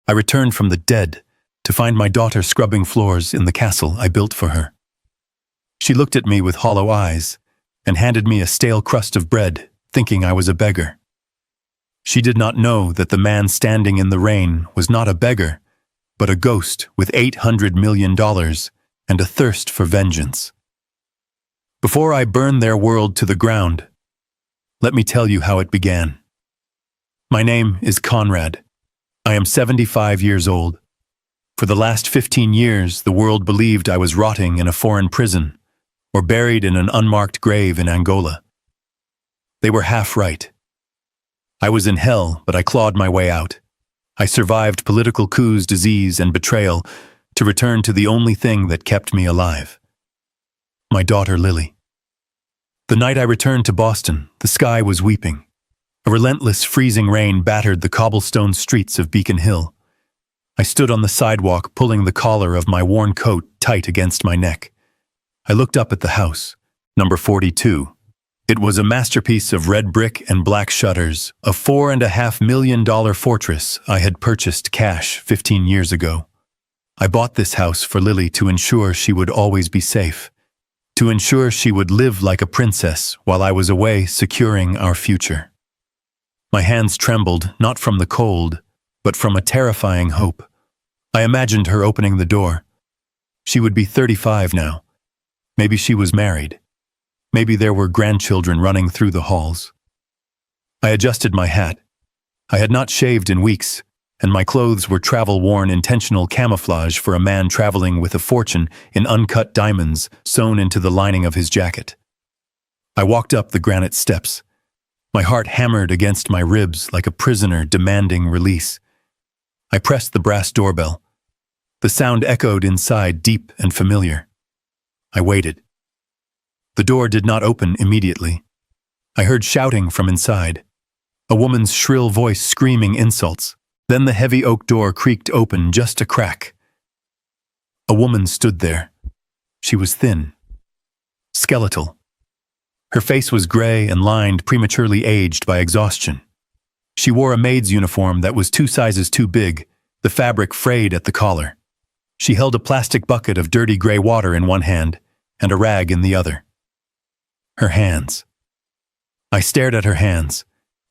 I returned from the dead to find my daughter scrubbing floors in the castle I built for her. She looked at me with hollow eyes and handed me a stale crust of bread, thinking I was a beggar. She did not know that the man standing in the rain was not a beggar, but a ghost with $800 million and a thirst for vengeance. Before I burn their world to the ground, let me tell you how it began. My name is Conrad. I am 75 years old. For the last 15 years, the world believed I was rotting in a foreign prison or buried in an unmarked grave in Angola. They were half right. I was in hell, but I clawed my way out. I survived political coups, disease, and betrayal to return to the only thing that kept me alive. My daughter Lily. The night I returned to Boston, the sky was weeping. A relentless, freezing rain battered the cobblestone streets of Beacon Hill. I stood on the sidewalk, pulling the collar of my worn coat tight against my neck. I looked up at the house, number 42. It was a masterpiece of red brick and black shutters, a $4.5 million fortress I had purchased cash 15 years ago. I bought this house for Lily to ensure she would always be safe, to ensure she would live like a princess while I was away securing our future. My hands trembled, not from the cold, but from a terrifying hope. I imagined her opening the door. She would be 35 now. Maybe she was married. Maybe there were grandchildren running through the halls. I adjusted my hat. I had not shaved in weeks, and my clothes were travel-worn intentional camouflage for a man traveling with a fortune in uncut diamonds sewn into the lining of his jacket. I walked up the granite steps. My heart hammered against my ribs like a prisoner demanding release. I pressed the brass doorbell. The sound echoed inside, deep and familiar. I waited. The door did not open immediately. I heard shouting from inside, a woman's shrill voice screaming insults. Then the heavy oak door creaked open just a crack. A woman stood there. She was thin, skeletal. Her face was gray and lined, prematurely aged by exhaustion. She wore a maid's uniform that was 2 sizes too big, the fabric frayed at the collar. She held a plastic bucket of dirty gray water in one hand and a rag in the other. Her hands. I stared at her hands.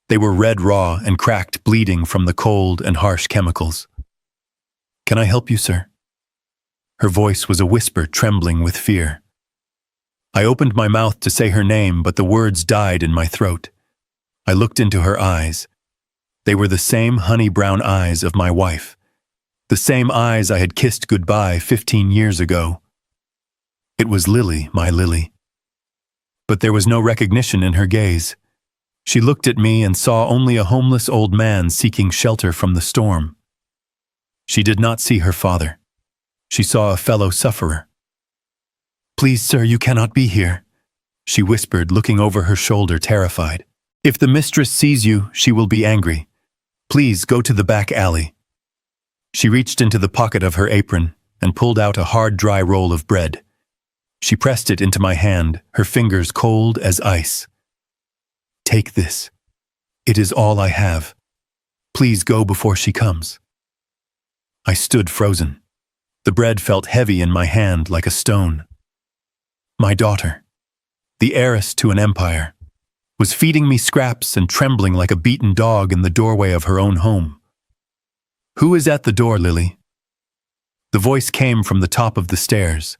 They were red raw and cracked, bleeding from the cold and harsh chemicals. "Can I help you, sir?" Her voice was a whisper, trembling with fear. I opened my mouth to say her name, but the words died in my throat. I looked into her eyes. They were the same honey-brown eyes of my wife, the same eyes I had kissed goodbye 15 years ago. It was Lily, my Lily. But there was no recognition in her gaze. She looked at me and saw only a homeless old man seeking shelter from the storm. She did not see her father. She saw a fellow sufferer. "Please, sir, you cannot be here," she whispered, looking over her shoulder, terrified. "If the mistress sees you, she will be angry. Please go to the back alley." She reached into the pocket of her apron and pulled out a hard, dry roll of bread. She pressed it into my hand, her fingers cold as ice. "Take this. It is all I have. Please go before she comes." I stood frozen. The bread felt heavy in my hand like a stone. My daughter, the heiress to an empire, was feeding me scraps and trembling like a beaten dog in the doorway of her own home. "Who is at the door, Lily?" The voice came from the top of the stairs.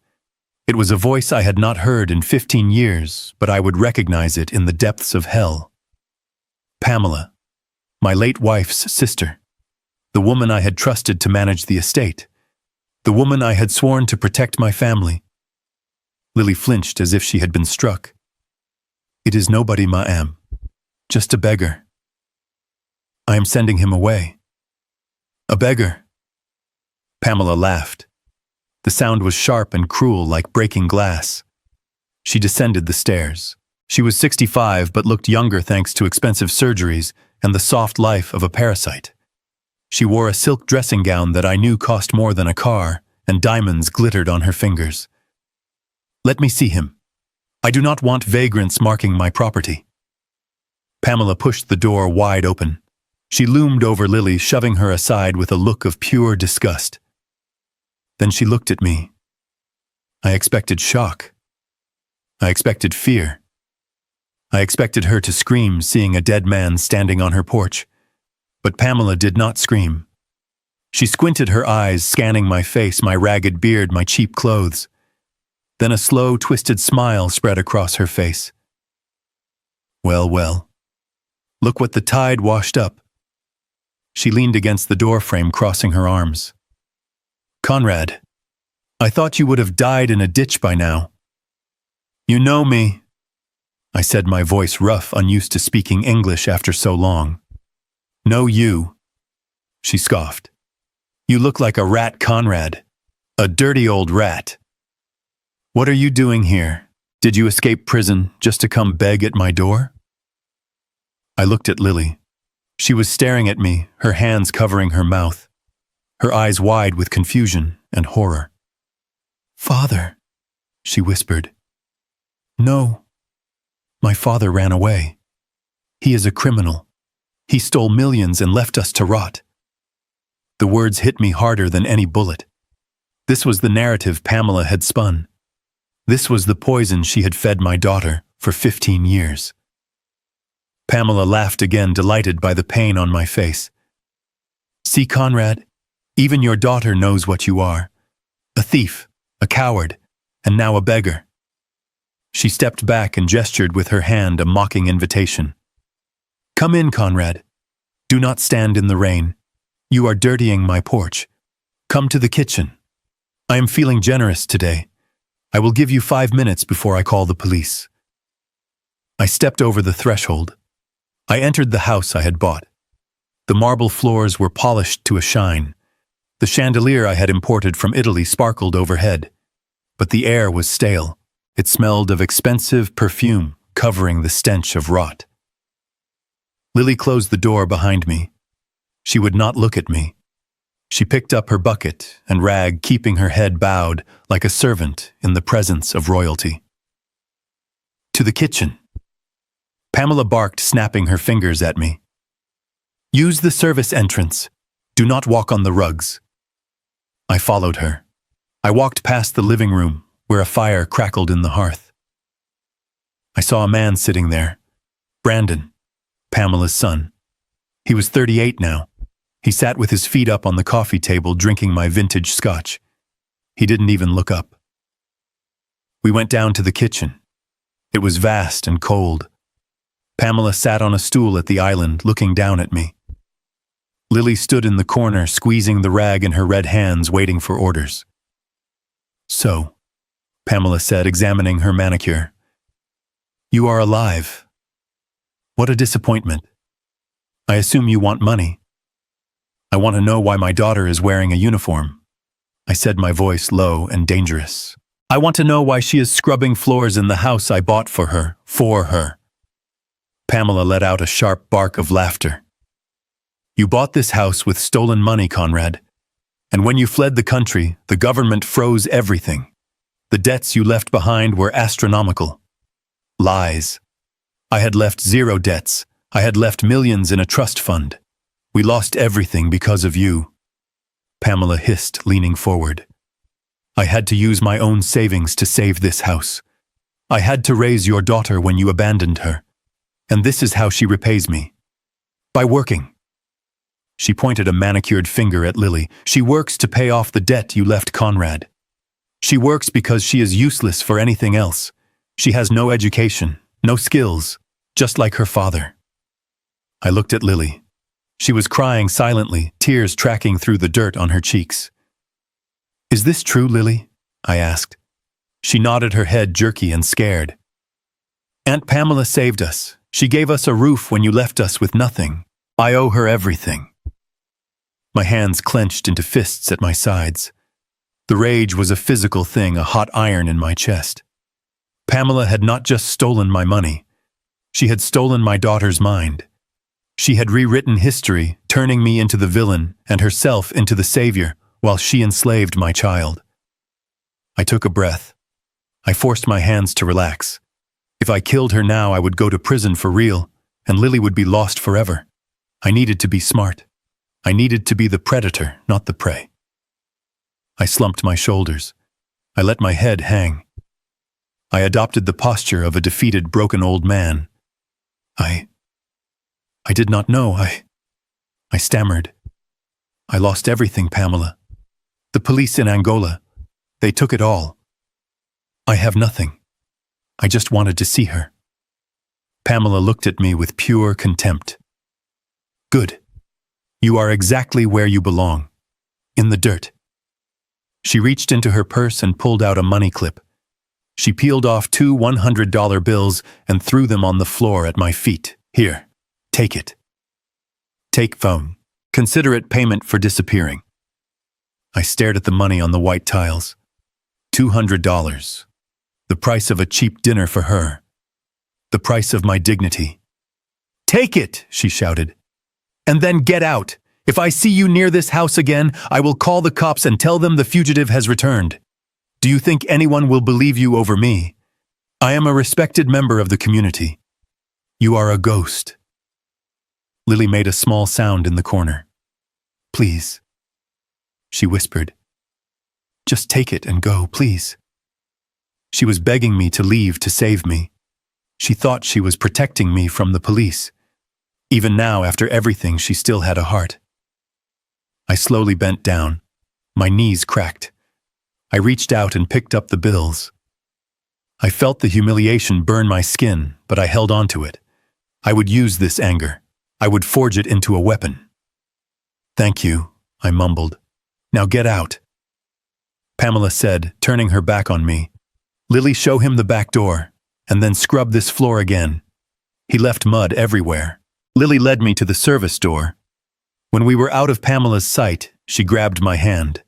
It was a voice I had not heard in 15 years, but I would recognize it in the depths of hell. Pamela, my late wife's sister, the woman I had trusted to manage the estate, the woman I had sworn to protect my family. Lily flinched as if she had been struck. "It is nobody, ma'am. Just a beggar. I am sending him away." "A beggar?" Pamela laughed. The sound was sharp and cruel, like breaking glass. She descended the stairs. She was 65 but looked younger thanks to expensive surgeries and the soft life of a parasite. She wore a silk dressing gown that I knew cost more than a car, and diamonds glittered on her fingers. "Let me see him. I do not want vagrants marking my property." Pamela pushed the door wide open. She loomed over Lily, shoving her aside with a look of pure disgust. Then she looked at me. I expected shock. I expected fear. I expected her to scream, seeing a dead man standing on her porch. But Pamela did not scream. She squinted her eyes, scanning my face, my ragged beard, my cheap clothes. Then a slow, twisted smile spread across her face. Well, well. Look what the tide washed up. She leaned against the doorframe, crossing her arms. Conrad, I thought you would have died in a ditch by now. You know me, I said, my voice rough, unused to speaking English after so long. No, you, she scoffed. You look like a rat, Conrad. A dirty old rat. What are you doing here? Did you escape prison just to come beg at my door? I looked at Lily. She was staring at me, her hands covering her mouth, her eyes wide with confusion and horror. Father, she whispered. No. My father ran away. He is a criminal. He stole millions and left us to rot. The words hit me harder than any bullet. This was the narrative Pamela had spun. This was the poison she had fed my daughter for 15 years. Pamela laughed again, delighted by the pain on my face. See, Conrad, even your daughter knows what you are. A thief, a coward, and now a beggar. She stepped back and gestured with her hand, a mocking invitation. Come in, Conrad. Do not stand in the rain. You are dirtying my porch. Come to the kitchen. I am feeling generous today. I will give you 5 minutes before I call the police. I stepped over the threshold. I entered the house I had bought. The marble floors were polished to a shine. The chandelier I had imported from Italy sparkled overhead. But the air was stale. It smelled of expensive perfume, covering the stench of rot. Lily closed the door behind me. She would not look at me. She picked up her bucket and rag, keeping her head bowed like a servant in the presence of royalty. To the kitchen. Pamela barked, snapping her fingers at me. Use the service entrance. Do not walk on the rugs. I followed her. I walked past the living room, where a fire crackled in the hearth. I saw a man sitting there. Brandon, Pamela's son. He was 38 now. He sat with his feet up on the coffee table, drinking my vintage scotch. He didn't even look up. We went down to the kitchen. It was vast and cold. Pamela sat on a stool at the island, looking down at me. Lily stood in the corner, squeezing the rag in her red hands, waiting for orders. So, Pamela said, examining her manicure. You are alive. What a disappointment. I assume you want money. I want to know why my daughter is wearing a uniform. I said, my voice low and dangerous. I want to know why she is scrubbing floors in the house I bought for her. Pamela let out a sharp bark of laughter. You bought this house with stolen money, Conrad. And when you fled the country, the government froze everything. The debts you left behind were astronomical. Lies. I had left 0 debts. I had left millions in a trust fund. We lost everything because of you. Pamela hissed, leaning forward. I had to use my own savings to save this house. I had to raise your daughter when you abandoned her. And this is how she repays me. By working. She pointed a manicured finger at Lily. She works to pay off the debt you left Conrad. She works because she is useless for anything else. She has no education, no skills, just like her father. I looked at Lily. She was crying silently, tears tracking through the dirt on her cheeks. Is this true, Lily? I asked. She nodded her head, jerky and scared. Aunt Pamela saved us. She gave us a roof when you left us with nothing. I owe her everything. My hands clenched into fists at my sides. The rage was a physical thing, a hot iron in my chest. Pamela had not just stolen my money. She had stolen my daughter's mind. She had rewritten history, turning me into the villain and herself into the savior, while she enslaved my child. I took a breath. I forced my hands to relax. If I killed her now, I would go to prison for real, and Lily would be lost forever. I needed to be smart. I needed to be the predator, not the prey. I slumped my shoulders. I let my head hang. I adopted the posture of a defeated, broken old man. I did not know. I stammered. I lost everything, Pamela. The police in Angola, they took it all. I have nothing. I just wanted to see her. Pamela looked at me with pure contempt. Good. You are exactly where you belong. In the dirt. She reached into her purse and pulled out a money clip. She peeled off 2 $100 bills and threw them on the floor at my feet. Here, take it. Take phone. Consider it payment for disappearing. I stared at the money on the white tiles. $200. The price of a cheap dinner for her. The price of my dignity. Take it, she shouted. And then get out. If I see you near this house again, I will call the cops and tell them the fugitive has returned. Do you think anyone will believe you over me? I am a respected member of the community. You are a ghost. Lily made a small sound in the corner. Please, she whispered. Just take it and go, please. She was begging me to leave to save me. She thought she was protecting me from the police. Even now, after everything, she still had a heart. I slowly bent down. My knees cracked. I reached out and picked up the bills. I felt the humiliation burn my skin, but I held on to it. I would use this anger. I would forge it into a weapon. Thank you, I mumbled. Now get out. Pamela said, turning her back on me. Lily, show him the back door, and then scrub this floor again. He left mud everywhere. Lily led me to the service door. When we were out of Pamela's sight, she grabbed my hand.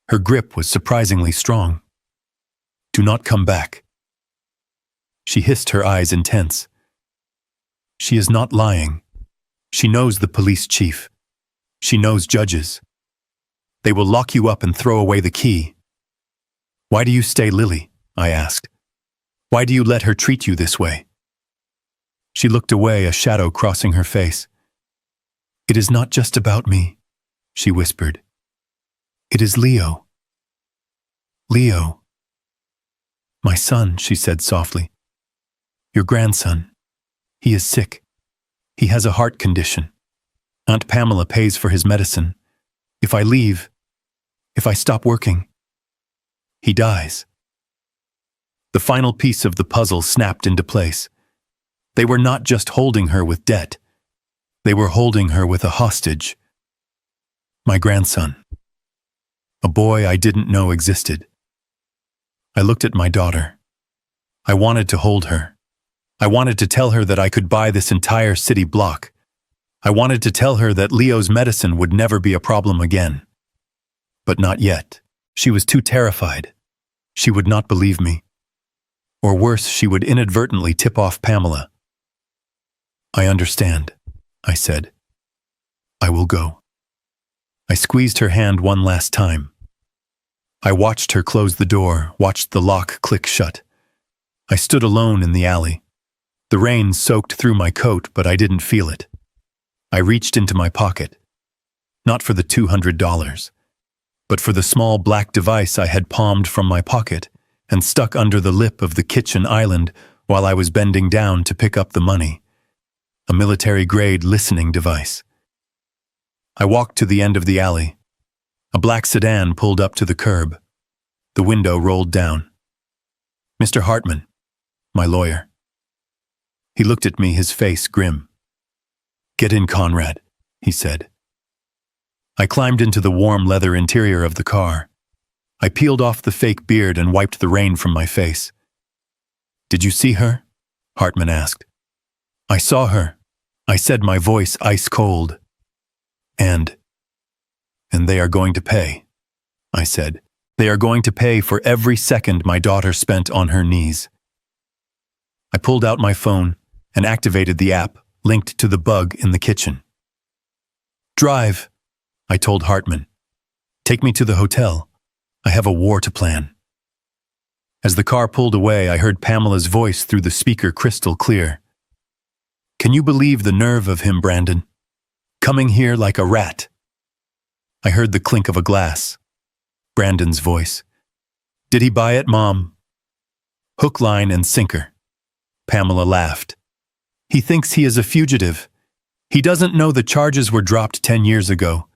Her grip was surprisingly strong. Do not come back. She hissed, her eyes intense. She is not lying. She knows the police chief. She knows judges. They will lock you up and throw away the key. Why do you stay, Lily? I asked. Why do you let her treat you this way? She looked away, a shadow crossing her face. It is not just about me, she whispered. It is Leo. Leo. My son, she said softly. Your grandson. He is sick. He has a heart condition. Aunt Pamela pays for his medicine. If I leave, if I stop working, he dies. The final piece of the puzzle snapped into place. They were not just holding her with debt. They were holding her with a hostage. My grandson. A boy I didn't know existed. I looked at my daughter. I wanted to hold her. I wanted to tell her that I could buy this entire city block. I wanted to tell her that Leo's medicine would never be a problem again. But not yet. She was too terrified. She would not believe me. Or worse, she would inadvertently tip off Pamela. I understand, I said. I will go. I squeezed her hand one last time. I watched her close the door, watched the lock click shut. I stood alone in the alley. The rain soaked through my coat, but I didn't feel it. I reached into my pocket. Not for the $200, but for the small black device I had palmed from my pocket and stuck under the lip of the kitchen island while I was bending down to pick up the money. A military-grade listening device. I walked to the end of the alley. A black sedan pulled up to the curb. The window rolled down. Mr. Hartman, my lawyer. He looked at me, his face grim. Get in, Conrad, he said. I climbed into the warm leather interior of the car. I peeled off the fake beard and wiped the rain from my face. Did you see her? Hartman asked. I saw her, I said, my voice ice cold. And they are going to pay, I said. They are going to pay for every second my daughter spent on her knees. I pulled out my phone and activated the app linked to the bug in the kitchen. Drive, I told Hartman. Take me to the hotel. I have a war to plan. As the car pulled away, I heard Pamela's voice through the speaker crystal clear. Can you believe the nerve of him, Brandon? Coming here like a rat. I heard the clink of a glass. Brandon's voice. Did he buy it, Mom? Hook, line, and sinker. Pamela laughed. He thinks he is a fugitive. He doesn't know the charges were dropped 10 years ago,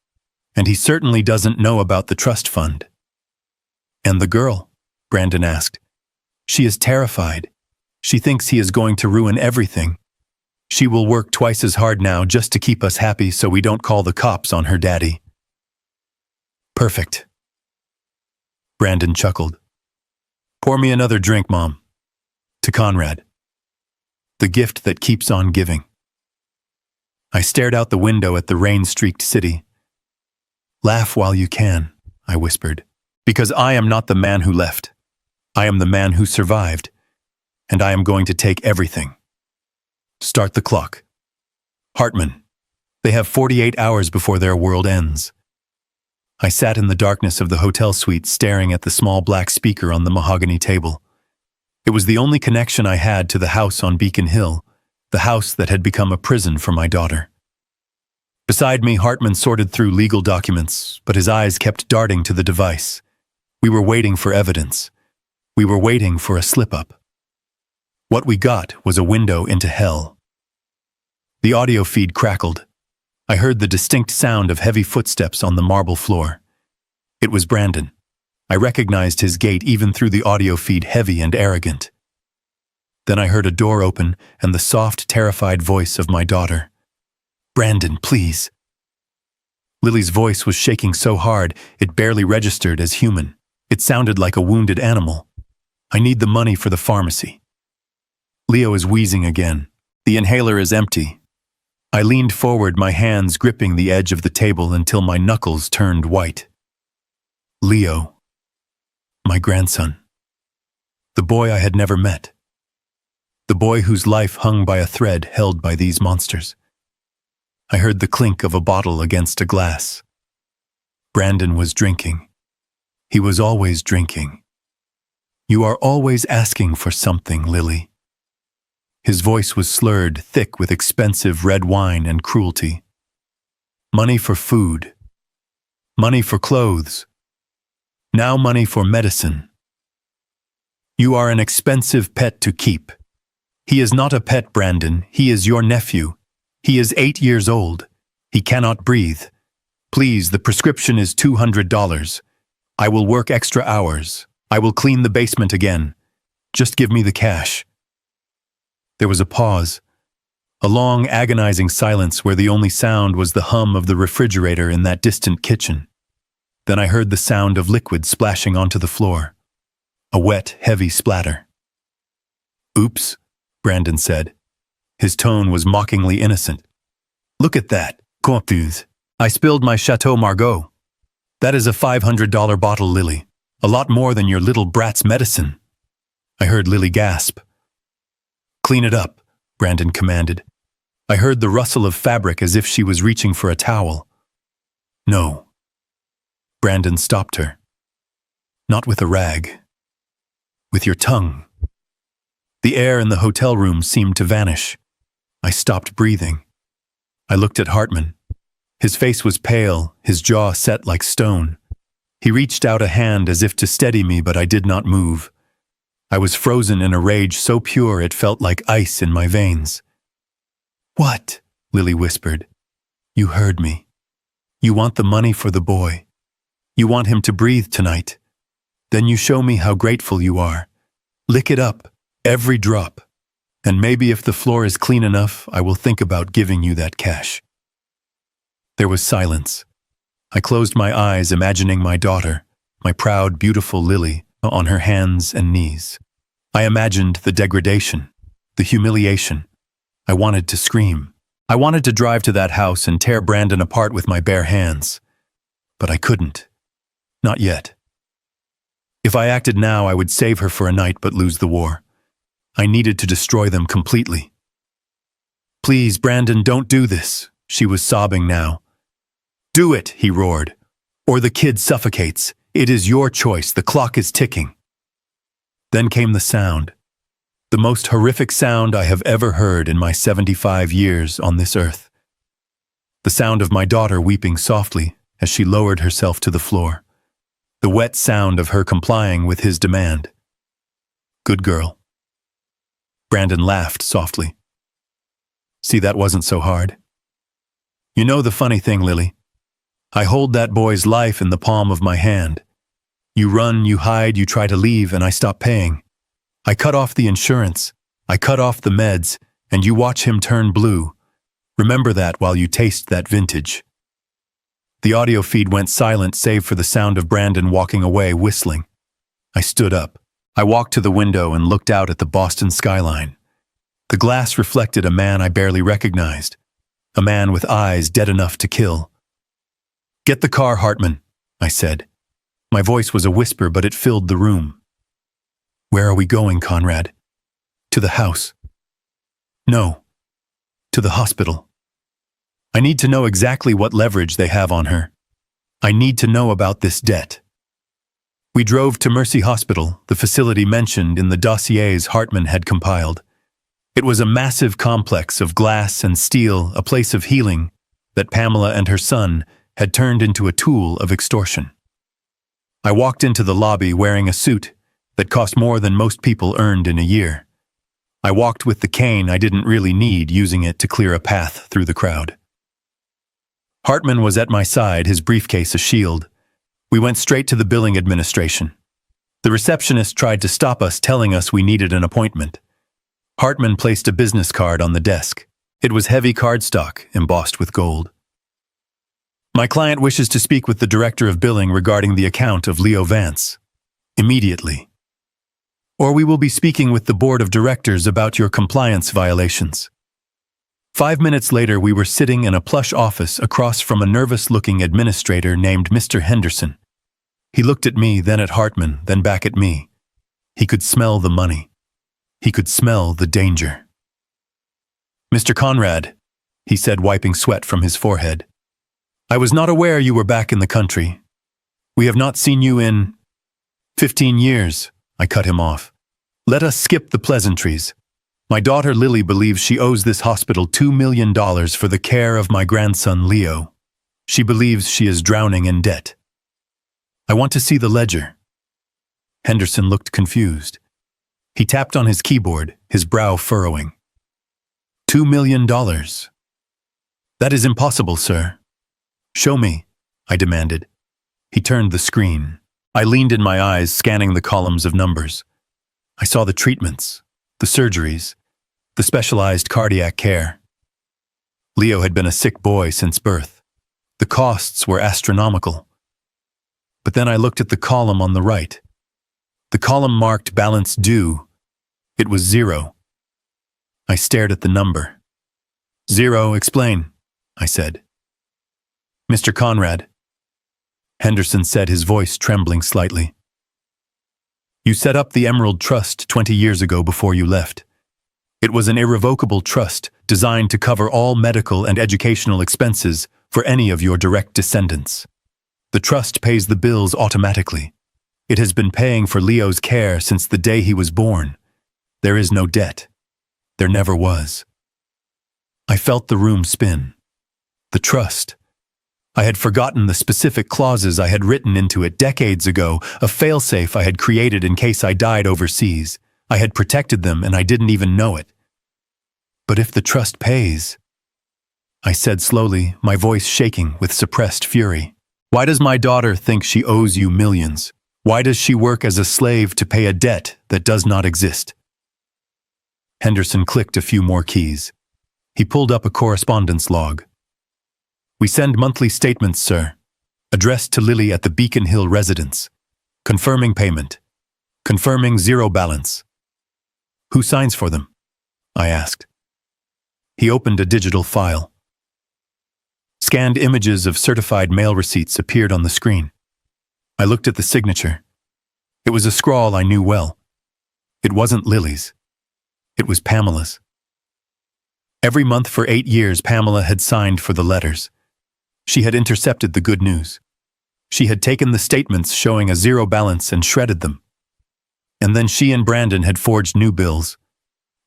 and he certainly doesn't know about the trust fund. And the girl? Brandon asked. She is terrified. She thinks he is going to ruin everything. She will work twice as hard now just to keep us happy so we don't call the cops on her daddy. Perfect. Brandon chuckled. Pour me another drink, Mom. To Conrad. The gift that keeps on giving. I stared out the window at the rain-streaked city. Laugh while you can, I whispered, because I am not the man who left. I am the man who survived, and I am going to take everything. Start the clock. Hartman, they have 48 hours before their world ends. I sat in the darkness of the hotel suite staring at the small black speaker on the mahogany table. It was the only connection I had to the house on Beacon Hill, the house that had become a prison for my daughter. Beside me, Hartman sorted through legal documents, but his eyes kept darting to the device. We were waiting for evidence. We were waiting for a slip-up. What we got was a window into hell. The audio feed crackled. I heard the distinct sound of heavy footsteps on the marble floor. It was Brandon. I recognized his gait even through the audio feed, heavy and arrogant. Then I heard a door open and the soft, terrified voice of my daughter. Brandon, please. Lily's voice was shaking so hard it barely registered as human. It sounded like a wounded animal. I need the money for the pharmacy. Leo is wheezing again. The inhaler is empty. I leaned forward, my hands gripping the edge of the table until my knuckles turned white. Leo. My grandson. The boy I had never met. The boy whose life hung by a thread held by these monsters. I heard the clink of a bottle against a glass. Brandon was drinking. He was always drinking. You are always asking for something, Lily. His voice was slurred, thick with expensive red wine and cruelty. Money for food. Money for clothes. Now money for medicine. You are an expensive pet to keep. He is not a pet, Brandon. He is your nephew. He is 8 years old. He cannot breathe. Please, the prescription is $200. I will work extra hours. I will clean the basement again. Just give me the cash. There was a pause, a long, agonizing silence where the only sound was the hum of the refrigerator in that distant kitchen. Then I heard the sound of liquid splashing onto the floor. A wet, heavy splatter. Oops, Brandon said. His tone was mockingly innocent. Look at that, confuse. I spilled my Chateau Margaux. That is a $500 bottle, Lily. A lot more than your little brat's medicine. I heard Lily gasp. Clean it up, Brandon commanded. I heard the rustle of fabric as if she was reaching for a towel. No. Brandon stopped her. Not with a rag. With your tongue. The air in the hotel room seemed to vanish. I stopped breathing. I looked at Hartman. His face was pale, his jaw set like stone. He reached out a hand as if to steady me, but I did not move. I was frozen in a rage so pure it felt like ice in my veins. What? Lily whispered. You heard me. You want the money for the boy. You want him to breathe tonight. Then you show me how grateful you are. Lick it up, every drop. And maybe if the floor is clean enough, I will think about giving you that cash. There was silence. I closed my eyes, imagining my daughter, my proud, beautiful Lily, on her hands and knees. I imagined the degradation, the humiliation. I wanted to scream. I wanted to drive to that house and tear Brandon apart with my bare hands. But I couldn't. Not yet. If I acted now, I would save her for a night but lose the war. I needed to destroy them completely. Please, Brandon, don't do this. She was sobbing now. Do it, he roared. Or the kid suffocates. It is your choice. The clock is ticking. Then came the sound. The most horrific sound I have ever heard in my 75 years on this earth. The sound of my daughter weeping softly as she lowered herself to the floor. The wet sound of her complying with his demand. Good girl. Brandon laughed softly. See, that wasn't so hard. You know the funny thing, Lily? I hold that boy's life in the palm of my hand. You run, you hide, you try to leave, and I stop paying. I cut off the insurance, I cut off the meds, and you watch him turn blue. Remember that while you taste that vintage. The audio feed went silent save for the sound of Brandon walking away, whistling. I stood up. I walked to the window and looked out at the Boston skyline. The glass reflected a man I barely recognized. A man with eyes dead enough to kill. Get the car, Hartman, I said. My voice was a whisper, but it filled the room. Where are we going, Conrad? To the house. No. To the hospital. I need to know exactly what leverage they have on her. I need to know about this debt. We drove to Mercy Hospital, the facility mentioned in the dossiers Hartman had compiled. It was a massive complex of glass and steel, a place of healing that Pamela and her son had turned into a tool of extortion. I walked into the lobby wearing a suit that cost more than most people earned in a year. I walked with the cane I didn't really need, using it to clear a path through the crowd. Hartman was at my side, his briefcase a shield. We went straight to the billing administration. The receptionist tried to stop us, telling us we needed an appointment. Hartman placed a business card on the desk. It was heavy cardstock, embossed with gold. My client wishes to speak with the director of billing regarding the account of Leo Vance. Immediately. Or we will be speaking with the board of directors about your compliance violations. 5 minutes later, we were sitting in a plush office across from a nervous-looking administrator named Mr. Henderson. He looked at me, then at Hartman, then back at me. He could smell the money. He could smell the danger. Mr. Conrad, he said, wiping sweat from his forehead. I was not aware you were back in the country. We have not seen you in 15 years, I cut him off. Let us skip the pleasantries. My daughter Lily believes she owes this hospital $2 million for the care of my grandson Leo. She believes she is drowning in debt. I want to see the ledger. Henderson looked confused. He tapped on his keyboard, his brow furrowing. $2 million. That is impossible, sir. Show me, I demanded. He turned the screen. I leaned in my eyes, scanning the columns of numbers. I saw the treatments, the surgeries, the specialized cardiac care. Leo had been a sick boy since birth. The costs were astronomical. But then I looked at the column on the right. The column marked balance due. It was 0. I stared at the number. 0, explain, I said. Mr. Conrad, Henderson said, his voice trembling slightly. You set up the Emerald Trust 20 years ago before you left. It was an irrevocable trust designed to cover all medical and educational expenses for any of your direct descendants. The trust pays the bills automatically. It has been paying for Leo's care since the day he was born. There is no debt. There never was. I felt the room spin. The trust. I had forgotten the specific clauses I had written into it decades ago, a failsafe I had created in case I died overseas. I had protected them and I didn't even know it. But if the trust pays, I said slowly, my voice shaking with suppressed fury. Why does my daughter think she owes you millions? Why does she work as a slave to pay a debt that does not exist? Henderson clicked a few more keys. He pulled up a correspondence log. We send monthly statements, sir. Addressed to Lily at the Beacon Hill residence. Confirming payment. Confirming 0 balance. Who signs for them? I asked. He opened a digital file. Scanned images of certified mail receipts appeared on the screen. I looked at the signature. It was a scrawl I knew well. It wasn't Lily's. It was Pamela's. Every month for 8 years, Pamela had signed for the letters. She had intercepted the good news. She had taken the statements showing a 0 balance and shredded them. And then she and Brandon had forged new bills.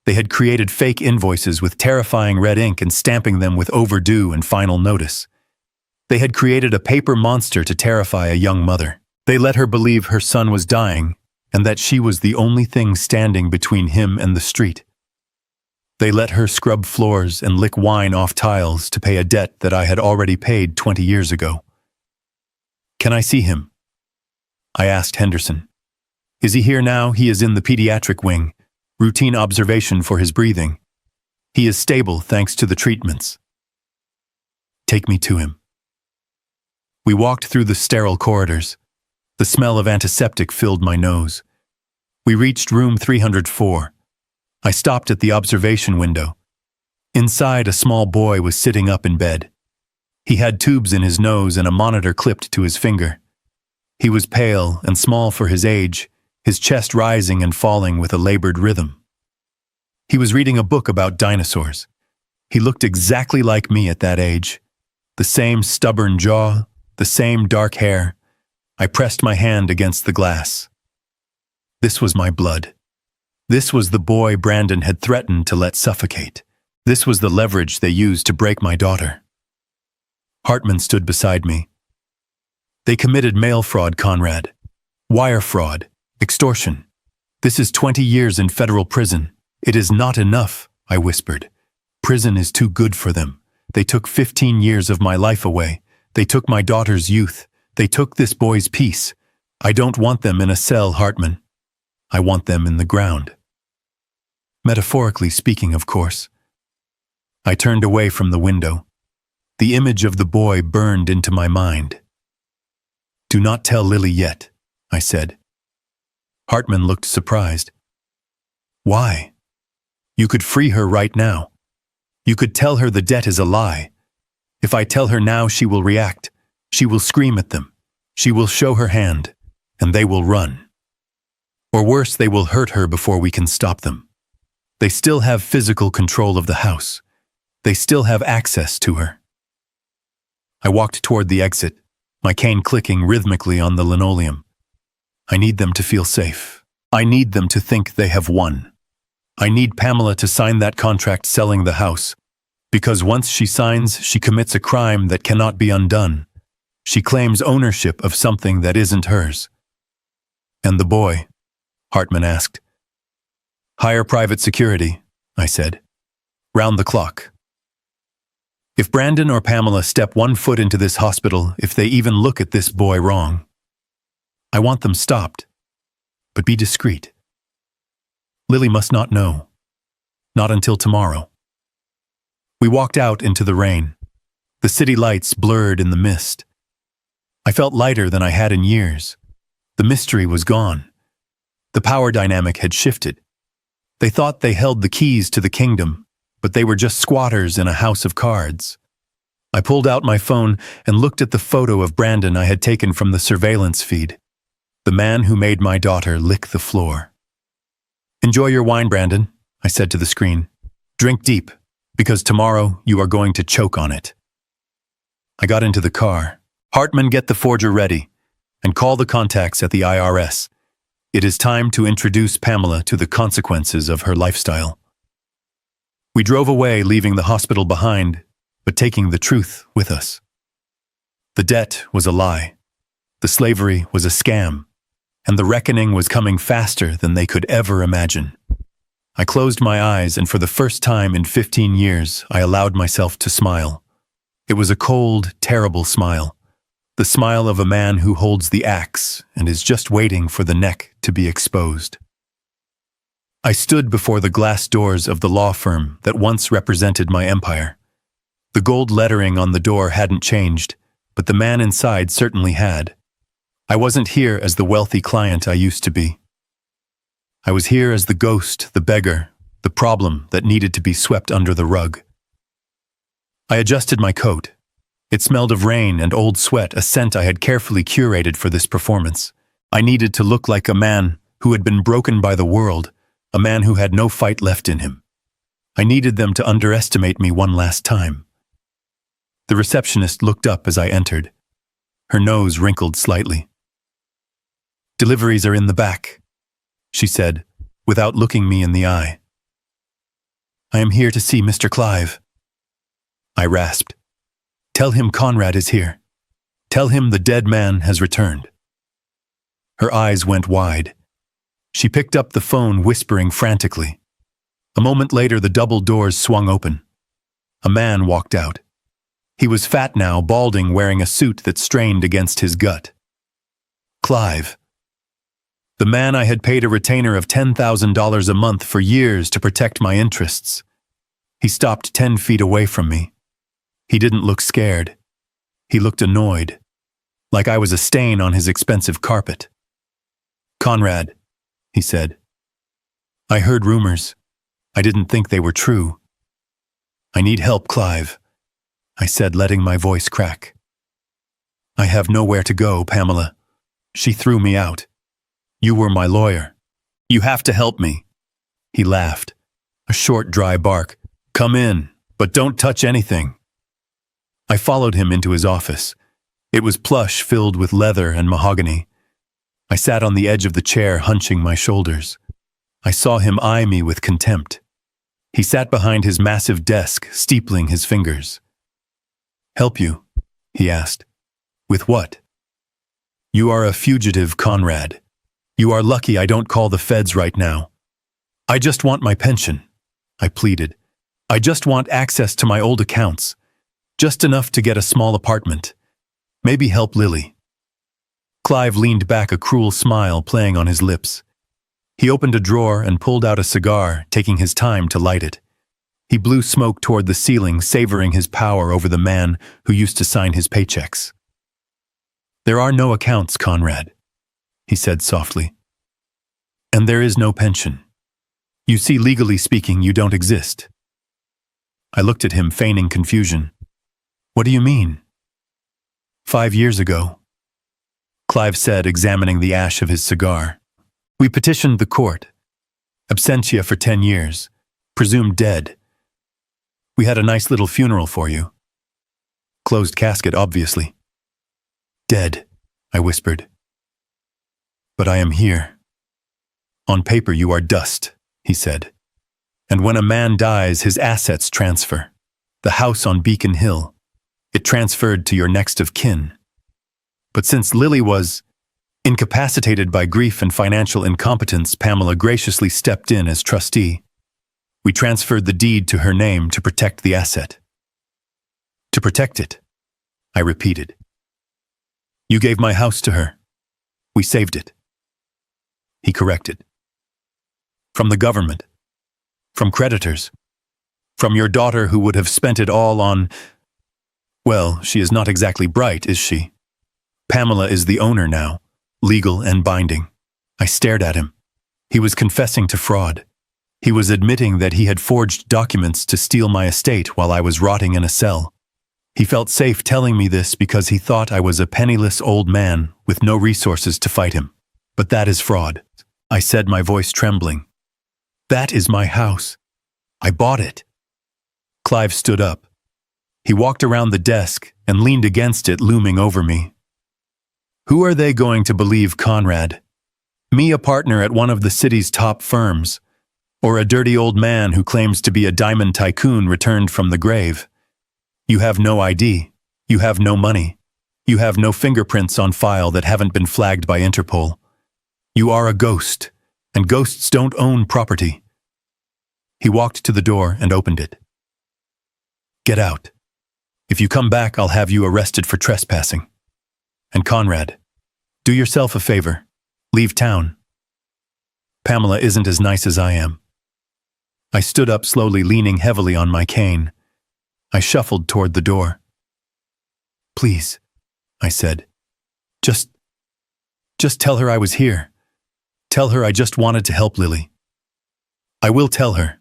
They had created fake invoices with terrifying red ink and stamping them with overdue and final notice. They had created a paper monster to terrify a young mother. They let her believe her son was dying and that she was the only thing standing between him and the street. They let her scrub floors and lick wine off tiles to pay a debt that I had already paid 20 years ago. "Can I see him?" I asked Henderson. "Is he here now?" "He is in the pediatric wing. Routine observation for his breathing. He is stable thanks to the treatments." "Take me to him." We walked through the sterile corridors. The smell of antiseptic filled my nose. We reached room 304. I stopped at the observation window. Inside, a small boy was sitting up in bed. He had tubes in his nose and a monitor clipped to his finger. He was pale and small for his age, his chest rising and falling with a labored rhythm. He was reading a book about dinosaurs. He looked exactly like me at that age. The same stubborn jaw, the same dark hair. I pressed my hand against the glass. This was my blood. This was the boy Brandon had threatened to let suffocate. This was the leverage they used to break my daughter. Hartman stood beside me. "They committed mail fraud, Conrad. Wire fraud. Extortion. This is 20 years in federal prison. It is not enough," I whispered. "Prison is too good for them. They took 15 years of my life away. They took my daughter's youth. They took this boy's peace. I don't want them in a cell, Hartman. I want them in the ground." Metaphorically speaking, of course. I turned away from the window. The image of the boy burned into my mind. "Do not tell Lily yet," I said. Hartman looked surprised. "Why? You could free her right now. You could tell her the debt is a lie. If I tell her now, she will react. She will scream at them. She will show her hand, and they will run. Or worse, they will hurt her before we can stop them. They still have physical control of the house. They still have access to her." I walked toward the exit, my cane clicking rhythmically on the linoleum. I need them to feel safe. I need them to think they have won. I need Pamela to sign that contract selling the house, because once she signs, she commits a crime that cannot be undone. She claims ownership of something that isn't hers. "And the boy?" Hartman asked. "Hire private security," I said. "Round the clock. If Brandon or Pamela step one foot into this hospital, if they even look at this boy wrong, I want them stopped. But be discreet. Lily must not know. Not until tomorrow." We walked out into the rain. The city lights blurred in the mist. I felt lighter than I had in years. The mystery was gone. The power dynamic had shifted. They thought they held the keys to the kingdom, but they were just squatters in a house of cards. I pulled out my phone and looked at the photo of Brandon I had taken from the surveillance feed. The man who made my daughter lick the floor. "Enjoy your wine, Brandon," I said to the screen. "Drink deep, because tomorrow you are going to choke on it." I got into the car. "Hartman, get the forger ready, and call the contacts at the IRS. It is time to introduce Pamela to the consequences of her lifestyle." We drove away, leaving the hospital behind, but taking the truth with us. The debt was a lie. The slavery was a scam. And the reckoning was coming faster than they could ever imagine. I closed my eyes, and for the first time in 15 years, I allowed myself to smile. It was a cold, terrible smile. The smile of a man who holds the axe and is just waiting for the neck to be exposed. I stood before the glass doors of the law firm that once represented my empire. The gold lettering on the door hadn't changed, but the man inside certainly had. I wasn't here as the wealthy client I used to be. I was here as the ghost, the beggar, the problem that needed to be swept under the rug. I adjusted my coat. It smelled of rain and old sweat, a scent I had carefully curated for this performance. I needed to look like a man who had been broken by the world, a man who had no fight left in him. I needed them to underestimate me one last time. The receptionist looked up as I entered. Her nose wrinkled slightly. "Deliveries are in the back," she said, without looking me in the eye. I am here to see Mr. Clive. I rasped. Tell him Conrad is here. Tell him the dead man has returned. Her eyes went wide. She picked up the phone, whispering frantically. A moment later, the double doors swung open. A man walked out. He was fat now, balding, wearing a suit that strained against his gut. Clive. The man I had paid a retainer of $10,000 a month for years to protect my interests. He stopped 10 feet away from me. He didn't look scared. He looked annoyed, like I was a stain on his expensive carpet. Conrad, he said. I heard rumors. I didn't think they were true. I need help, Clive, I said, letting my voice crack. I have nowhere to go, Pamela. She threw me out. You were my lawyer. You have to help me. He laughed, a short, dry bark. Come in, but don't touch anything. I followed him into his office. It was plush, filled with leather and mahogany. I sat on the edge of the chair, hunching my shoulders. I saw him eye me with contempt. He sat behind his massive desk, steepling his fingers. Help you? He asked. With what? You are a fugitive, Conrad. You are lucky I don't call the feds right now. I just want my pension, I pleaded. I just want access to my old accounts. Just enough to get a small apartment. Maybe help Lily. Clive leaned back, a cruel smile playing on his lips. He opened a drawer and pulled out a cigar, taking his time to light it. He blew smoke toward the ceiling, savoring his power over the man who used to sign his paychecks. There are no accounts, Conrad, he said softly. And there is no pension. You see, legally speaking, you don't exist. I looked at him, feigning confusion. What do you mean? 5 years ago, Clive said, examining the ash of his cigar. We petitioned the court. Absentia for 10 years. Presumed dead. We had a nice little funeral for you. Closed casket, obviously. Dead, I whispered. But I am here. On paper you are dust, he said. And when a man dies, his assets transfer. The house on Beacon Hill. It transferred to your next of kin. But since Lily was incapacitated by grief and financial incompetence, Pamela graciously stepped in as trustee. We transferred the deed to her name to protect the asset. To protect it, I repeated. You gave my house to her. We saved it. He corrected. From the government. From creditors. From your daughter who would have spent it all on... Well, she is not exactly bright, is she? Pamela is the owner now, legal and binding. I stared at him. He was confessing to fraud. He was admitting that he had forged documents to steal my estate while I was rotting in a cell. He felt safe telling me this because he thought I was a penniless old man with no resources to fight him. But that is fraud, I said, my voice trembling. That is my house. I bought it. Clive stood up. He walked around the desk and leaned against it, looming over me. Who are they going to believe, Conrad? Me, a partner at one of the city's top firms? Or a dirty old man who claims to be a diamond tycoon returned from the grave? You have no ID. You have no money. You have no fingerprints on file that haven't been flagged by Interpol. You are a ghost, and ghosts don't own property. He walked to the door and opened it. Get out. If you come back, I'll have you arrested for trespassing. And Conrad, do yourself a favor. Leave town. Pamela isn't as nice as I am. I stood up slowly, leaning heavily on my cane. I shuffled toward the door. Please, I said. Just tell her I was here. Tell her I just wanted to help Lily. I will tell her.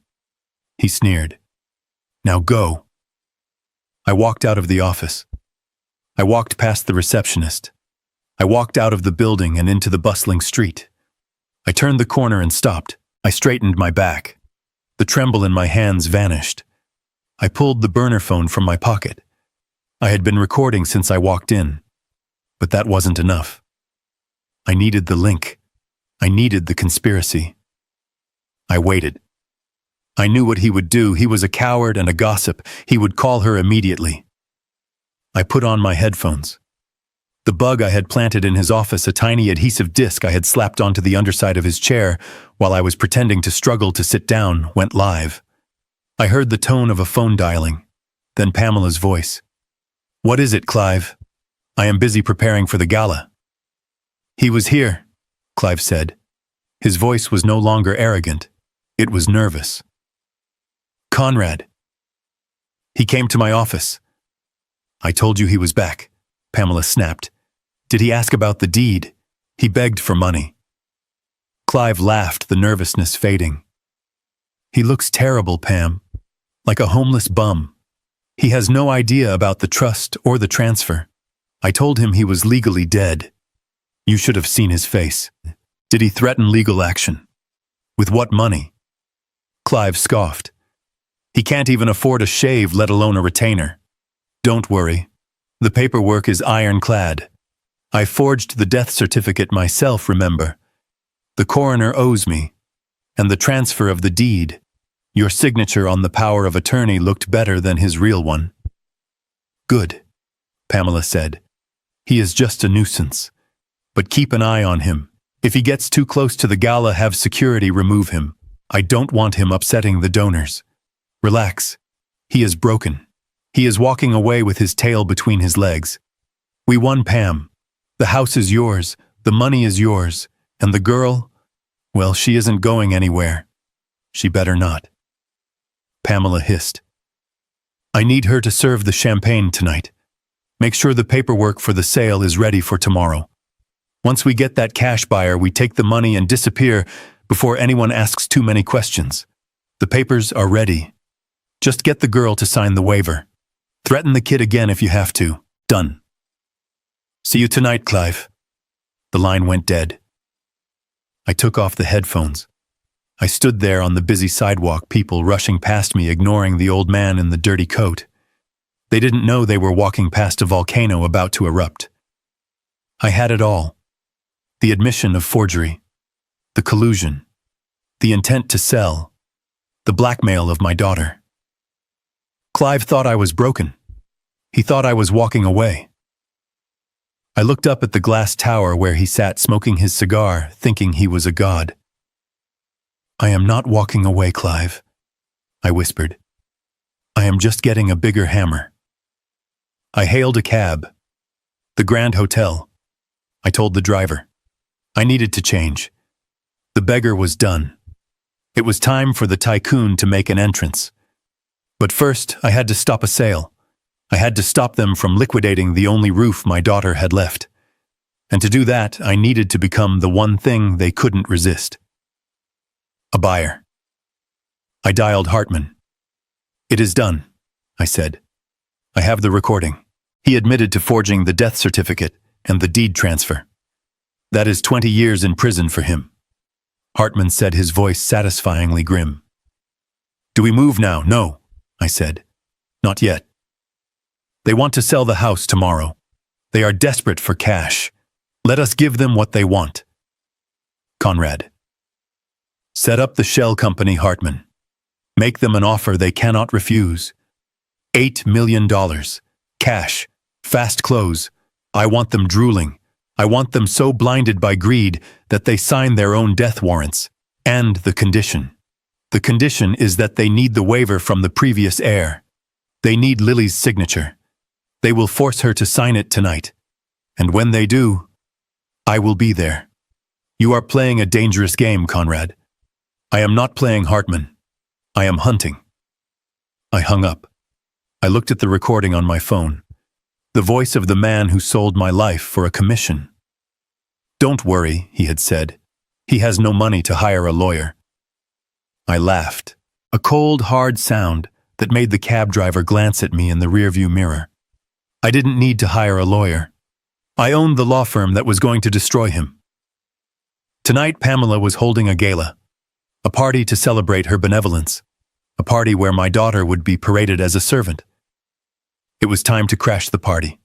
He sneered. Now go. I walked out of the office. I walked past the receptionist. I walked out of the building and into the bustling street. I turned the corner and stopped. I straightened my back. The tremble in my hands vanished. I pulled the burner phone from my pocket. I had been recording since I walked in, but that wasn't enough. I needed the link. I needed the conspiracy. I waited. I knew what he would do. He was a coward and a gossip. He would call her immediately. I put on my headphones. The bug I had planted in his office, a tiny adhesive disc I had slapped onto the underside of his chair while I was pretending to struggle to sit down, went live. I heard the tone of a phone dialing, then Pamela's voice. "What is it, Clive? I am busy preparing for the gala." "He was here," Clive said. His voice was no longer arrogant. It was nervous. "Conrad. He came to my office." "I told you he was back," Pamela snapped. "Did he ask about the deed? He begged for money." Clive laughed, the nervousness fading. "He looks terrible, Pam. Like a homeless bum. He has no idea about the trust or the transfer. I told him he was legally dead. You should have seen his face. Did he threaten legal action? With what money?" Clive scoffed. "He can't even afford a shave, let alone a retainer. Don't worry. The paperwork is ironclad. I forged the death certificate myself, remember. The coroner owes me. And the transfer of the deed. Your signature on the power of attorney looked better than his real one." "Good," Pamela said. "He is just a nuisance. But keep an eye on him. If he gets too close to the gala, have security remove him. I don't want him upsetting the donors. Relax. He is broken. He is walking away with his tail between his legs. We won, Pam. The house is yours, the money is yours, and the girl, well, she isn't going anywhere. She better not." Pamela hissed. "I need her to serve the champagne tonight. Make sure the paperwork for the sale is ready for tomorrow. Once we get that cash buyer, we take the money and disappear before anyone asks too many questions. The papers are ready. Just get the girl to sign the waiver. Threaten the kid again if you have to. Done." "See you tonight, Clive." The line went dead. I took off the headphones. I stood there on the busy sidewalk, people rushing past me, ignoring the old man in the dirty coat. They didn't know they were walking past a volcano about to erupt. I had it all. The admission of forgery, the collusion, the intent to sell, the blackmail of my daughter. Clive thought I was broken. He thought I was walking away. I looked up at the glass tower where he sat smoking his cigar, thinking he was a god. "I am not walking away, Clive," I whispered. "I am just getting a bigger hammer." I hailed a cab. The Grand Hotel. I told the driver. I needed to change. The beggar was done. It was time for the tycoon to make an entrance. But first, I had to stop a sale. I had to stop them from liquidating the only roof my daughter had left. And to do that, I needed to become the one thing they couldn't resist. A buyer. I dialed Hartman. "It is done," I said. "I have the recording. He admitted to forging the death certificate and the deed transfer. That is 20 years in prison for him." Hartman said, his voice satisfyingly grim. "Do we move now?" "No," I said. "Not yet. They want to sell the house tomorrow. They are desperate for cash. Let us give them what they want." Conrad. "Set up the shell company, Hartman. Make them an offer they cannot refuse. $8 million. Cash. Fast close. I want them drooling. I want them so blinded by greed that they sign their own death warrants. And the condition. The condition is that they need the waiver from the previous heir. They need Lily's signature. They will force her to sign it tonight. And when they do, I will be there. You are playing a dangerous game, Conrad. I am not playing Hartman. I am hunting." I hung up. I looked at the recording on my phone. The voice of the man who sold my life for a commission. "Don't worry," he had said. "He has no money to hire a lawyer." I laughed. A cold, hard sound that made the cab driver glance at me in the rearview mirror. I didn't need to hire a lawyer. I owned the law firm that was going to destroy him. Tonight, Pamela was holding a gala. A party to celebrate her benevolence. A party where my daughter would be paraded as a servant. It was time to crash the party.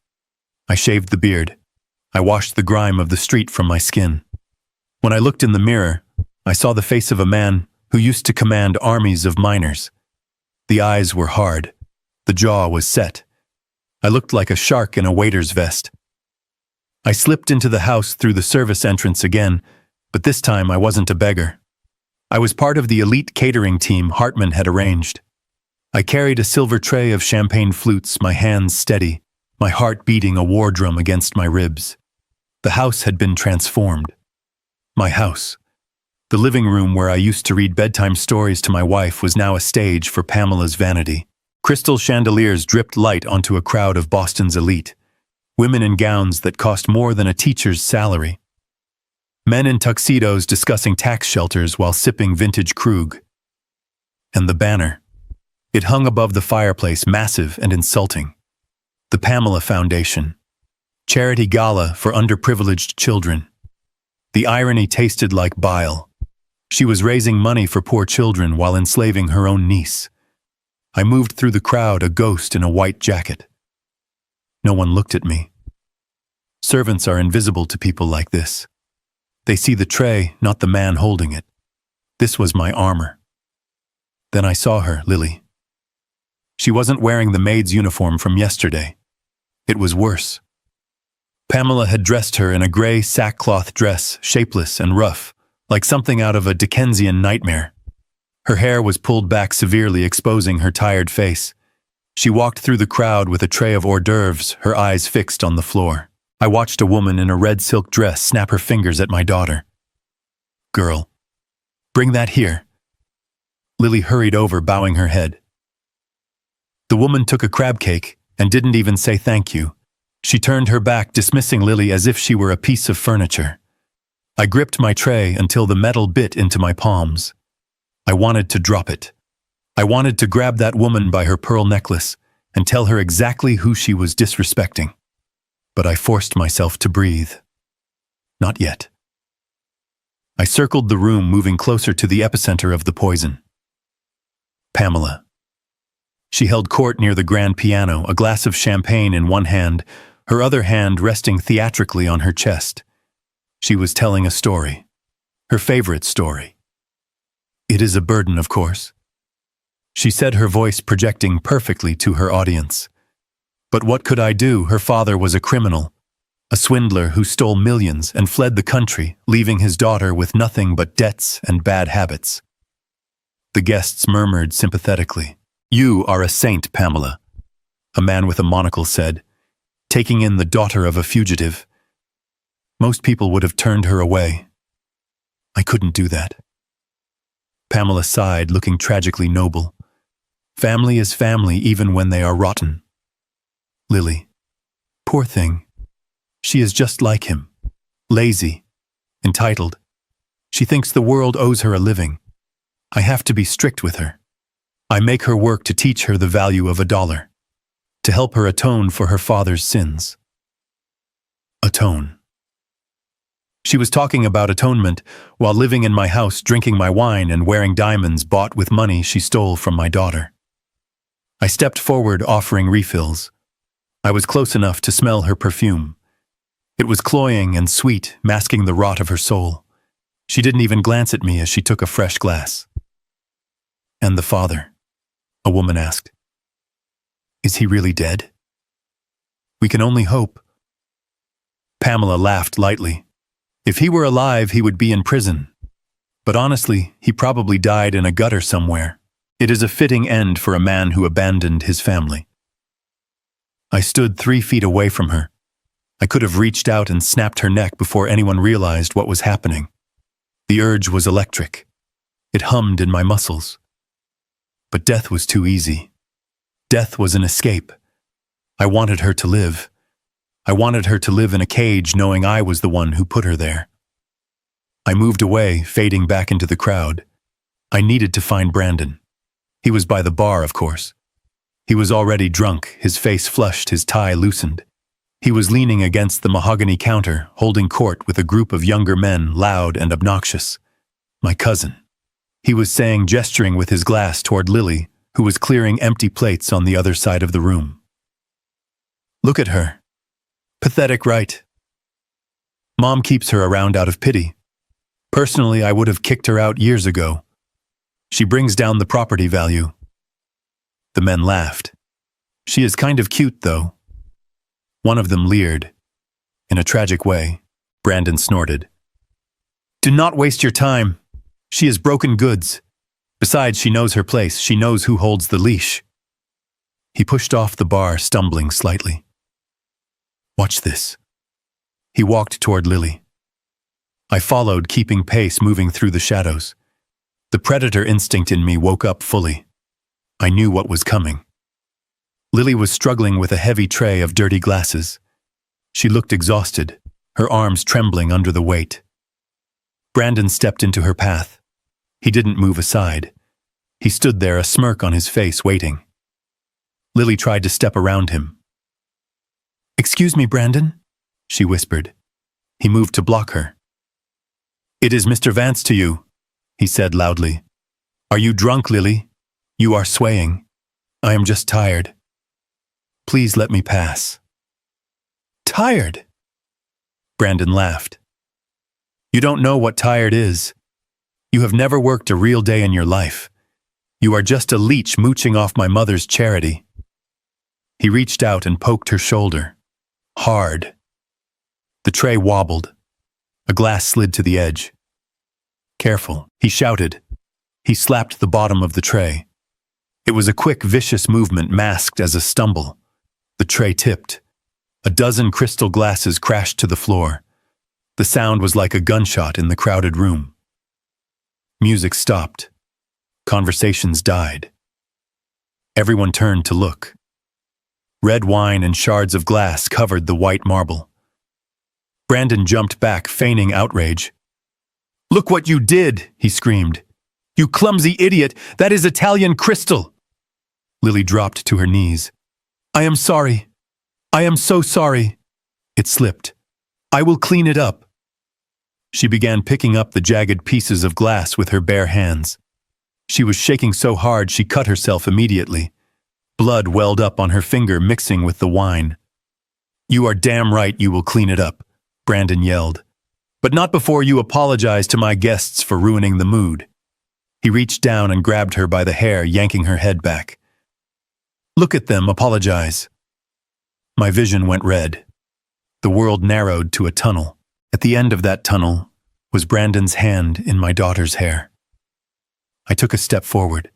I shaved the beard. I washed the grime of the street from my skin. When I looked in the mirror, I saw the face of a man who used to command armies of miners. The eyes were hard. The jaw was set. I looked like a shark in a waiter's vest. I slipped into the house through the service entrance again, but this time I wasn't a beggar. I was part of the elite catering team Hartman had arranged. I carried a silver tray of champagne flutes, my hands steady, my heart beating a war drum against my ribs. The house had been transformed. My house. The living room where I used to read bedtime stories to my wife was now a stage for Pamela's vanity. Crystal chandeliers dripped light onto a crowd of Boston's elite. Women in gowns that cost more than a teacher's salary. Men in tuxedos discussing tax shelters while sipping vintage Krug. And the banner. It hung above the fireplace, massive and insulting. The Pamela Foundation. Charity gala for underprivileged children. The irony tasted like bile. She was raising money for poor children while enslaving her own niece. I moved through the crowd, a ghost in a white jacket. No one looked at me. Servants are invisible to people like this. They see the tray, not the man holding it. This was my armor. Then I saw her, Lily. She wasn't wearing the maid's uniform from yesterday. It was worse. Pamela had dressed her in a gray sackcloth dress, shapeless and rough, like something out of a Dickensian nightmare. Her hair was pulled back severely, exposing her tired face. She walked through the crowd with a tray of hors d'oeuvres, her eyes fixed on the floor. I watched a woman in a red silk dress snap her fingers at my daughter. "Girl, bring that here." Lily hurried over, bowing her head. The woman took a crab cake and didn't even say thank you. She turned her back, dismissing Lily as if she were a piece of furniture. I gripped my tray until the metal bit into my palms. I wanted to drop it. I wanted to grab that woman by her pearl necklace and tell her exactly who she was disrespecting. But I forced myself to breathe. Not yet. I circled the room, moving closer to the epicenter of the poison. Pamela. She held court near the grand piano, a glass of champagne in one hand, her other hand resting theatrically on her chest. She was telling a story. Her favorite story. It is a burden, of course. She said, her voice projecting perfectly to her audience. But what could I do? Her father was a criminal, a swindler who stole millions and fled the country, leaving his daughter with nothing but debts and bad habits. The guests murmured sympathetically. "You are a saint, Pamela," a man with a monocle said, taking in the daughter of a fugitive. Most people would have turned her away. I couldn't do that. Pamela sighed, looking tragically noble. Family is family even when they are rotten. Lily. Poor thing. She is just like him. Lazy. Entitled. She thinks the world owes her a living. I have to be strict with her. I make her work to teach her the value of $1, to help her atone for her father's sins. Atone. She was talking about atonement while living in my house, drinking my wine and wearing diamonds bought with money she stole from my daughter. I stepped forward, offering refills. I was close enough to smell her perfume. It was cloying and sweet, masking the rot of her soul. She didn't even glance at me as she took a fresh glass. "And the father?" a woman asked. "Is he really dead?" "We can only hope." Pamela laughed lightly. "If he were alive, he would be in prison. But honestly, he probably died in a gutter somewhere. It is a fitting end for a man who abandoned his family." I stood 3 feet away from her. I could have reached out and snapped her neck before anyone realized what was happening. The urge was electric. It hummed in my muscles. But death was too easy. Death was an escape. I wanted her to live. I wanted her to live in a cage, knowing I was the one who put her there. I moved away, fading back into the crowd. I needed to find Brandon. He was by the bar, of course. He was already drunk, his face flushed, his tie loosened. He was leaning against the mahogany counter, holding court with a group of younger men, loud and obnoxious. My cousin. He was saying, gesturing with his glass toward Lily, who was clearing empty plates on the other side of the room. "Look at her. Pathetic, right? Mom keeps her around out of pity. Personally, I would have kicked her out years ago. She brings down the property value." The men laughed. "She is kind of cute, though." One of them leered. "In a tragic way," Brandon snorted. "Do not waste your time. She is broken goods. Besides, she knows her place. She knows who holds the leash." He pushed off the bar, stumbling slightly. "Watch this." He walked toward Lily. I followed, keeping pace, moving through the shadows. The predator instinct in me woke up fully. I knew what was coming. Lily was struggling with a heavy tray of dirty glasses. She looked exhausted, her arms trembling under the weight. Brandon stepped into her path. He didn't move aside. He stood there, a smirk on his face, waiting. Lily tried to step around him. "Excuse me, Brandon," she whispered. He moved to block her. "It is Mr. Vance to you," he said loudly. "Are you drunk, Lily? You are swaying. I am just tired. Please let me pass." "Tired?" Brandon laughed. "You don't know what tired is. You have never worked a real day in your life. You are just a leech mooching off my mother's charity." He reached out and poked her shoulder. Hard. The tray wobbled. A glass slid to the edge. "Careful," he shouted. He slapped the bottom of the tray. It was a quick, vicious movement masked as a stumble. The tray tipped. A dozen crystal glasses crashed to the floor. The sound was like a gunshot in the crowded room. Music stopped. Conversations died. Everyone turned to look. Red wine and shards of glass covered the white marble. Brandon jumped back, feigning outrage. "Look what you did," he screamed. "You clumsy idiot! That is Italian crystal!" Lily dropped to her knees. "I am sorry. I am so sorry." It slipped. "I will clean it up." She began picking up the jagged pieces of glass with her bare hands. She was shaking so hard she cut herself immediately. Blood welled up on her finger, mixing with the wine. "You are damn right you will clean it up," Brandon yelled. "But not before you apologize to my guests for ruining the mood." He reached down and grabbed her by the hair, yanking her head back. "Look at them, apologize." My vision went red. The world narrowed to a tunnel. At the end of that tunnel was Brandon's hand in my daughter's hair. I took a step forward.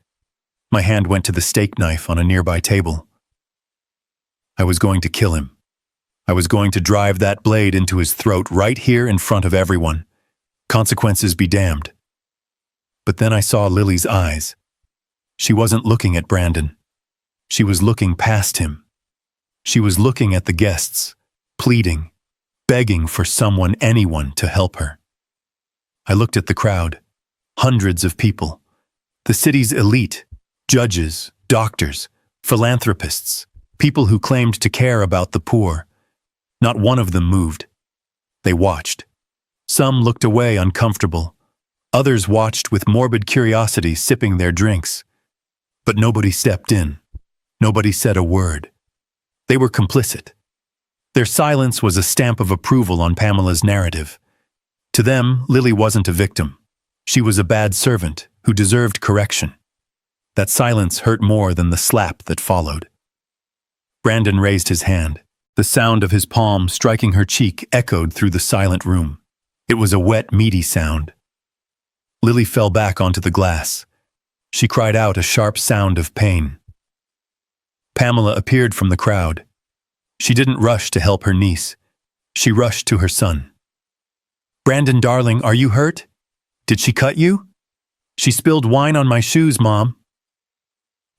My hand went to the steak knife on a nearby table. I was going to kill him. I was going to drive that blade into his throat right here in front of everyone. Consequences be damned. But then I saw Lily's eyes. She wasn't looking at Brandon. She was looking past him. She was looking at the guests, pleading, begging for someone, anyone, to help her. I looked at the crowd. Hundreds of people. The city's elite. Judges, doctors, philanthropists, people who claimed to care about the poor. Not one of them moved. They watched. Some looked away, uncomfortable. Others watched with morbid curiosity, sipping their drinks. But nobody stepped in. Nobody said a word. They were complicit. Their silence was a stamp of approval on Pamela's narrative. To them, Lily wasn't a victim. She was a bad servant who deserved correction. That silence hurt more than the slap that followed. Brandon raised his hand. The sound of his palm striking her cheek echoed through the silent room. It was a wet, meaty sound. Lily fell back onto the glass. She cried out a sharp sound of pain. Pamela appeared from the crowd. She didn't rush to help her niece. She rushed to her son. "Brandon, darling, are you hurt? Did she cut you?" "She spilled wine on my shoes, Mom."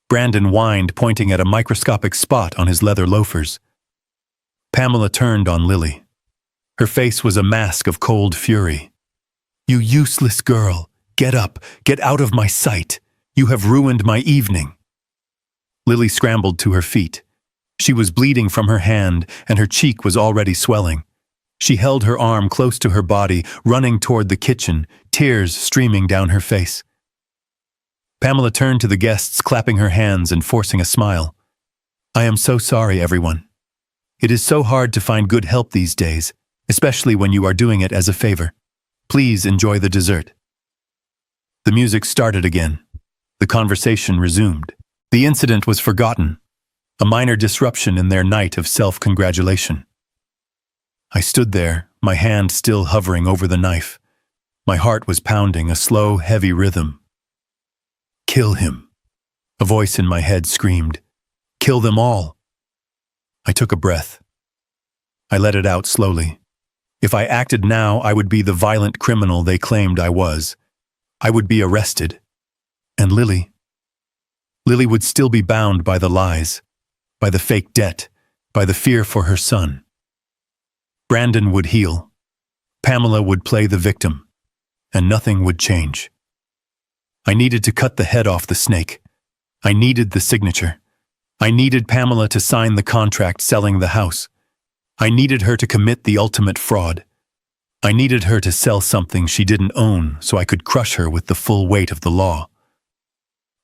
Brandon whined, pointing at a microscopic spot on his leather loafers. Pamela turned on Lily. Her face was a mask of cold fury. "You useless girl! Get up! Get out of my sight! You have ruined my evening!" Lily scrambled to her feet. She was bleeding from her hand, and her cheek was already swelling. She held her arm close to her body, running toward the kitchen, tears streaming down her face. Pamela turned to the guests, clapping her hands and forcing a smile. "I am so sorry, everyone. It is so hard to find good help these days, especially when you are doing it as a favor. Please enjoy the dessert." The music started again. The conversation resumed. The incident was forgotten, a minor disruption in their night of self-congratulation. I stood there, my hand still hovering over the knife. My heart was pounding a slow, heavy rhythm. Kill him. A voice in my head screamed. Kill them all. I took a breath. I let it out slowly. If I acted now, I would be the violent criminal they claimed I was. I would be arrested. And Lily would still be bound by the lies, by the fake debt, by the fear for her son. Brandon would heal. Pamela would play the victim, and nothing would change. I needed to cut the head off the snake. I needed the signature. I needed Pamela to sign the contract selling the house. I needed her to commit the ultimate fraud. I needed her to sell something she didn't own so I could crush her with the full weight of the law.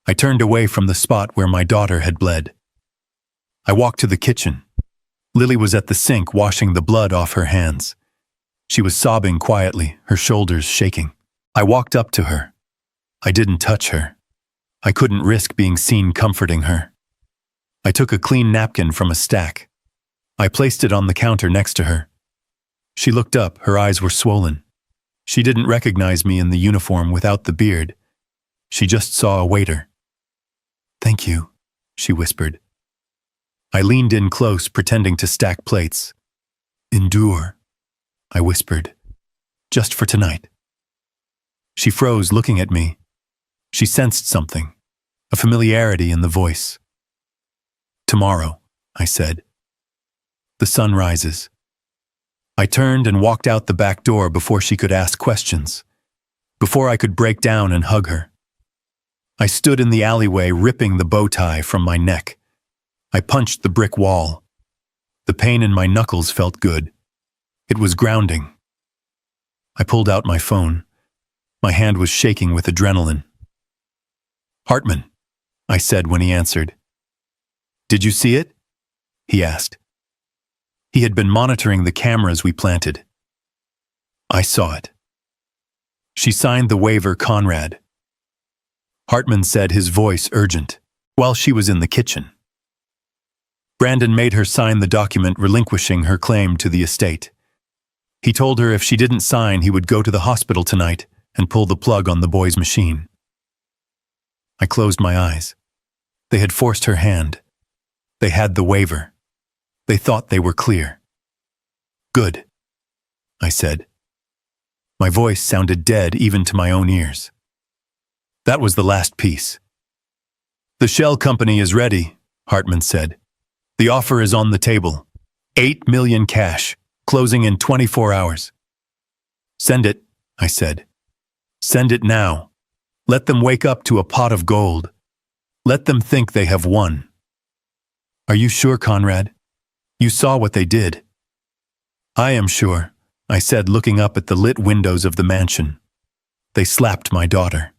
I turned away from the spot where my daughter had bled. I walked to the kitchen. Lily was at the sink washing the blood off her hands. She was sobbing quietly, her shoulders shaking. I walked up to her. I didn't touch her. I couldn't risk being seen comforting her. I took a clean napkin from a stack. I placed it on the counter next to her. She looked up, her eyes were swollen. She didn't recognize me in the uniform without the beard. She just saw a waiter. "Thank you," she whispered. I leaned in close, pretending to stack plates. "Endure," I whispered. "Just for tonight." She froze, looking at me. She sensed something, a familiarity in the voice. "Tomorrow," I said. "The sun rises." I turned and walked out the back door before she could ask questions, before I could break down and hug her. I stood in the alleyway, ripping the bow tie from my neck. I punched the brick wall. The pain in my knuckles felt good. It was grounding. I pulled out my phone. My hand was shaking with adrenaline. "Hartman," I said when he answered. "Did you see it?" he asked. He had been monitoring the cameras we planted. "I saw it." She signed the waiver, Conrad. Hartman said, his voice urgent, while she was in the kitchen. Brandon made her sign the document relinquishing her claim to the estate. He told her if she didn't sign, he would go to the hospital tonight and pull the plug on the boy's machine. I closed my eyes. They had forced her hand. They had the waiver. They thought they were clear. "Good," I said. My voice sounded dead even to my own ears. That was the last piece. "The shell company is ready," Hartman said. "The offer is on the table. 8 million cash, closing in 24 hours. "Send it," I said. "Send it now. Let them wake up to a pot of gold. Let them think they have won." "Are you sure, Conrad? You saw what they did." "I am sure," I said, looking up at the lit windows of the mansion. "They slapped my daughter.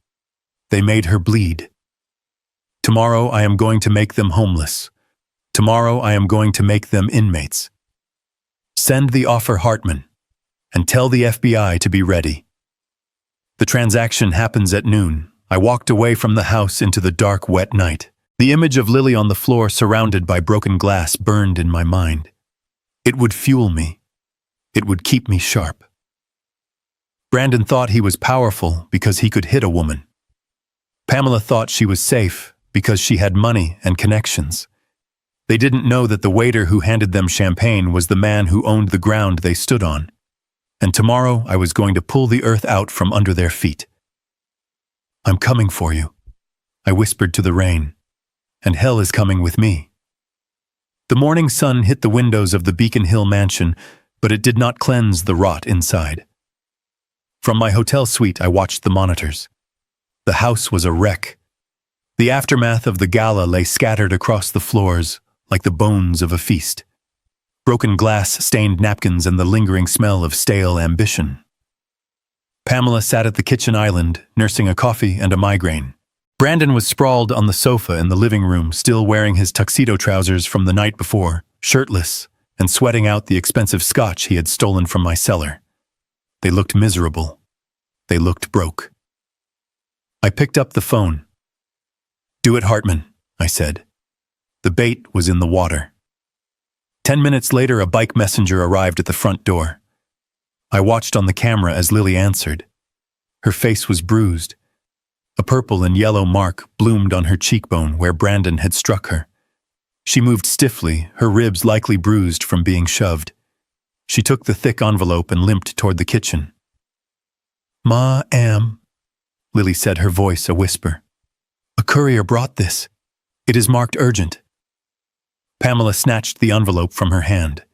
They made her bleed. Tomorrow I am going to make them homeless. Tomorrow I am going to make them inmates. Send the offer, Hartman, and tell the FBI to be ready." The transaction happens at noon. I walked away from the house into the dark, wet night. The image of Lily on the floor surrounded by broken glass burned in my mind. It would fuel me. It would keep me sharp. Brandon thought he was powerful because he could hit a woman. Pamela thought she was safe because she had money and connections. They didn't know that the waiter who handed them champagne was the man who owned the ground they stood on. And tomorrow I was going to pull the earth out from under their feet. "I'm coming for you," I whispered to the rain. "And hell is coming with me." The morning sun hit the windows of the Beacon Hill mansion, but it did not cleanse the rot inside. From my hotel suite, I watched the monitors. The house was a wreck. The aftermath of the gala lay scattered across the floors like the bones of a feast. Broken glass, stained napkins, and the lingering smell of stale ambition. Pamela sat at the kitchen island, nursing a coffee and a migraine. Brandon was sprawled on the sofa in the living room, still wearing his tuxedo trousers from the night before, shirtless, and sweating out the expensive scotch he had stolen from my cellar. They looked miserable. They looked broke. I picked up the phone. Do it, Hartman, I said. The bait was in the water. 10 minutes later, a bike messenger arrived at the front door. I watched on the camera as Lily answered. Her face was bruised. A purple and yellow mark bloomed on her cheekbone where Brandon had struck her. She moved stiffly, her ribs likely bruised from being shoved. She took the thick envelope and limped toward the kitchen. "Ma, Lily said, her voice a whisper. "A courier brought this. It is marked urgent." Pamela snatched the envelope from her hand.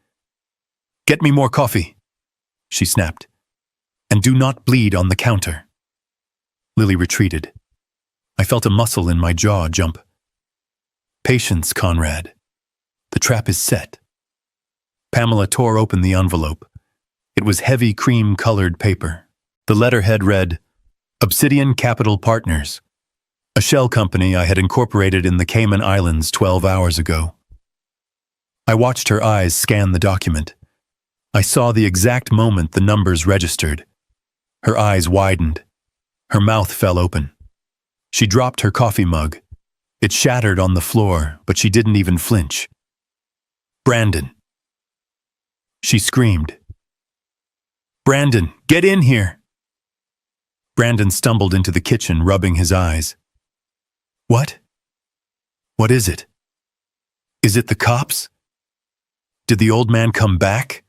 "Get me more coffee," she snapped. "And do not bleed on the counter." Lily retreated. I felt a muscle in my jaw jump. "Patience, Conrad. The trap is set." Pamela tore open the envelope. It was heavy cream-colored paper. The letterhead read, Obsidian Capital Partners, a shell company I had incorporated in the Cayman Islands 12 hours ago. I watched her eyes scan the document. I saw the exact moment the numbers registered. Her eyes widened. Her mouth fell open. She dropped her coffee mug. It shattered on the floor, but she didn't even flinch. "Brandon!" She screamed. "Brandon, get in here!" Brandon stumbled into the kitchen, rubbing his eyes. "What? What is it? Is it the cops? Did the old man come back?"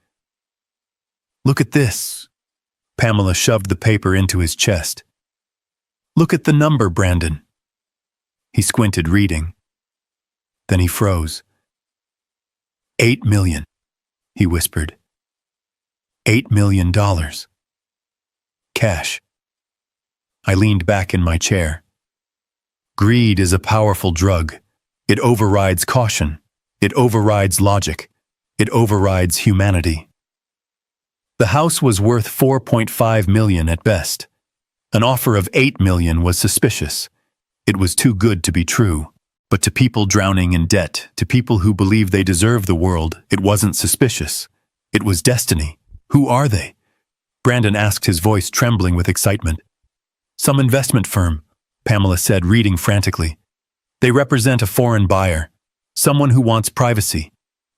"Look at this." Pamela shoved the paper into his chest. "Look at the number, Brandon." He squinted, reading. Then he froze. $8 million, he whispered. $8 million. Cash. I leaned back in my chair. Greed is a powerful drug. It overrides caution. It overrides logic. It overrides humanity. The house was worth $4.5 million at best. An offer of $8 million was suspicious. It was too good to be true. But to people drowning in debt, to people who believe they deserve the world, it wasn't suspicious. It was destiny. Who are they? Brandon asked, his voice trembling with excitement. "Some investment firm," Pamela said, reading frantically. "They represent a foreign buyer, someone who wants privacy.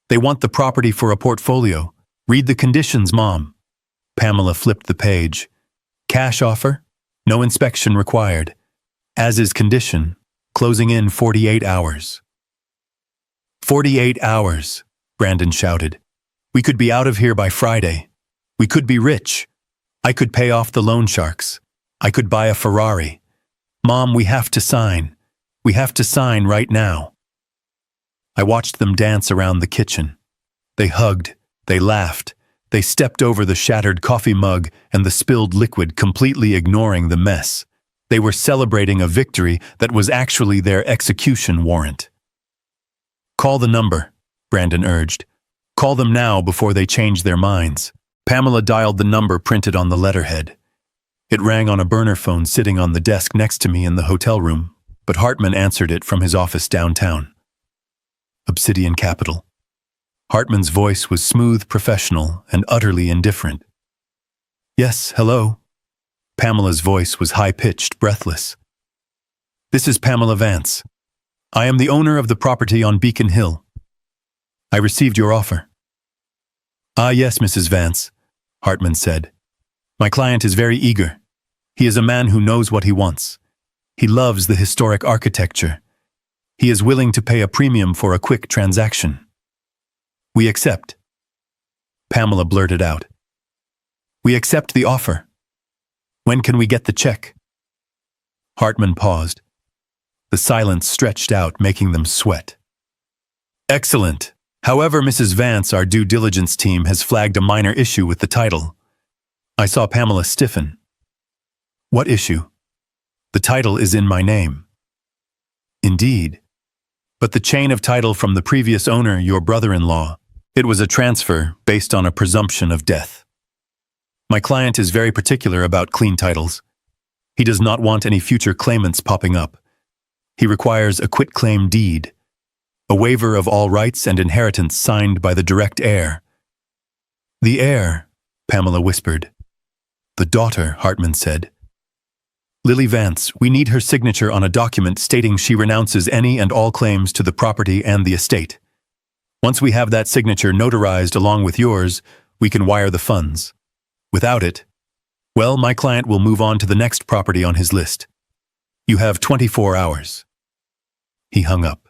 They want the property for a portfolio. Read the conditions, Mom." Pamela flipped the page. "Cash offer? No inspection required. As is condition, closing in 48 hours. 48 hours, Brandon shouted. "We could be out of here by Friday. We could be rich. I could pay off the loan sharks. I could buy a Ferrari. Mom, we have to sign. We have to sign right now." I watched them dance around the kitchen. They hugged, they laughed, they stepped over the shattered coffee mug and the spilled liquid, completely ignoring the mess. They were celebrating a victory that was actually their execution warrant. "Call the number," Brandon urged. "Call them now before they change their minds." Pamela dialed the number printed on the letterhead. It rang on a burner phone sitting on the desk next to me in the hotel room, but Hartman answered it from his office downtown. Obsidian Capital. Hartman's voice was smooth, professional, and utterly indifferent. "Yes, hello." Pamela's voice was high-pitched, breathless. "This is Pamela Vance. I am the owner of the property on Beacon Hill. I received your offer." "Ah, yes, Mrs. Vance," Hartman said. "My client is very eager. He is a man who knows what he wants. He loves the historic architecture. He is willing to pay a premium for a quick transaction." "We accept." Pamela blurted out. "We accept the offer. When can we get the check?" Hartman paused. The silence stretched out, making them sweat. "Excellent. However, Mrs. Vance, our due diligence team has flagged a minor issue with the title." I saw Pamela stiffen. "What issue?" "The title is in my name." "Indeed. But the chain of title from the previous owner, your brother-in-law, it was a transfer based on a presumption of death. My client is very particular about clean titles. He does not want any future claimants popping up. He requires a quitclaim deed, a waiver of all rights and inheritance signed by the direct heir." "The heir," Pamela whispered. "The daughter," Hartman said. Lily Vance, we need her signature on a document stating she renounces any and all claims to the property and the estate. Once we have that signature notarized along with yours, we can wire the funds. Without it, well, my client will move on to the next property on his list. You have 24 hours. He hung up.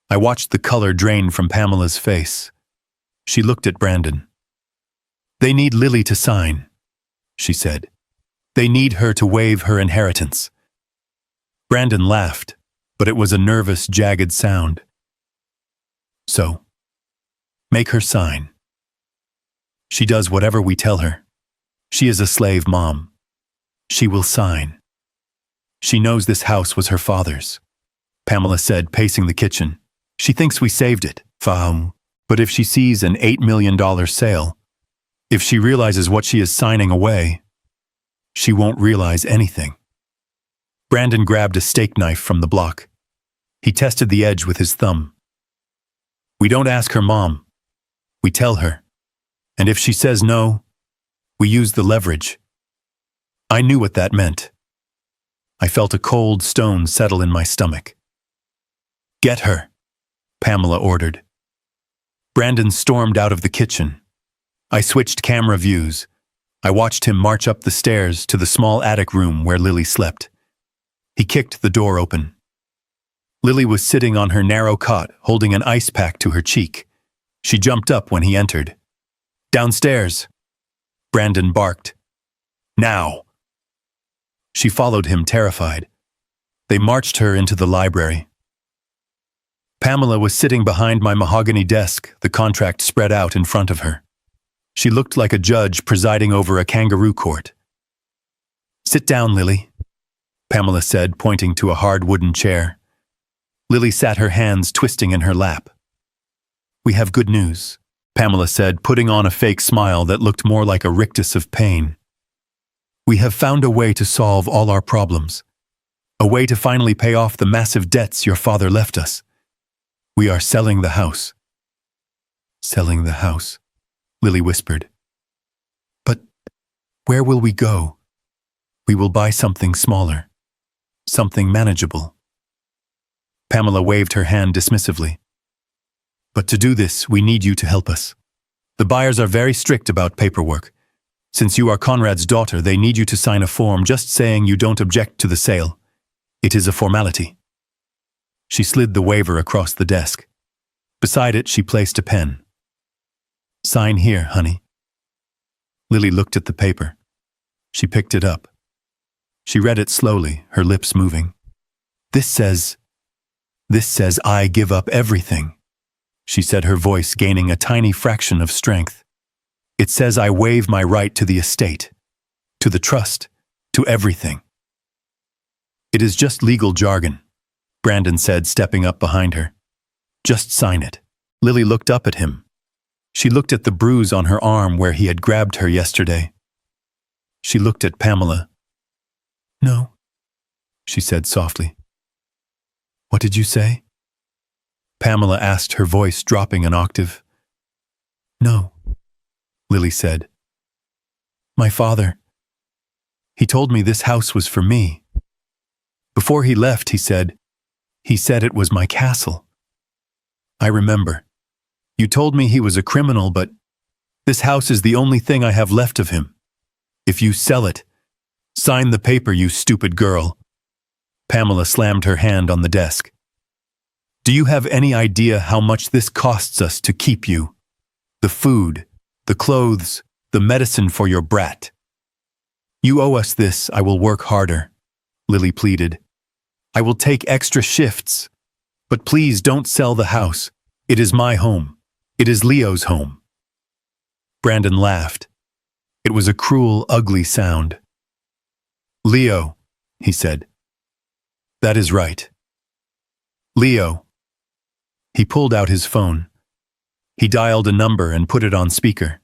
I watched the color drain from Pamela's face. She looked at Brandon. They need Lily to sign, she said. They need her to waive her inheritance. Brandon laughed, but it was a nervous, jagged sound. So, make her sign. She does whatever we tell her. She is a slave mom. She will sign. She knows this house was her father's, Pamela said, pacing the kitchen. She thinks we saved it, but if she sees an $8 million sale, if she realizes what she is signing away, she won't realize anything. Brandon grabbed a steak knife from the block. He tested the edge with his thumb. We don't ask her mom. We tell her. And if she says no, we use the leverage. I knew what that meant. I felt a cold stone settle in my stomach. Get her, Pamela ordered. Brandon stormed out of the kitchen. I switched camera views. I watched him march up the stairs to the small attic room where Lily slept. He kicked the door open. Lily was sitting on her narrow cot, holding an ice pack to her cheek. She jumped up when he entered. Downstairs, Brandon barked. Now. She followed him, terrified. They marched her into the library. Pamela was sitting behind my mahogany desk, the contract spread out in front of her. She looked like a judge presiding over a kangaroo court. Sit down, Lily, Pamela said, pointing to a hard wooden chair. Lily sat, her hands twisting in her lap. We have good news, Pamela said, putting on a fake smile that looked more like a rictus of pain. We have found a way to solve all our problems. A way to finally pay off the massive debts your father left us. We are selling the house. Selling the house, Lily whispered. But where will we go? We will buy something smaller, something manageable. Pamela waved her hand dismissively. But to do this, we need you to help us. The buyers are very strict about paperwork. Since you are Conrad's daughter, they need you to sign a form just saying you don't object to the sale. It is a formality. She slid the waiver across the desk. Beside it, she placed a pen. Sign here, honey. Lily looked at the paper. She picked it up. She read it slowly, her lips moving. This says I give up everything, she said, her voice gaining a tiny fraction of strength. It says I waive my right to the estate, to the trust, to everything. It is just legal jargon, Brandon said, stepping up behind her. Just sign it. Lily looked up at him. She looked at the bruise on her arm where he had grabbed her yesterday. She looked at Pamela. No, she said softly. What did you say? Pamela asked, her voice dropping an octave. No, Lily said. My father. He told me this house was for me. Before he left, he said it was my castle. I remember. You told me he was a criminal, but this house is the only thing I have left of him. If you sell it, sign the paper, you stupid girl. Pamela slammed her hand on the desk. Do you have any idea how much this costs us to keep you? The food, the clothes, the medicine for your brat. You owe us this. I will work harder, Lily pleaded. I will take extra shifts. But please don't sell the house. It is my home. It is Leo's home. Brandon laughed. It was a cruel, ugly sound. Leo, he said. That is right. Leo. He pulled out his phone. He dialed a number and put it on speaker.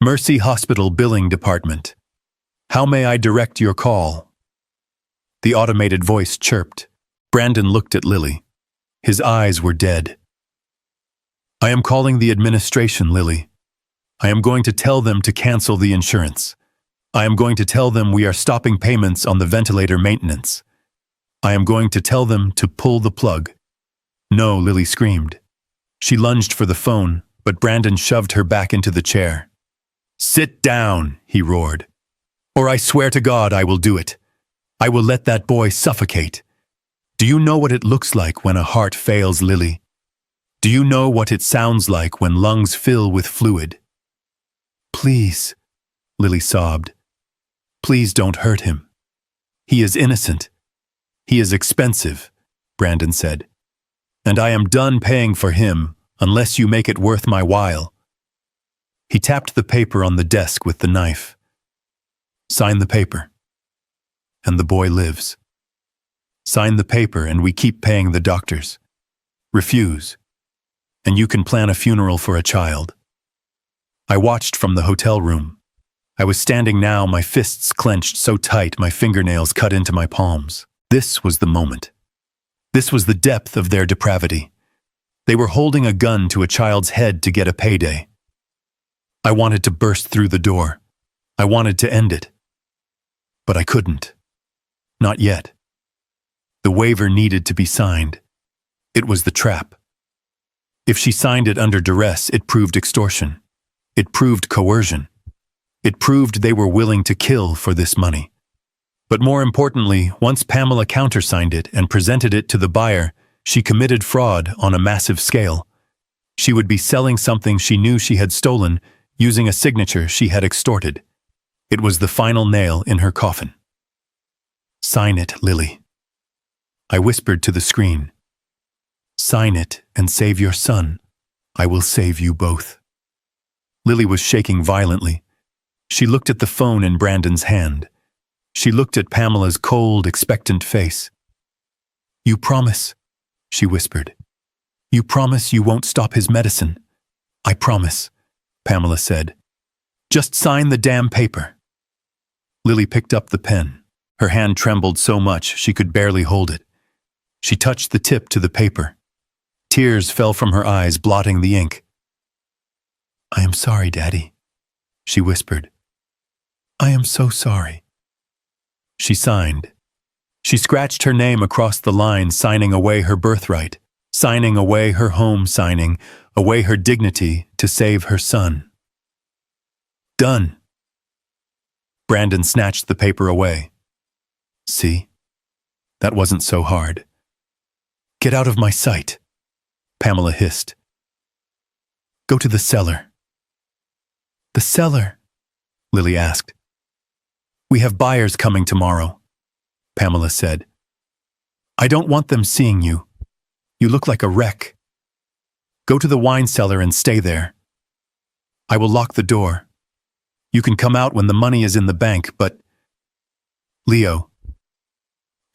Mercy Hospital Billing Department. How may I direct your call? The automated voice chirped. Brandon looked at Lily. His eyes were dead. I am calling the administration, Lily. I am going to tell them to cancel the insurance. I am going to tell them we are stopping payments on the ventilator maintenance. I am going to tell them to pull the plug. No, Lily screamed. She lunged for the phone, but Brandon shoved her back into the chair. Sit down, he roared. Or I swear to God I will do it. I will let that boy suffocate. Do you know what it looks like when a heart fails, Lily? Do you know what it sounds like when lungs fill with fluid? Please, Lily sobbed. Please don't hurt him. He is innocent. He is expensive, Brandon said. And I am done paying for him unless you make it worth my while. He tapped the paper on the desk with the knife. Sign the paper. And the boy lives. Sign the paper and we keep paying the doctors. Refuse. And you can plan a funeral for a child. I watched from the hotel room. I was standing now, my fists clenched so tight my fingernails cut into my palms. This was the moment. This was the depth of their depravity. They were holding a gun to a child's head to get a payday. I wanted to burst through the door. I wanted to end it. But I couldn't. Not yet. The waiver needed to be signed. It was the trap. If she signed it under duress, it proved extortion. It proved coercion. It proved they were willing to kill for this money. But more importantly, once Pamela countersigned it and presented it to the buyer, she committed fraud on a massive scale. She would be selling something she knew she had stolen using a signature she had extorted. It was the final nail in her coffin. Sign it, Lily. I whispered to the screen. Sign it and save your son. I will save you both. Lily was shaking violently. She looked at the phone in Brandon's hand. She looked at Pamela's cold, expectant face. You promise, she whispered. You promise you won't stop his medicine. I promise, Pamela said. Just sign the damn paper. Lily picked up the pen. Her hand trembled so much she could barely hold it. She touched the tip to the paper. Tears fell from her eyes, blotting the ink. I am sorry, Daddy, she whispered. I am so sorry. She signed. She scratched her name across the line, signing away her birthright, signing away her home, signing away her dignity to save her son. Done. Brandon snatched the paper away. See? That wasn't so hard. Get out of my sight, Pamela hissed. Go to the cellar. The cellar? Lily asked. We have buyers coming tomorrow, Pamela said. I don't want them seeing you. You look like a wreck. Go to the wine cellar and stay there. I will lock the door. You can come out when the money is in the bank, but... Leo,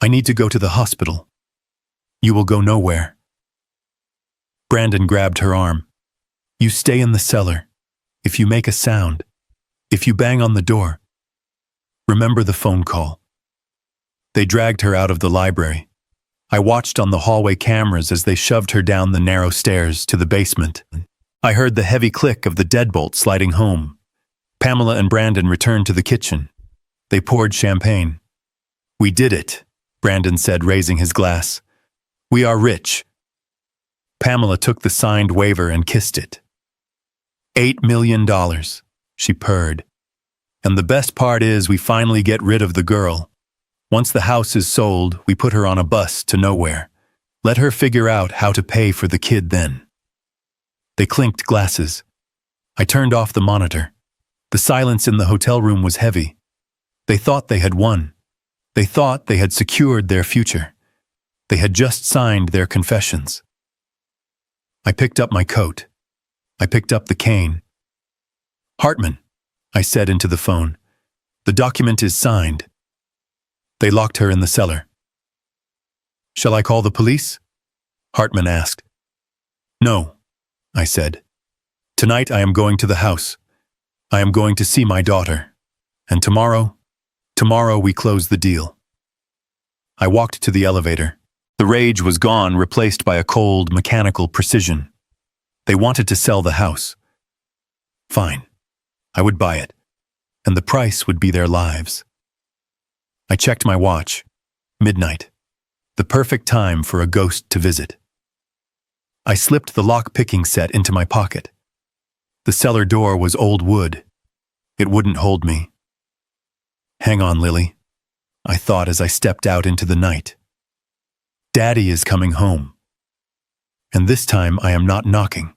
I need to go to the hospital. You will go nowhere. Brandon grabbed her arm. You stay in the cellar. If you make a sound, if you bang on the door, remember the phone call. They dragged her out of the library. I watched on the hallway cameras as they shoved her down the narrow stairs to the basement. I heard the heavy click of the deadbolt sliding home. Pamela and Brandon returned to the kitchen. They poured champagne. We did it, Brandon said, raising his glass. We are rich. Pamela took the signed waiver and kissed it. $8 million, she purred. And the best part is we finally get rid of the girl. Once the house is sold, we put her on a bus to nowhere. Let her figure out how to pay for the kid then. They clinked glasses. I turned off the monitor. The silence in the hotel room was heavy. They thought they had won. They thought they had secured their future. They had just signed their confessions. I picked up my coat. I picked up the cane. Hartman, I said into the phone. The document is signed. They locked her in the cellar. Shall I call the police? Hartman asked. No, I said. Tonight I am going to the house. I am going to see my daughter. And tomorrow we close the deal. I walked to the elevator. The rage was gone, replaced by a cold, mechanical precision. They wanted to sell the house. Fine. I would buy it. and the price would be their lives. I checked my watch. Midnight. The perfect time for a ghost to visit. I slipped the lock-picking set into my pocket. The cellar door was old wood. It wouldn't hold me. Hang on, Lily, I thought as I stepped out into the night. Daddy is coming home. And this time I am not knocking.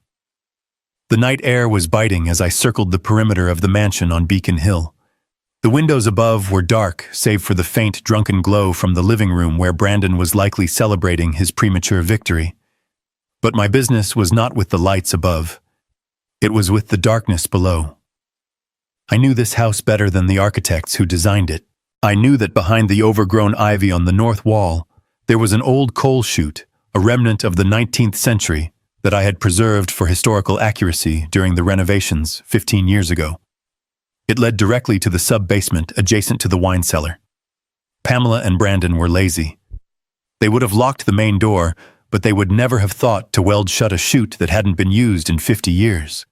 The night air was biting as I circled the perimeter of the mansion on Beacon Hill. The windows above were dark, save for the faint, drunken glow from the living room where Brandon was likely celebrating his premature victory. But my business was not with the lights above. It was with the darkness below. I knew this house better than the architects who designed it. I knew that behind the overgrown ivy on the north wall, there was an old coal chute, a remnant of the 19th century, that I had preserved for historical accuracy during the renovations 15 years ago. It led directly to the sub-basement adjacent to the wine cellar. Pamela and Brandon were lazy. They would have locked the main door, but they would never have thought to weld shut a chute that hadn't been used in 50 years.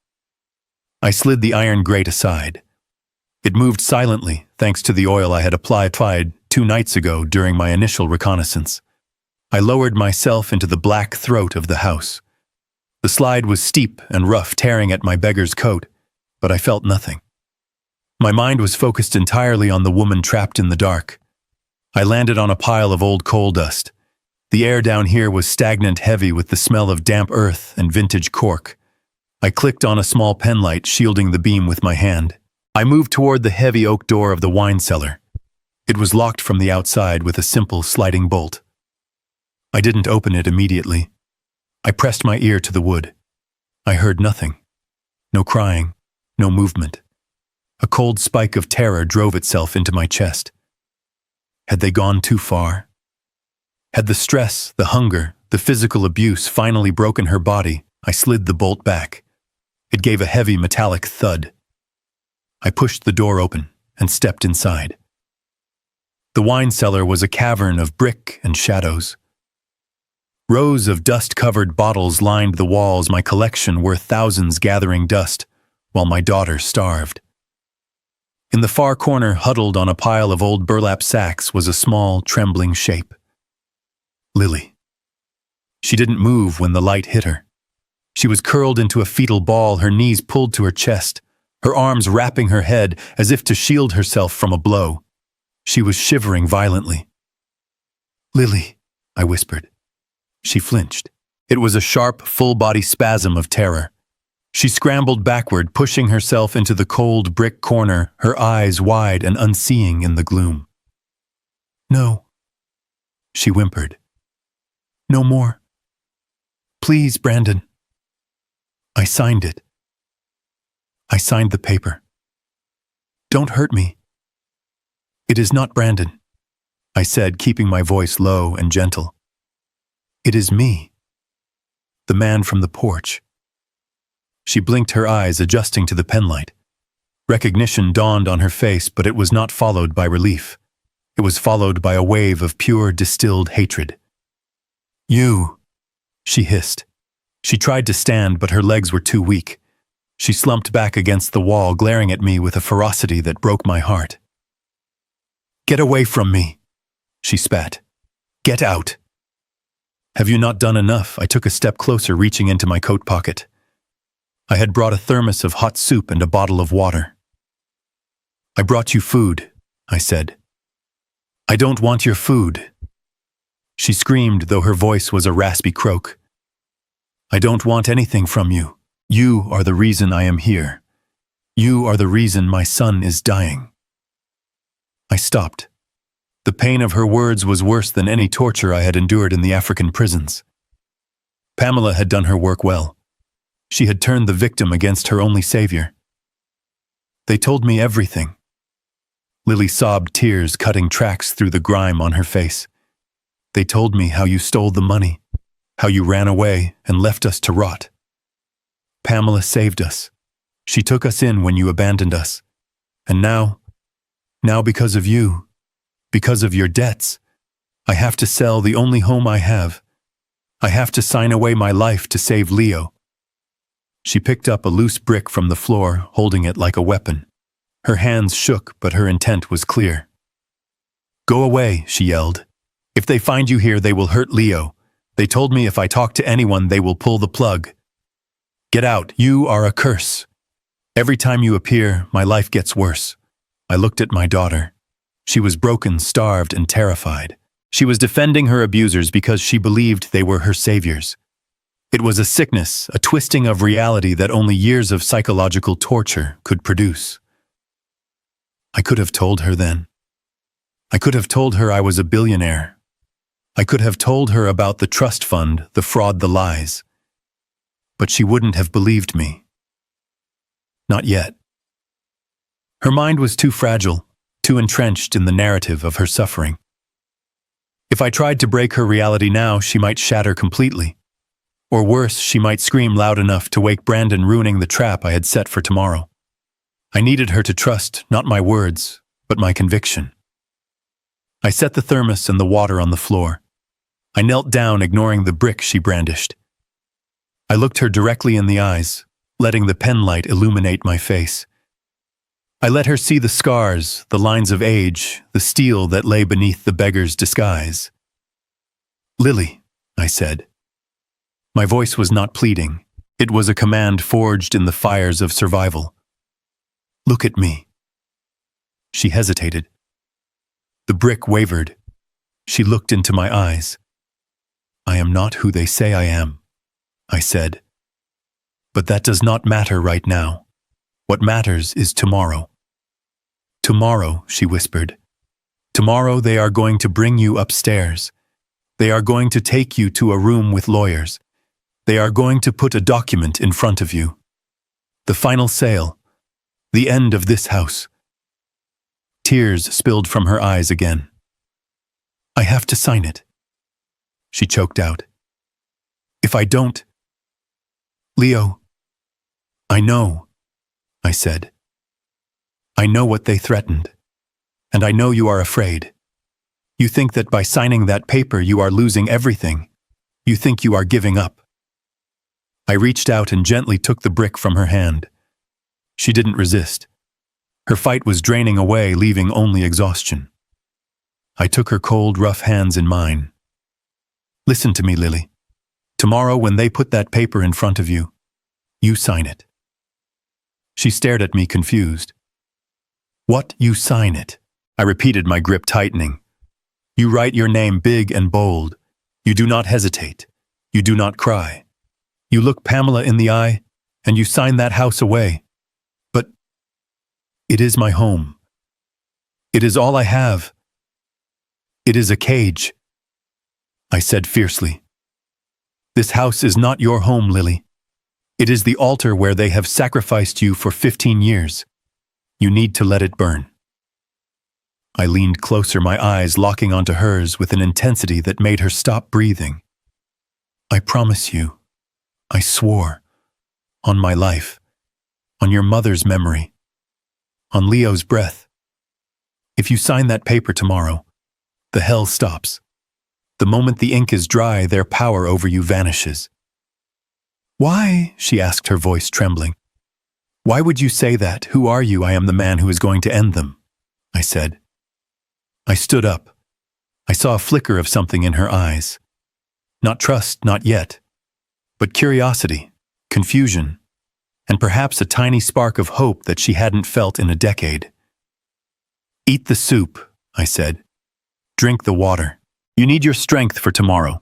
I slid the iron grate aside. It moved silently thanks to the oil I had applied 2 nights ago during my initial reconnaissance. I lowered myself into the black throat of the house. The slide was steep and rough, tearing at my beggar's coat, but I felt nothing. My mind was focused entirely on the woman trapped in the dark. I landed on a pile of old coal dust. The air down here was stagnant, heavy with the smell of damp earth and vintage cork. I clicked on a small penlight, shielding the beam with my hand. I moved toward the heavy oak door of the wine cellar. It was locked from the outside with a simple sliding bolt. I didn't open it immediately. I pressed my ear to the wood. I heard nothing. No crying, no movement. A cold spike of terror drove itself into my chest. Had they gone too far? Had the stress, the hunger, the physical abuse finally broken her body? I slid the bolt back. It gave a heavy metallic thud. I pushed the door open and stepped inside. The wine cellar was a cavern of brick and shadows. Rows of dust-covered bottles lined the walls, my collection worth thousands gathering dust, while my daughter starved. In the far corner, huddled on a pile of old burlap sacks, was a small, trembling shape. Lily. She didn't move when the light hit her. She was curled into a fetal ball, her knees pulled to her chest, her arms wrapping her head as if to shield herself from a blow. She was shivering violently. Lily, I whispered. She flinched. It was a sharp, full-body spasm of terror. She scrambled backward, pushing herself into the cold brick corner, her eyes wide and unseeing in the gloom. No, she whimpered. No more. Please, Brandon. I signed it. I signed the paper. Don't hurt me. It is not Brandon, I said, keeping my voice low and gentle. It is me, the man from the porch. She blinked her eyes, adjusting to the penlight. Recognition dawned on her face, but it was not followed by relief. It was followed by a wave of pure, distilled hatred. You, she hissed. She tried to stand, but her legs were too weak. She slumped back against the wall, glaring at me with a ferocity that broke my heart. Get away from me, she spat. Get out. Have you not done enough? I took a step closer, reaching into my coat pocket. I had brought a thermos of hot soup and a bottle of water. I brought you food, I said. I don't want your food. She screamed, though her voice was a raspy croak. I don't want anything from you. You are the reason I am here. You are the reason my son is dying. I stopped. The pain of her words was worse than any torture I had endured in the African prisons. Pamela had done her work well. She had turned the victim against her only savior. They told me everything. Lily sobbed, tears cutting tracks through the grime on her face. They told me how you stole the money, how you ran away and left us to rot. Pamela saved us. She took us in when you abandoned us. And now because of you, because of your debts, I have to sell the only home I have. I have to sign away my life to save Leo. She picked up a loose brick from the floor, holding it like a weapon. Her hands shook, but her intent was clear. "Go away," she yelled. "If they find you here, they will hurt Leo. They told me if I talk to anyone, they will pull the plug. Get out, you are a curse. Every time you appear, my life gets worse." I looked at my daughter. She was broken, starved, and terrified. She was defending her abusers because she believed they were her saviors. It was a sickness, a twisting of reality that only years of psychological torture could produce. I could have told her then. I could have told her I was a billionaire. I could have told her about the trust fund, the fraud, the lies. But she wouldn't have believed me. Not yet. Her mind was too fragile, too entrenched in the narrative of her suffering. If I tried to break her reality now, she might shatter completely. Or worse, she might scream loud enough to wake Brandon, ruining the trap I had set for tomorrow. I needed her to trust, not my words, but my conviction. I set the thermos and the water on the floor. I knelt down, ignoring the brick she brandished. I looked her directly in the eyes, letting the pen light illuminate my face. I let her see the scars, the lines of age, the steel that lay beneath the beggar's disguise. "Lily," I said. My voice was not pleading. It was a command forged in the fires of survival. "Look at me." She hesitated. The brick wavered. She looked into my eyes. "I am not who they say I am," I said. "But that does not matter right now. What matters is tomorrow." "Tomorrow," she whispered. "Tomorrow they are going to bring you upstairs. They are going to take you to a room with lawyers. They are going to put a document in front of you. The final sale. The end of this house." Tears spilled from her eyes again. "I have to sign it," she choked out. "If I don't..." "Leo..." "I know," I said. "I know what they threatened. And I know you are afraid. You think that by signing that paper you are losing everything. You think you are giving up." I reached out and gently took the brick from her hand. She didn't resist. Her fight was draining away, leaving only exhaustion. I took her cold, rough hands in mine. "Listen to me, Lily. Tomorrow, when they put that paper in front of you, you sign it." She stared at me, confused. "What, you sign it?" I repeated, my grip tightening. "You write your name big and bold. You do not hesitate. You do not cry. You look Pamela in the eye, and you sign that house away. But it is my home. It is all I have. It is a cage," I said fiercely. "This house is not your home, Lily. It is the altar where they have sacrificed you for 15 years. You need to let it burn." I leaned closer, my eyes locking onto hers with an intensity that made her stop breathing. "I promise you, I swore, on my life, on your mother's memory, on Leo's breath. If you sign that paper tomorrow, the hell stops. The moment the ink is dry, their power over you vanishes." "Why?" she asked, her voice trembling. "Why would you say that? Who are you?" "I am the man who is going to end them," I said. I stood up. I saw a flicker of something in her eyes. Not trust, not yet, but curiosity, confusion, and perhaps a tiny spark of hope that she hadn't felt in a decade. "Eat the soup," I said. "Drink the water. You need your strength for tomorrow.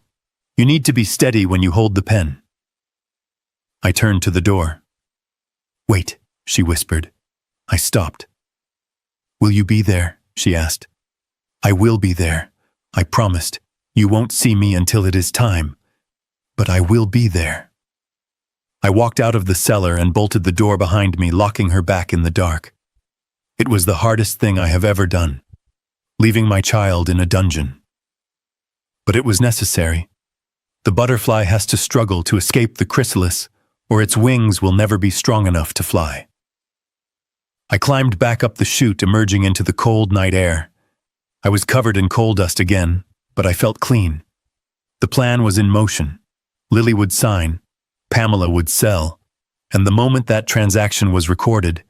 You need to be steady when you hold the pen." I turned to the door. "Wait," she whispered. I stopped. "Will you be there?" she asked. "I will be there. I promised. You won't see me until it is time. But I will be there." I walked out of the cellar and bolted the door behind me, locking her back in the dark. It was the hardest thing I have ever done, leaving my child in a dungeon. But it was necessary. The butterfly has to struggle to escape the chrysalis, or its wings will never be strong enough to fly. I climbed back up the chute, emerging into the cold night air. I was covered in coal dust again, but I felt clean. The plan was in motion. Lily would sign, Pamela would sell, and the moment that transaction was recorded,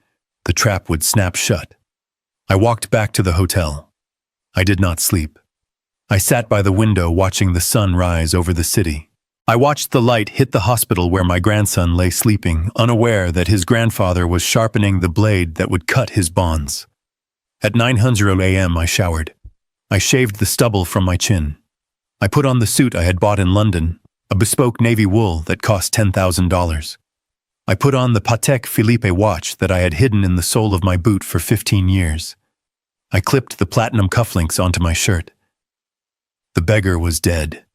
the trap would snap shut. I walked back to the hotel. I did not sleep. I sat by the window watching the sun rise over the city. I watched the light hit the hospital where my grandson lay sleeping, unaware that his grandfather was sharpening the blade that would cut his bonds. At 9:00 a.m. I showered. I shaved the stubble from my chin. I put on the suit I had bought in London, a bespoke navy wool that cost $10,000. I put on the Patek Philippe watch that I had hidden in the sole of my boot for 15 years. I clipped the platinum cufflinks onto my shirt. The beggar was dead.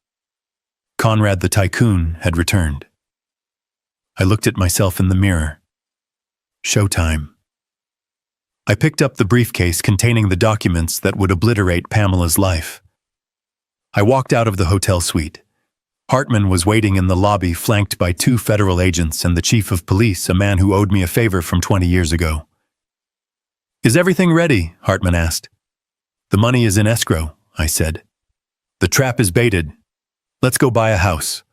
Conrad the tycoon had returned. I looked at myself in the mirror. Showtime. I picked up the briefcase containing the documents that would obliterate Pamela's life. I walked out of the hotel suite. Hartman was waiting in the lobby, flanked by 2 federal agents and the chief of police, a man who owed me a favor from 20 years ago. "Is everything ready?" Hartman asked. "The money is in escrow," I said. "The trap is baited. Let's go buy a house."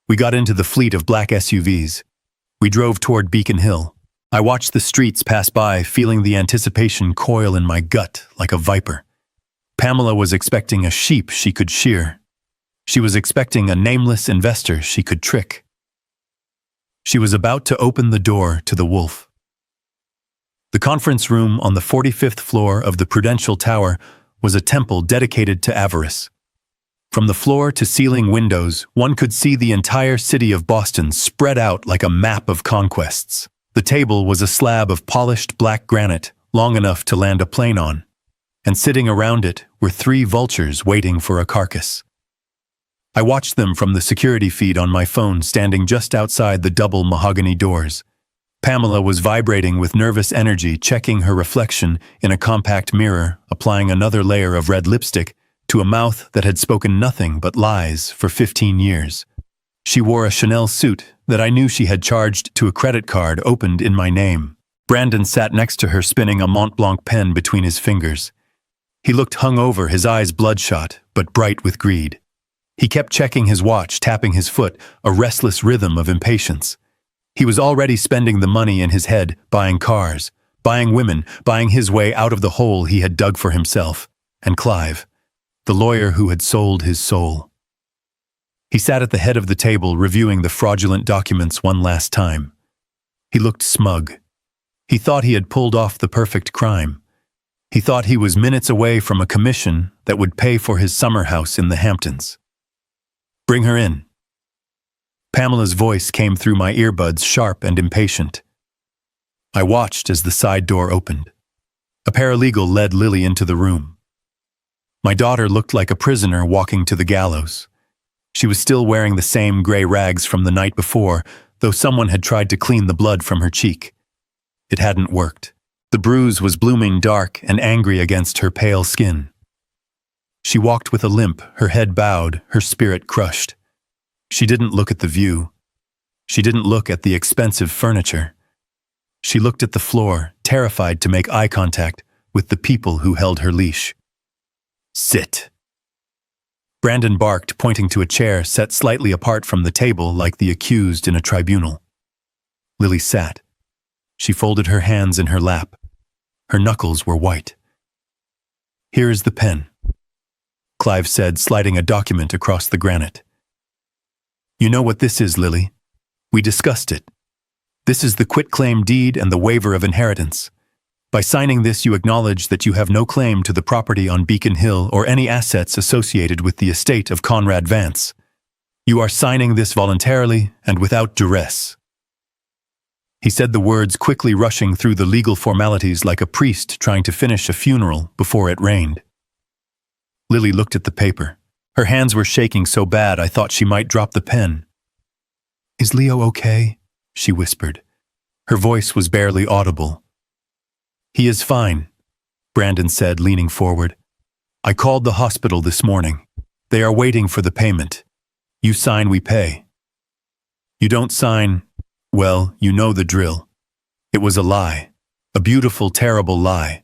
We got into the fleet of black SUVs. We drove toward Beacon Hill. I watched the streets pass by, feeling the anticipation coil in my gut like a viper. Pamela was expecting a sheep she could shear. She was expecting a nameless investor she could trick. She was about to open the door to the wolf. The conference room on the 45th floor of the Prudential Tower was a temple dedicated to avarice. From the floor to ceiling windows, one could see the entire city of Boston spread out like a map of conquests. The table was a slab of polished black granite, long enough to land a plane on, and sitting around it were 3 vultures waiting for a carcass. I watched them from the security feed on my phone, standing just outside the double mahogany doors. Pamela was vibrating with nervous energy, checking her reflection in a compact mirror, applying another layer of red lipstick to a mouth that had spoken nothing but lies for 15 years. She wore a Chanel suit that I knew she had charged to a credit card opened in my name. Brandon sat next to her, spinning a Mont Blanc pen between his fingers. He looked hungover, his eyes bloodshot, but bright with greed. He kept checking his watch, tapping his foot, a restless rhythm of impatience. He was already spending the money in his head, buying cars, buying women, buying his way out of the hole he had dug for himself. And Clive, the lawyer who had sold his soul. He sat at the head of the table, reviewing the fraudulent documents one last time. He looked smug. He thought he had pulled off the perfect crime. He thought he was minutes away from a commission that would pay for his summer house in the Hamptons. "Bring her in." Pamela's voice came through my earbuds, sharp and impatient. I watched as the side door opened. A paralegal led Lily into the room. My daughter looked like a prisoner walking to the gallows. She was still wearing the same gray rags from the night before, though someone had tried to clean the blood from her cheek. It hadn't worked. The bruise was blooming dark and angry against her pale skin. She walked with a limp, her head bowed, her spirit crushed. She didn't look at the view. She didn't look at the expensive furniture. She looked at the floor, terrified to make eye contact with the people who held her leash. "Sit." Brandon barked, pointing to a chair set slightly apart from the table like the accused in a tribunal. Lily sat. She folded her hands in her lap. Her knuckles were white. "Here is the pen," Clive said, sliding a document across the granite. "You know what this is, Lily. We discussed it. This is the quitclaim deed and the waiver of inheritance. By signing this, you acknowledge that you have no claim to the property on Beacon Hill or any assets associated with the estate of Conrad Vance. You are signing this voluntarily and without duress." He said the words, quickly rushing through the legal formalities like a priest trying to finish a funeral before it rained. Lily looked at the paper. Her hands were shaking so bad I thought she might drop the pen. "Is Leo okay?" she whispered. Her voice was barely audible. "He is fine," Brandon said, leaning forward. "I called the hospital this morning. They are waiting for the payment. You sign, we pay. You don't sign, well, you know the drill. It was a lie. A beautiful, terrible lie.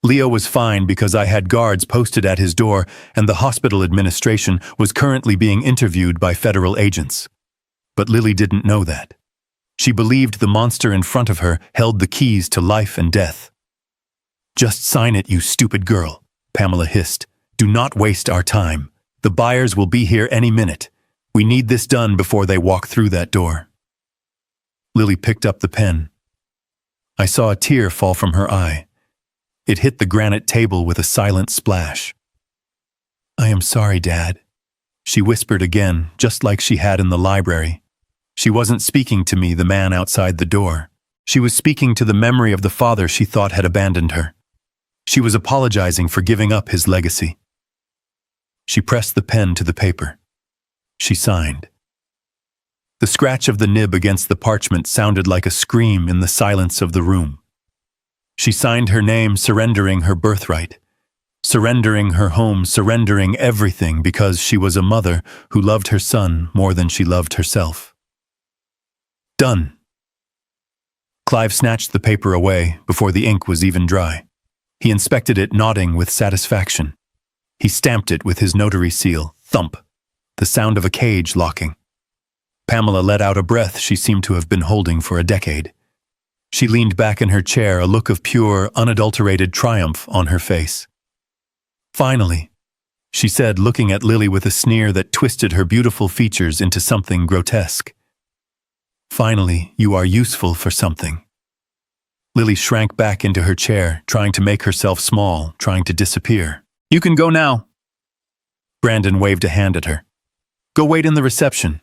Leo was fine because I had guards posted at his door, and the hospital administration was currently being interviewed by federal agents. But Lily didn't know that. She believed the monster in front of her held the keys to life and death. "Just sign it, you stupid girl," Pamela hissed. "Do not waste our time. The buyers will be here any minute. We need this done before they walk through that door." Lily picked up the pen. I saw a tear fall from her eye. It hit the granite table with a silent splash. "I am sorry, Dad," she whispered again, just like she had in the library. She wasn't speaking to me, the man outside the door. She was speaking to the memory of the father she thought had abandoned her. She was apologizing for giving up his legacy. She pressed the pen to the paper. She signed. The scratch of the nib against the parchment sounded like a scream in the silence of the room. She signed her name, surrendering her birthright, surrendering her home, surrendering everything because she was a mother who loved her son more than she loved herself. Done. Clive snatched the paper away before the ink was even dry. He inspected it, nodding with satisfaction. He stamped it with his notary seal. Thump. The sound of a cage locking. Pamela let out a breath she seemed to have been holding for a decade. She leaned back in her chair, a look of pure, unadulterated triumph on her face. "Finally," she said, looking at Lily with a sneer that twisted her beautiful features into something grotesque. "Finally, you are useful for something." Lily shrank back into her chair, trying to make herself small, trying to disappear. "You can go now." Brandon waved a hand at her. "Go wait in the reception.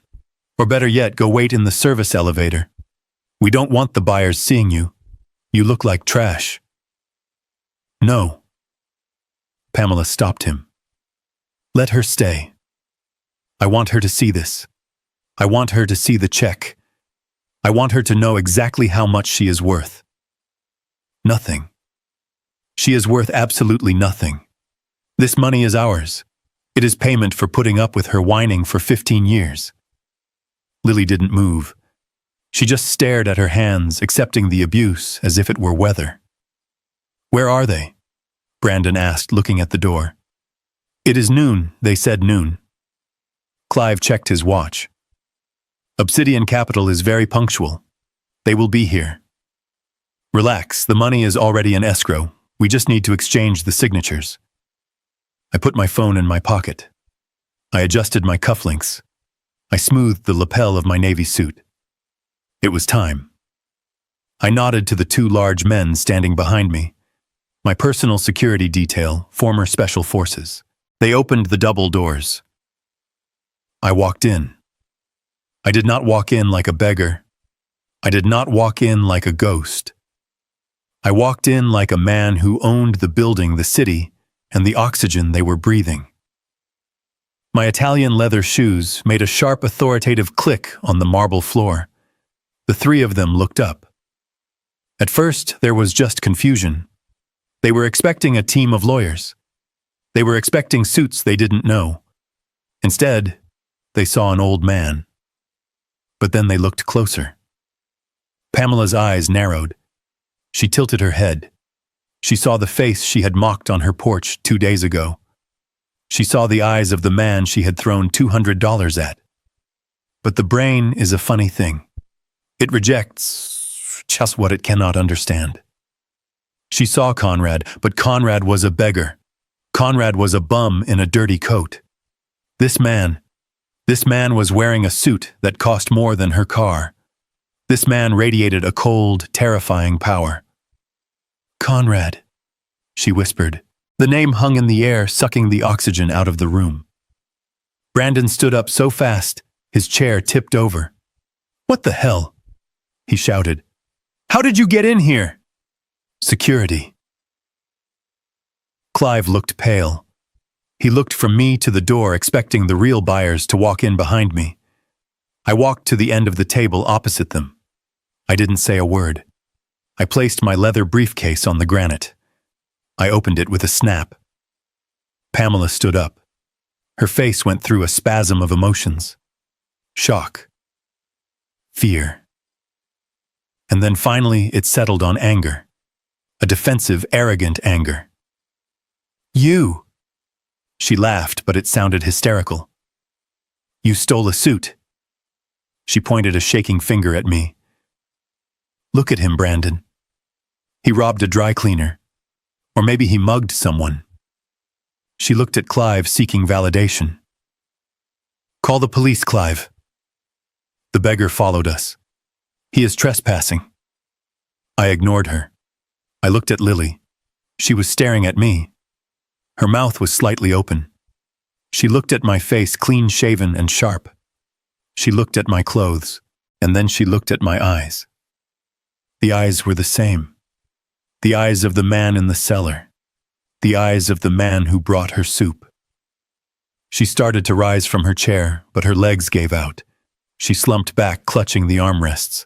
Or better yet, go wait in the service elevator. We don't want the buyers seeing you. You look like trash." "No." Pamela stopped him. "Let her stay. I want her to see this. I want her to see the check. I want her to know exactly how much she is worth." "Nothing. She is worth absolutely nothing. This money is ours. It is payment for putting up with her whining for 15 years. Lily didn't move. She just stared at her hands, accepting the abuse as if it were weather. "Where are they?" Brandon asked, looking at the door. "It is noon," they said. "Noon." Clive checked his watch. "Obsidian Capital is very punctual. They will be here. Relax, the money is already in escrow. We just need to exchange the signatures." I put my phone in my pocket. I adjusted my cufflinks. I smoothed the lapel of my navy suit. It was time. I nodded to the two large men standing behind me. My personal security detail, former special forces. They opened the double doors. I walked in. I did not walk in like a beggar. I did not walk in like a ghost. I walked in like a man who owned the building, the city, and the oxygen they were breathing. My Italian leather shoes made a sharp, authoritative click on the marble floor. The three of them looked up. At first, there was just confusion. They were expecting a team of lawyers. They were expecting suits they didn't know. Instead, they saw an old man. But then they looked closer. Pamela's eyes narrowed. She tilted her head. She saw the face she had mocked on her porch 2 days ago. She saw the eyes of the man she had thrown $200 at. But the brain is a funny thing. It rejects just what it cannot understand. She saw Conrad, but Conrad was a beggar. Conrad was a bum in a dirty coat. This man was wearing a suit that cost more than her car. This man radiated a cold, terrifying power. "Conrad," she whispered. The name hung in the air, sucking the oxygen out of the room. Brandon stood up so fast, his chair tipped over. "What the hell?" he shouted. "How did you get in here?" "Security." Clive looked pale. He looked from me to the door, expecting the real buyers to walk in behind me. I walked to the end of the table opposite them. I didn't say a word. I placed my leather briefcase on the granite. I opened it with a snap. Pamela stood up. Her face went through a spasm of emotions. Shock. Fear. And then finally it settled on anger. A defensive, arrogant anger. "You!" She laughed, but it sounded hysterical. "You stole a suit." She pointed a shaking finger at me. Look at him, Brandon. He robbed a dry cleaner. Or maybe he mugged someone. She looked at Clive, seeking validation. Call the police, Clive. The beggar followed us. He is trespassing. I ignored her. I looked at Lily. She was staring at me. Her mouth was slightly open. She looked at my face, clean-shaven and sharp. She looked at my clothes, and then she looked at my eyes. The eyes were the same. The eyes of the man in the cellar. The eyes of the man who brought her soup. She started to rise from her chair, but her legs gave out. She slumped back, clutching the armrests.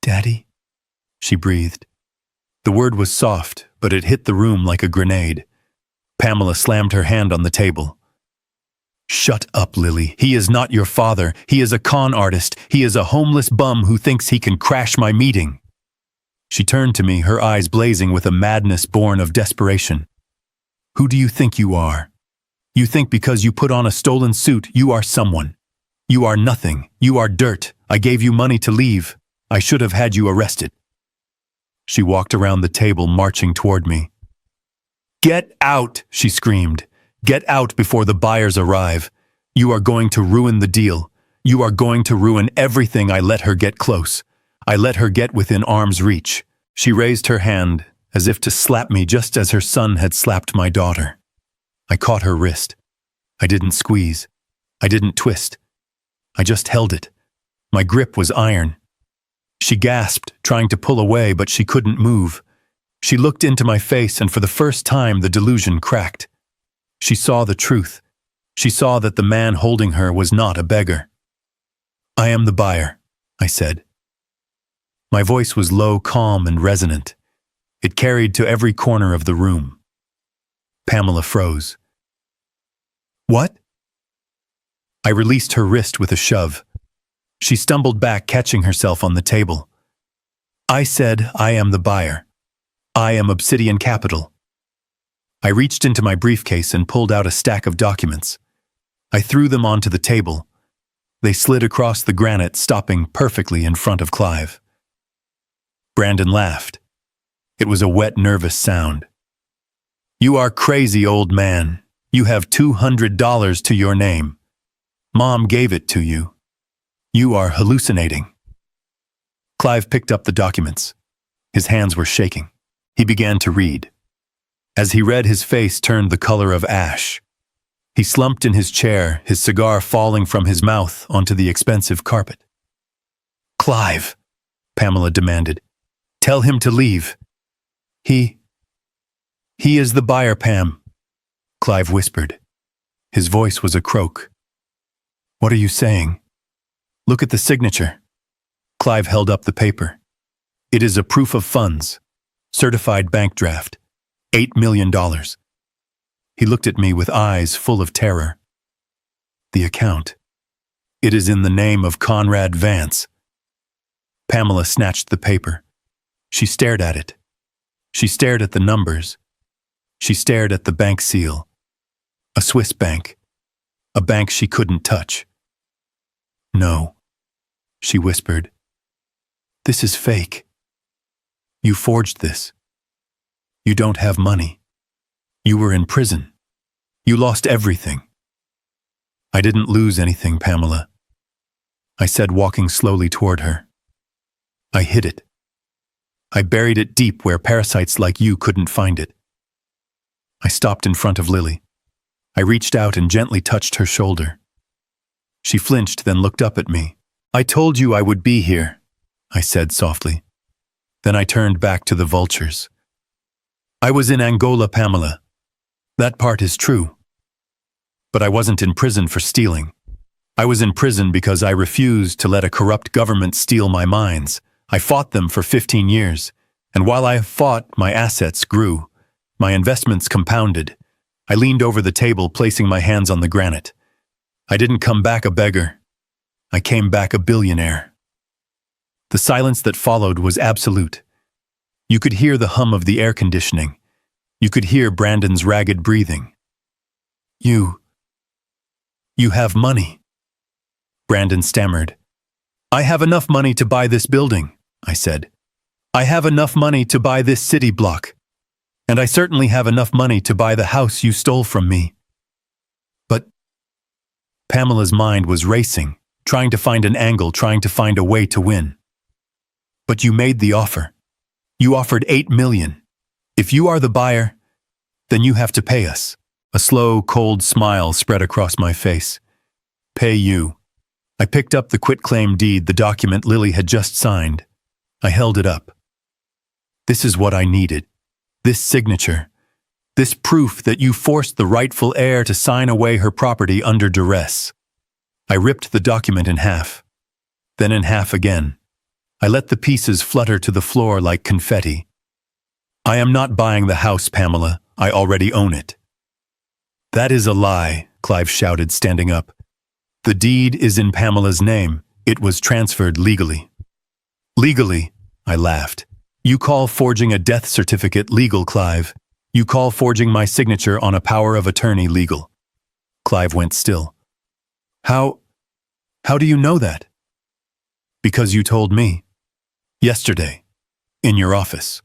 Daddy? She breathed. The word was soft, but it hit the room like a grenade. Pamela slammed her hand on the table. Shut up, Lily. He is not your father. He is a con artist. He is a homeless bum who thinks he can crash my meeting. She turned to me, her eyes blazing with a madness born of desperation. Who do you think you are? You think because you put on a stolen suit, you are someone. You are nothing. You are dirt. I gave you money to leave. I should have had you arrested. She walked around the table, marching toward me. Get out, she screamed. Get out before the buyers arrive. You are going to ruin the deal. You are going to ruin everything. I let her get close. I let her get within arm's reach. She raised her hand, as if to slap me just as her son had slapped my daughter. I caught her wrist. I didn't squeeze. I didn't twist. I just held it. My grip was iron. She gasped, trying to pull away, but she couldn't move. She looked into my face, and for the first time the delusion cracked. She saw the truth. She saw that the man holding her was not a beggar. I am the buyer, I said. My voice was low, calm, and resonant. It carried to every corner of the room. Pamela froze. What? I released her wrist with a shove. She stumbled back, catching herself on the table. I said, I am the buyer. I am Obsidian Capital. I reached into my briefcase and pulled out a stack of documents. I threw them onto the table. They slid across the granite, stopping perfectly in front of Clive. Brandon laughed. It was a wet, nervous sound. You are crazy, old man. You have $200 to your name. Mom gave it to you. You are hallucinating. Clive picked up the documents. His hands were shaking. He began to read. As he read, his face turned the color of ash. He slumped in his chair, his cigar falling from his mouth onto the expensive carpet. Clive, Pamela demanded. Tell him to leave. He is the buyer, Pam, Clive whispered. His voice was a croak. What are you saying? Look at the signature. Clive held up the paper. It is a proof of funds. Certified bank draft. $8 million. He looked at me with eyes full of terror. The account. It is in the name of Conrad Vance. Pamela snatched the paper. She stared at it. She stared at the numbers. She stared at the bank seal. A Swiss bank. A bank she couldn't touch. No, she whispered. This is fake. You forged this. You don't have money. You were in prison. You lost everything. I didn't lose anything, Pamela, I said, walking slowly toward her. I hid it. I buried it deep where parasites like you couldn't find it. I stopped in front of Lily. I reached out and gently touched her shoulder. She flinched, then looked up at me. I told you I would be here, I said softly. Then I turned back to the vultures. I was in Angola, Pamela. That part is true. But I wasn't in prison for stealing. I was in prison because I refused to let a corrupt government steal my mines. I fought them for 15 years, and while I fought, my assets grew. My investments compounded. I leaned over the table, placing my hands on the granite. I didn't come back a beggar. I came back a billionaire. The silence that followed was absolute. You could hear the hum of the air conditioning. You could hear Brandon's ragged breathing. You have money, Brandon stammered. I have enough money to buy this building, I said. I have enough money to buy this city block. And I certainly have enough money to buy the house you stole from me. But Pamela's mind was racing, trying to find an angle, trying to find a way to win. But you made the offer. You offered $8 million. If you are the buyer, then you have to pay us. A slow, cold smile spread across my face. Pay you. I picked up the quitclaim deed, the document Lily had just signed. I held it up. This is what I needed. This signature. This proof that you forced the rightful heir to sign away her property under duress. I ripped the document in half. Then in half again. I let the pieces flutter to the floor like confetti. I am not buying the house, Pamela. I already own it. That is a lie, Clive shouted, standing up. The deed is in Pamela's name. It was transferred legally. Legally, I laughed. You call forging a death certificate legal, Clive. You call forging my signature on a power of attorney legal. Clive went still. How do you know that? Because you told me. Yesterday, in your office,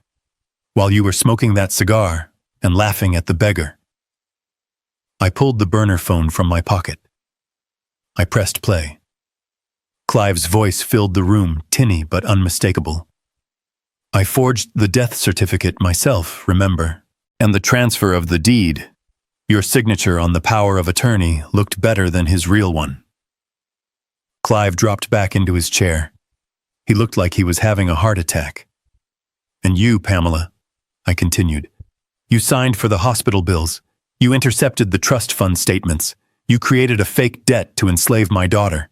while you were smoking that cigar and laughing at the beggar. I pulled the burner phone from my pocket. I pressed play. Clive's voice filled the room, tinny but unmistakable. I forged the death certificate myself, remember, and the transfer of the deed. Your signature on the power of attorney looked better than his real one. Clive dropped back into his chair. He looked like he was having a heart attack. And you, Pamela, I continued, you signed for the hospital bills. You intercepted the trust fund statements. You created a fake debt to enslave my daughter.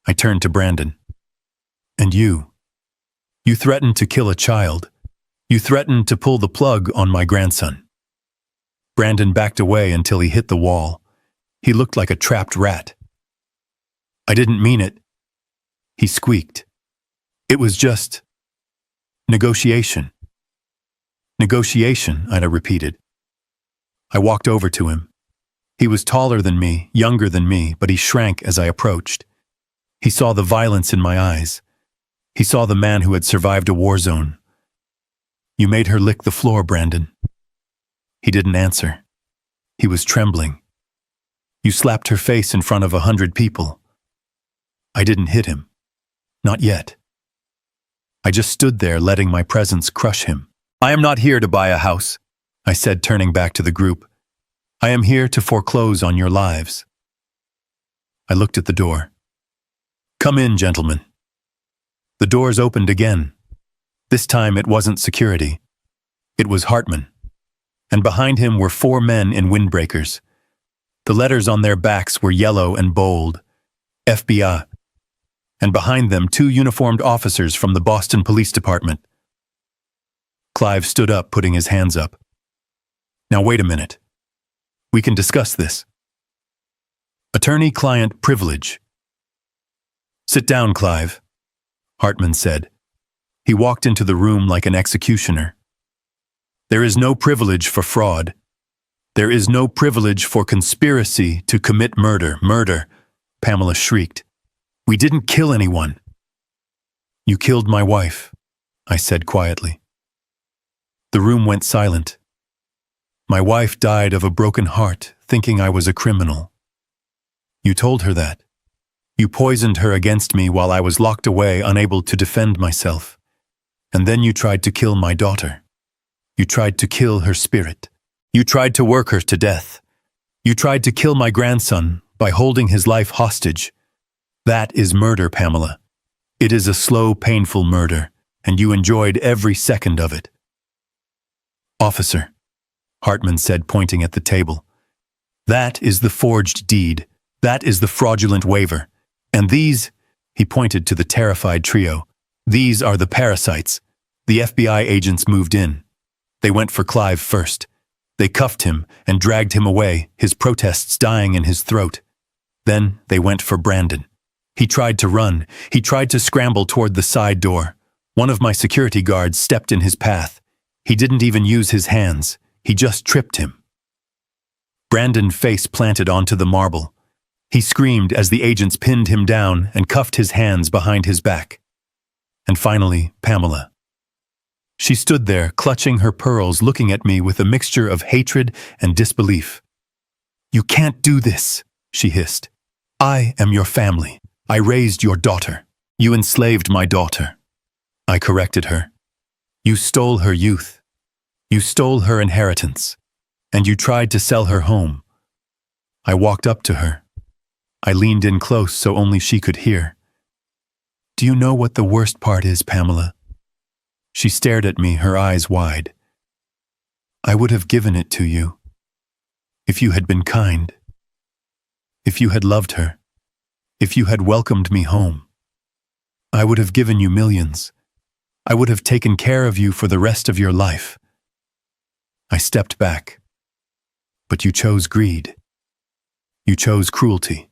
I turned to Brandon. And you threatened to kill a child. You threatened to pull the plug on my grandson. Brandon backed away until he hit the wall. He looked like a trapped rat. I didn't mean it, he squeaked. It was just negotiation. Negotiation, Ida repeated. I walked over to him. He was taller than me, younger than me, but he shrank as I approached. He saw the violence in my eyes. He saw the man who had survived a war zone. You made her lick the floor, Brandon. He didn't answer. He was trembling. You slapped her face in front of 100 people. I didn't hit him. Not yet. I just stood there letting my presence crush him. I am not here to buy a house, I said, turning back to the group. I am here to foreclose on your lives. I looked at the door. Come in, gentlemen. The doors opened again. This time it wasn't security. It was Hartman. And behind him were 4 men in windbreakers. The letters on their backs were yellow and bold. FBI. And behind them 2 uniformed officers from the Boston Police Department. Clive stood up, putting his hands up. Now wait a minute. We can discuss this. Attorney-client privilege. Sit down, Clive, Hartman said. He walked into the room like an executioner. There is no privilege for fraud. There is no privilege for conspiracy to commit murder. Murder, Pamela shrieked. We didn't kill anyone. You killed my wife, I said quietly. The room went silent. My wife died of a broken heart, thinking I was a criminal. You told her that. You poisoned her against me while I was locked away, unable to defend myself. And then you tried to kill my daughter. You tried to kill her spirit. You tried to work her to death. You tried to kill my grandson by holding his life hostage. That is murder, Pamela. It is a slow, painful murder, and you enjoyed every second of it. Officer, Hartman said, pointing at the table. That is the forged deed. That is the fraudulent waiver. And these, he pointed to the terrified trio, these are the parasites. The FBI agents moved in. They went for Clive first. They cuffed him and dragged him away, his protests dying in his throat. Then they went for Brandon. He tried to run. He tried to scramble toward the side door. One of my security guards stepped in his path. He didn't even use his hands. He just tripped him. Brandon face planted onto the marble. He screamed as the agents pinned him down and cuffed his hands behind his back. And finally, Pamela. She stood there, clutching her pearls, looking at me with a mixture of hatred and disbelief. "You can't do this," she hissed. "I am your family. I raised your daughter. You enslaved my daughter." I corrected her. "You stole her youth. You stole her inheritance. And you tried to sell her home." I walked up to her. I leaned in close so only she could hear. "Do you know what the worst part is, Pamela?" She stared at me, her eyes wide. "I would have given it to you. If you had been kind. If you had loved her. If you had welcomed me home. I would have given you millions. I would have taken care of you for the rest of your life." I stepped back. "But you chose greed. You chose cruelty.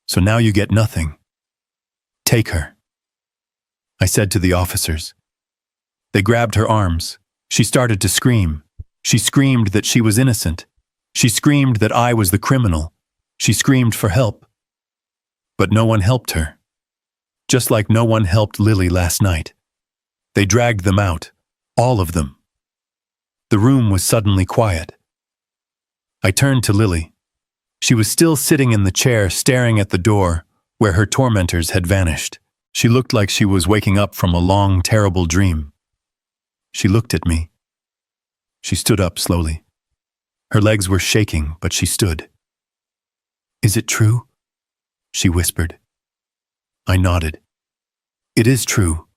So now you get nothing. Take her," I said to the officers. They grabbed her arms. She started to scream. She screamed that she was innocent. She screamed that I was the criminal. She screamed for help. But no one helped her. Just like no one helped Lily last night. They dragged them out, all of them. The room was suddenly quiet. I turned to Lily. She was still sitting in the chair, staring at the door where her tormentors had vanished. She looked like she was waking up from a long, terrible dream. She looked at me. She stood up slowly. Her legs were shaking, but she stood. "Is it true?" she whispered. I nodded. "It is true."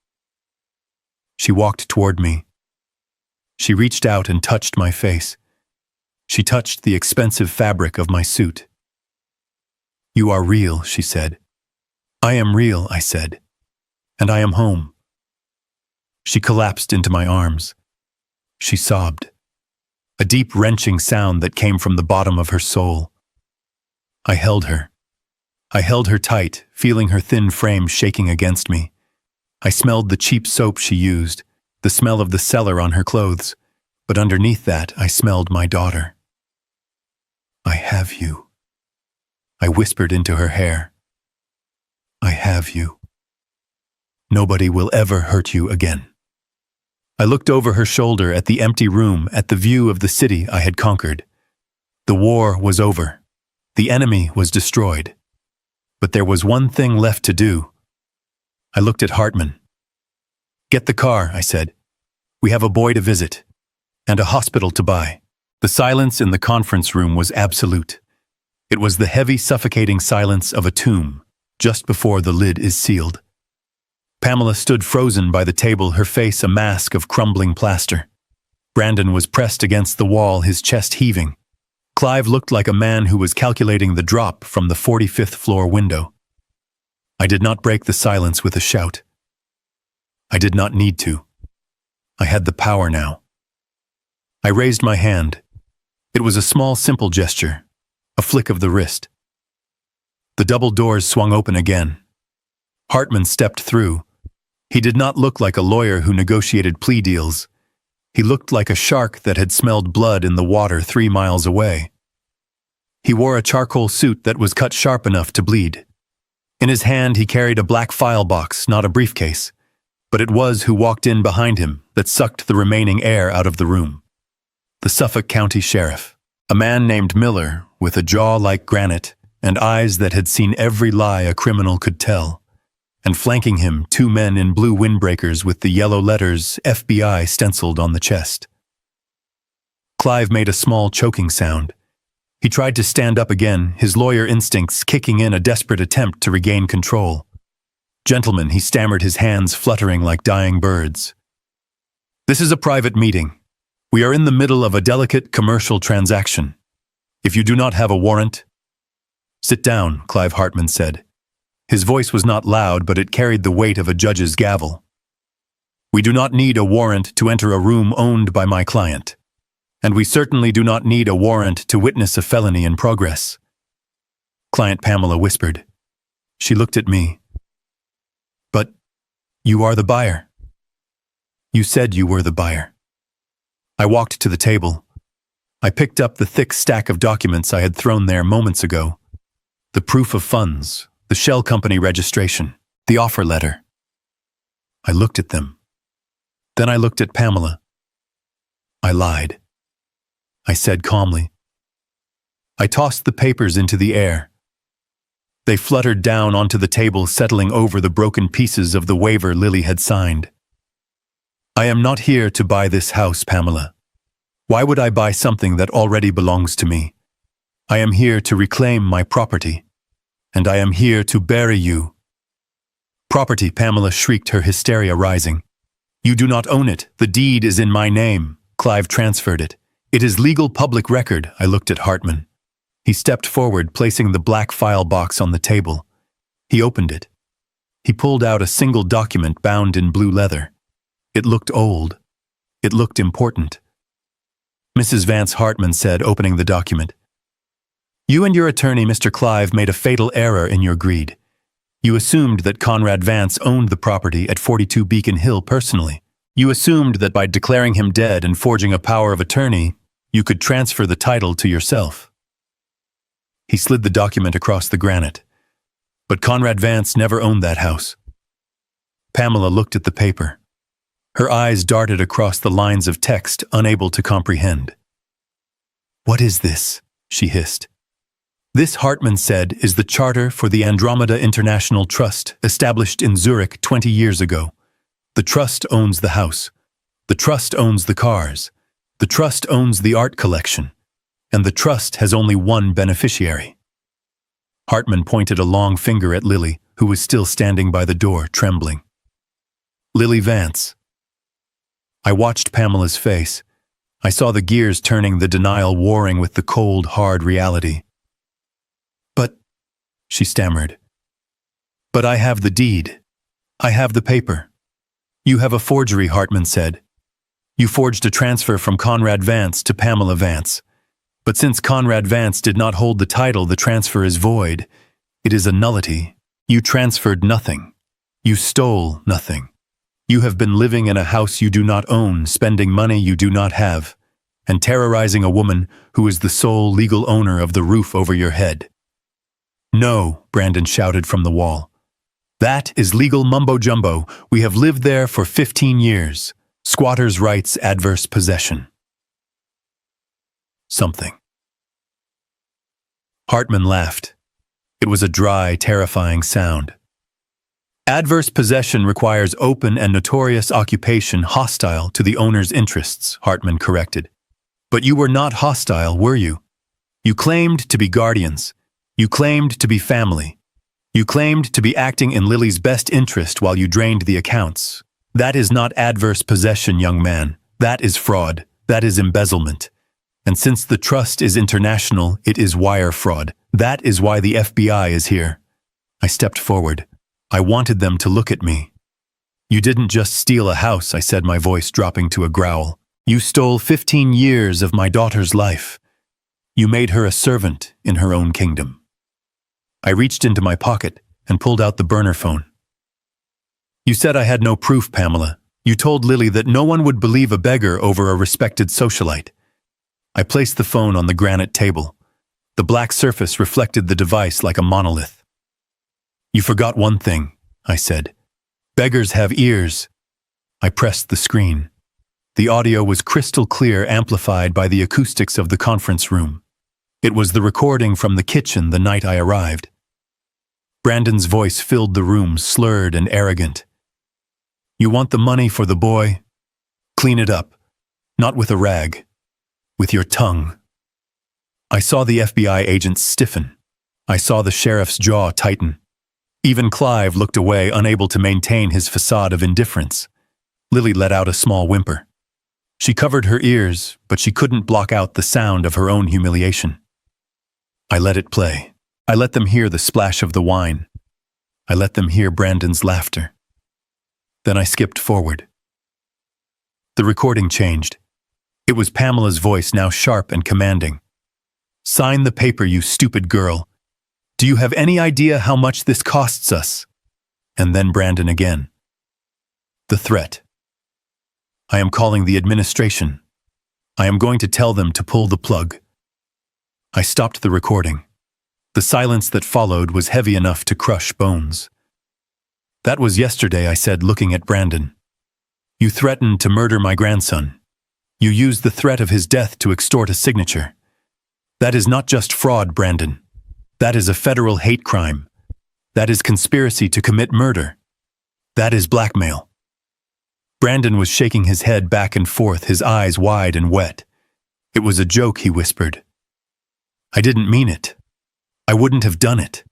She walked toward me. She reached out and touched my face. She touched the expensive fabric of my suit. "You are real," she said. "I am real," I said. "And I am home." She collapsed into my arms. She sobbed. A deep wrenching sound that came from the bottom of her soul. I held her. I held her tight, feeling her thin frame shaking against me. I smelled the cheap soap she used, the smell of the cellar on her clothes, but underneath that I smelled my daughter. "I have you," I whispered into her hair. "I have you. Nobody will ever hurt you again." I looked over her shoulder at the empty room, at the view of the city I had conquered. The war was over. The enemy was destroyed. But there was one thing left to do. I looked at Hartman. "Get the car," I said. "We have a boy to visit. And a hospital to buy." The silence in the conference room was absolute. It was the heavy, suffocating silence of a tomb, just before the lid is sealed. Pamela stood frozen by the table, her face a mask of crumbling plaster. Brandon was pressed against the wall, his chest heaving. Clive looked like a man who was calculating the drop from the 45th floor window. I did not break the silence with a shout. I did not need to. I had the power now. I raised my hand. It was a small, simple gesture, a flick of the wrist. The double doors swung open again. Hartman stepped through. He did not look like a lawyer who negotiated plea deals. He looked like a shark that had smelled blood in the water 3 miles away. He wore a charcoal suit that was cut sharp enough to bleed. In his hand he carried a black file box, not a briefcase, but it was who walked in behind him that sucked the remaining air out of the room. The Suffolk County Sheriff, a man named Miller, with a jaw like granite and eyes that had seen every lie a criminal could tell. And flanking him, 2 men in blue windbreakers with the yellow letters FBI stenciled on the chest. Clive made a small choking sound. He tried to stand up again, his lawyer instincts kicking in a desperate attempt to regain control. "Gentlemen," he stammered, his hands fluttering like dying birds. "This is a private meeting. We are in the middle of a delicate commercial transaction. If you do not have a warrant—" "Sit down," Clive Hartman said. His voice was not loud, but it carried the weight of a judge's gavel. "We do not need a warrant to enter a room owned by my client. And we certainly do not need a warrant to witness a felony in progress." Client Pamela whispered. She looked at me. "But you are the buyer. You said you were the buyer." I walked to the table. I picked up the thick stack of documents I had thrown there moments ago. The proof of funds, the shell company registration, the offer letter. I looked at them. Then I looked at Pamela. I lied. I said calmly. I tossed the papers into the air. They fluttered down onto the table, settling over the broken pieces of the waiver Lily had signed. I am not here to buy this house, Pamela. Why would I buy something that already belongs to me? I am here to reclaim my property, and I am here to bury you. Property, Pamela shrieked, her hysteria rising. You do not own it. The deed is in my name. Clive transferred it. It is legal public record. I looked at Hartman. He stepped forward, placing the black file box on the table. He opened it. He pulled out a single document bound in blue leather. It looked old. It looked important. Mrs. Vance, Hartman said, opening the document. You and your attorney, Mr. Clive, made a fatal error in your greed. You assumed that Conrad Vance owned the property at 42 Beacon Hill personally. You assumed that by declaring him dead and forging a power of attorney, you could transfer the title to yourself. He slid the document across the granite. But Conrad Vance never owned that house. Pamela looked at the paper. Her eyes darted across the lines of text, unable to comprehend. What is this? She hissed. This, Hartman said, is the charter for the Andromeda International Trust, established in Zurich 20 years ago. The trust owns the house. The trust owns the cars. The trust owns the art collection. And the trust has only one beneficiary. Hartman pointed a long finger at Lily, who was still standing by the door, trembling. Lily Vance. I watched Pamela's face. I saw the gears turning, the denial warring with the cold, hard reality. But, she stammered. But I have the deed. I have the paper. You have a forgery, Hartman said. You forged a transfer from Conrad Vance to Pamela Vance. But since Conrad Vance did not hold the title, the transfer is void. It is a nullity. You transferred nothing. You stole nothing. You have been living in a house you do not own, spending money you do not have, and terrorizing a woman who is the sole legal owner of the roof over your head. No, Brandon shouted from the wall. That is legal mumbo-jumbo. We have lived there for 15 years. Squatters' rights, adverse possession. Something. Hartman laughed. It was a dry, terrifying sound. Adverse possession requires open and notorious occupation hostile to the owner's interests, Hartman corrected. But you were not hostile, were you? You claimed to be guardians. You claimed to be family. You claimed to be acting in Lily's best interest while you drained the accounts. That is not adverse possession, young man. That is fraud. That is embezzlement. And since the trust is international, it is wire fraud. That is why the FBI is here. I stepped forward. I wanted them to look at me. You didn't just steal a house, I said, my voice dropping to a growl. You stole 15 years of my daughter's life. You made her a servant in her own kingdom. I reached into my pocket and pulled out the burner phone. You said I had no proof, Pamela. You told Lily that no one would believe a beggar over a respected socialite. I placed the phone on the granite table. The black surface reflected the device like a monolith. You forgot one thing, I said. Beggars have ears. I pressed the screen. The audio was crystal clear, amplified by the acoustics of the conference room. It was the recording from the kitchen the night I arrived. Brandon's voice filled the room, slurred and arrogant. You want the money for the boy? Clean it up. Not with a rag. With your tongue. I saw the FBI agents stiffen. I saw the sheriff's jaw tighten. Even Clive looked away, unable to maintain his facade of indifference. Lily let out a small whimper. She covered her ears, but she couldn't block out the sound of her own humiliation. I let it play. I let them hear the splash of the wine. I let them hear Brandon's laughter. Then I skipped forward. The recording changed. It was Pamela's voice, now sharp and commanding. Sign the paper, you stupid girl. Do you have any idea how much this costs us? And then Brandon again. The threat. I am calling the administration. I am going to tell them to pull the plug. I stopped the recording. The silence that followed was heavy enough to crush bones. That was yesterday, I said, looking at Brandon. You threatened to murder my grandson. You used the threat of his death to extort a signature. That is not just fraud, Brandon. That is a federal hate crime. That is conspiracy to commit murder. That is blackmail." Brandon was shaking his head back and forth, his eyes wide and wet. "It was a joke," he whispered. "I didn't mean it. I wouldn't have done it."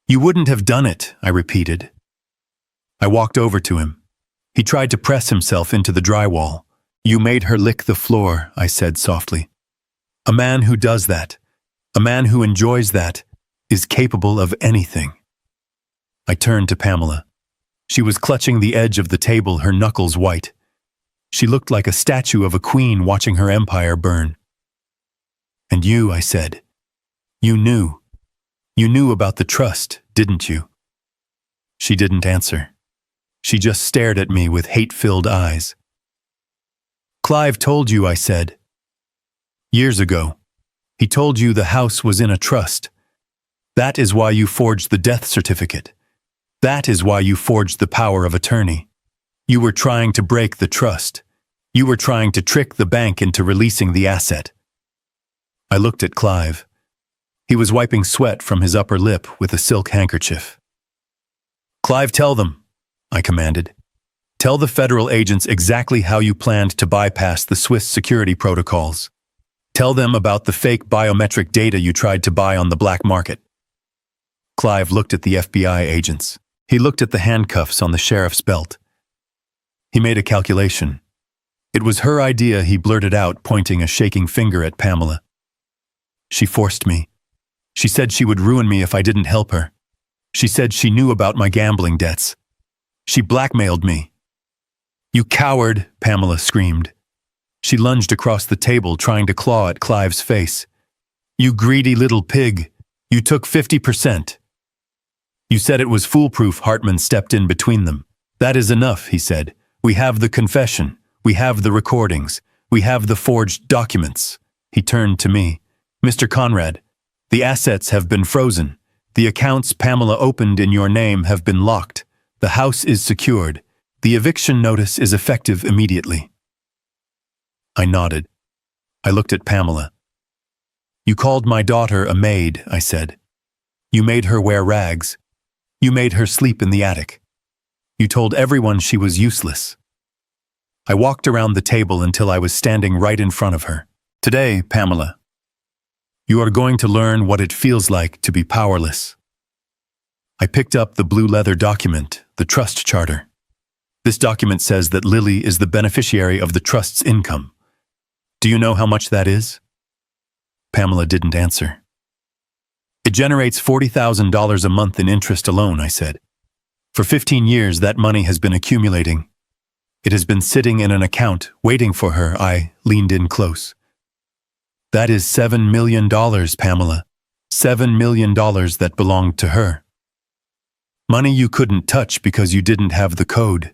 "You wouldn't have done it," I repeated. I walked over to him. He tried to press himself into the drywall. "You made her lick the floor," I said softly. "A man who does that, a man who enjoys that, is capable of anything." I turned to Pamela. She was clutching the edge of the table, her knuckles white. She looked like a statue of a queen watching her empire burn. "And you," I said, "you knew. You knew about the trust, didn't you?" She didn't answer. She just stared at me with hate-filled eyes. "Clive told you," I said. "Years ago. He told you the house was in a trust. That is why you forged the death certificate. That is why you forged the power of attorney. You were trying to break the trust. You were trying to trick the bank into releasing the asset." I looked at Clive. He was wiping sweat from his upper lip with a silk handkerchief. "Clive, tell them," I commanded. "Tell the federal agents exactly how you planned to bypass the Swiss security protocols. Tell them about the fake biometric data you tried to buy on the black market." Clive looked at the FBI agents. He looked at the handcuffs on the sheriff's belt. He made a calculation. It was her idea, he blurted out, pointing a shaking finger at Pamela. "She forced me. She said she would ruin me if I didn't help her. She said she knew about my gambling debts. She blackmailed me." "You coward!" Pamela screamed. She lunged across the table, trying to claw at Clive's face. "You greedy little pig! You took 50%. You said it was foolproof." Hartman stepped in between them. "That is enough," he said. "We have the confession. We have the recordings. We have the forged documents." He turned to me. "Mr. Conrad, the assets have been frozen. The accounts Pamela opened in your name have been locked. The house is secured. The eviction notice is effective immediately." I nodded. I looked at Pamela. "You called my daughter a maid," I said. "You made her wear rags. You made her sleep in the attic. You told everyone she was useless." I walked around the table until I was standing right in front of her. "Today, Pamela, you are going to learn what it feels like to be powerless." I picked up the blue leather document, the trust charter. This document says that Lily is the beneficiary of the trust's income. Do you know how much that is? Pamela didn't answer. "It generates $40,000 a month in interest alone," I said. "For 15 years, that money has been accumulating. It has been sitting in an account, waiting for her." I leaned in close. "That is $7 million, Pamela. $7 million that belonged to her. Money you couldn't touch because you didn't have the code.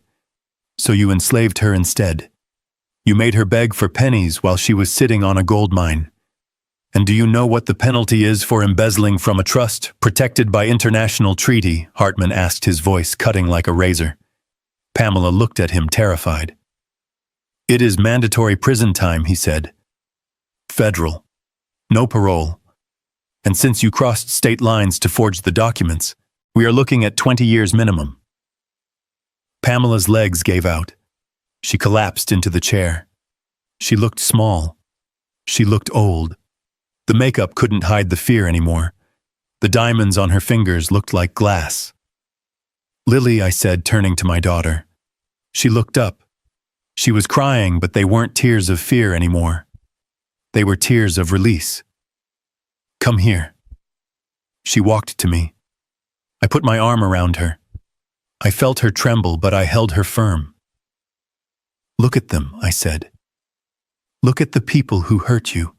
So you enslaved her instead. You made her beg for pennies while she was sitting on a gold mine. And do you know what the penalty is for embezzling from a trust protected by international treaty?" Hartman asked, his voice cutting like a razor. Pamela looked at him terrified. "It is mandatory prison time," he said. "Federal. No parole. And since you crossed state lines to forge the documents, we are looking at 20 years minimum." Pamela's legs gave out. She collapsed into the chair. She looked small. She looked old. The makeup couldn't hide the fear anymore. The diamonds on her fingers looked like glass. "Lily," I said, turning to my daughter. She looked up. She was crying, but they weren't tears of fear anymore. They were tears of release. "Come here." She walked to me. I put my arm around her. I felt her tremble, but I held her firm. "Look at them," I said. "Look at the people who hurt you."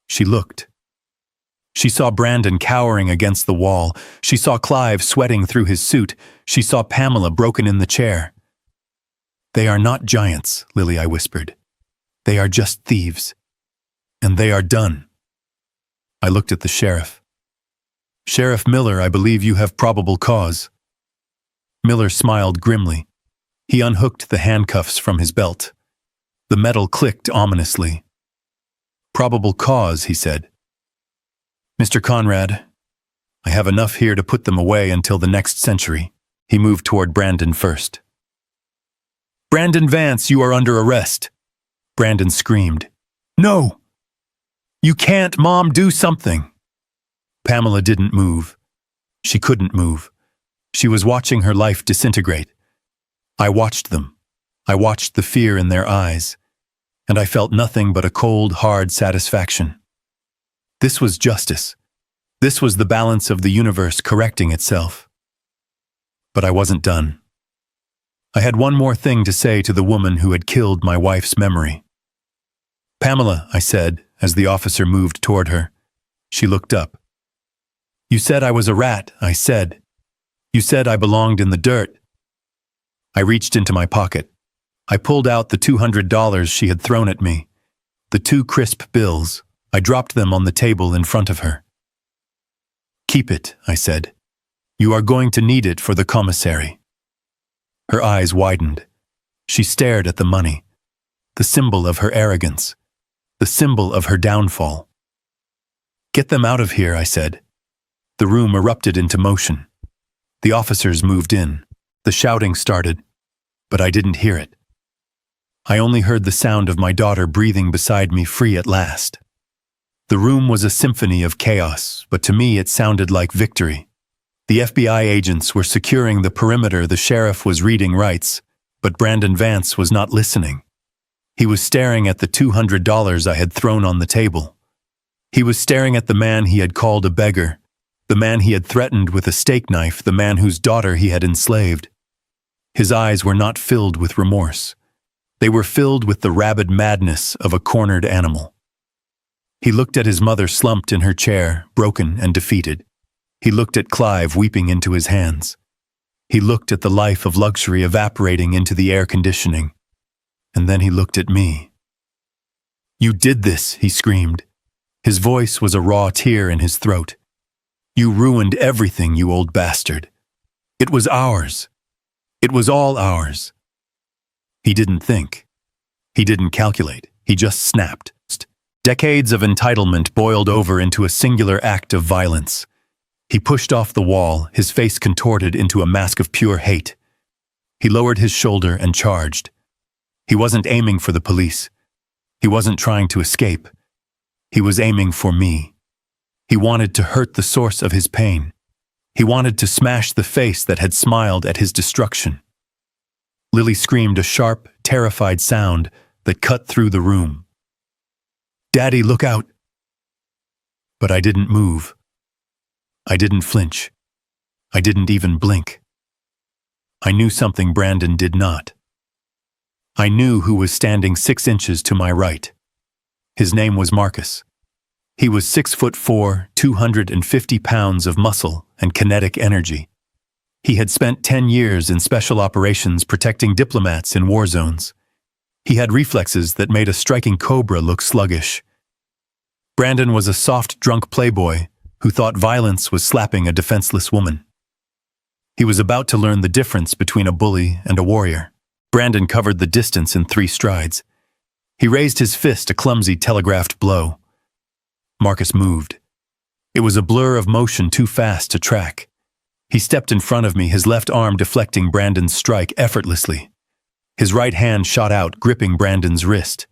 She looked. She saw Brandon cowering against the wall. She saw Clive sweating through his suit. She saw Pamela broken in the chair. "They are not giants," Lily, I whispered. "They are just thieves. And they are done." I looked at the sheriff. "Sheriff Miller, I believe you have probable cause." Miller smiled grimly. He unhooked the handcuffs from his belt. The metal clicked ominously. "Probable cause," he said. "Mr. Conrad, I have enough here to put them away until the next century." He moved toward Brandon first. "Brandon Vance, you are under arrest." Brandon screamed. "No! You can't, Mom, do something." Pamela didn't move. She couldn't move. She was watching her life disintegrate. I watched them. I watched the fear in their eyes, and I felt nothing but a cold, hard satisfaction. This was justice. This was the balance of the universe correcting itself. But I wasn't done. I had one more thing to say to the woman who had killed my wife's memory. "Pamela," I said, as the officer moved toward her. She looked up. "You said I was a rat," I said. "You said I belonged in the dirt." I reached into my pocket. I pulled out the $200 she had thrown at me. The 2 crisp bills. I dropped them on the table in front of her. "Keep it," I said. "You are going to need it for the commissary." Her eyes widened. She stared at the money, the symbol of her arrogance, the symbol of her downfall. "Get them out of here," I said. The room erupted into motion. The officers moved in. The shouting started, but I didn't hear it. I only heard the sound of my daughter breathing beside me, free at last. The room was a symphony of chaos, but to me it sounded like victory. The FBI agents were securing the perimeter, the sheriff was reading rights, but Brandon Vance was not listening. He was staring at the $200 I had thrown on the table. He was staring at the man he had called a beggar, the man he had threatened with a steak knife, the man whose daughter he had enslaved. His eyes were not filled with remorse. They were filled with the rabid madness of a cornered animal. He looked at his mother slumped in her chair, broken and defeated. He looked at Clive weeping into his hands. He looked at the life of luxury evaporating into the air conditioning. And then he looked at me. "You did this," he screamed. His voice was a raw tear in his throat. "You ruined everything, you old bastard. It was ours. It was all ours." He didn't think. He didn't calculate. He just snapped. Decades of entitlement boiled over into a singular act of violence. He pushed off the wall, his face contorted into a mask of pure hate. He lowered his shoulder and charged. He wasn't aiming for the police. He wasn't trying to escape. He was aiming for me. He wanted to hurt the source of his pain. He wanted to smash the face that had smiled at his destruction. Lily screamed a sharp, terrified sound that cut through the room. "Daddy, look out!" But I didn't move. I didn't flinch. I didn't even blink. I knew something Brandon did not. I knew who was standing 6 inches to my right. His name was Marcus. He was 6'4", 250 pounds of muscle and kinetic energy. He had spent 10 years in special operations protecting diplomats in war zones. He had reflexes that made a striking cobra look sluggish. Brandon was a soft, drunk playboy who thought violence was slapping a defenseless woman. He was about to learn the difference between a bully and a warrior. Brandon covered the distance in 3 strides. He raised his fist, a clumsy telegraphed blow. Marcus moved. It was a blur of motion too fast to track. He stepped in front of me, his left arm deflecting Brandon's strike effortlessly. His right hand shot out, gripping Brandon's wrist.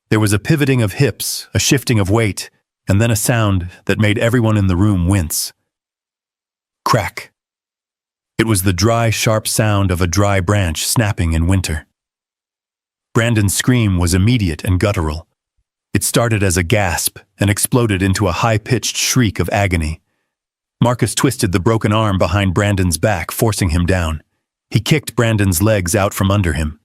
There was a pivoting of hips, a shifting of weight, and then a sound that made everyone in the room wince. Crack. It was the dry, sharp sound of a dry branch snapping in winter. Brandon's scream was immediate and guttural. It started as a gasp and exploded into a high-pitched shriek of agony. Marcus twisted the broken arm behind Brandon's back, forcing him down. He kicked Brandon's legs out from under him.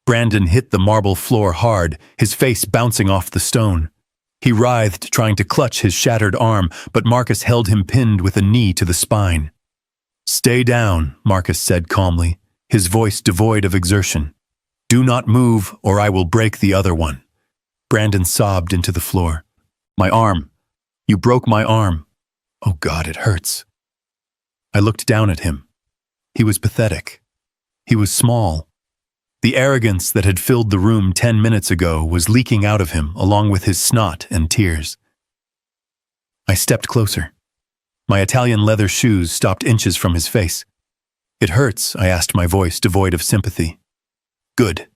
Brandon hit the marble floor hard, his face bouncing off the stone. He writhed, trying to clutch his shattered arm, but Marcus held him pinned with a knee to the spine. "Stay down," Marcus said calmly, his voice devoid of exertion. "Do not move, or I will break the other one." Brandon sobbed into the floor. "My arm. You broke my arm. Oh God, it hurts." I looked down at him. He was pathetic. He was small, The arrogance that had filled the room 10 minutes ago was leaking out of him along with his snot and tears. I stepped closer. My Italian leather shoes stopped inches from his face. "It hurts," I asked, my voice devoid of sympathy. "Good."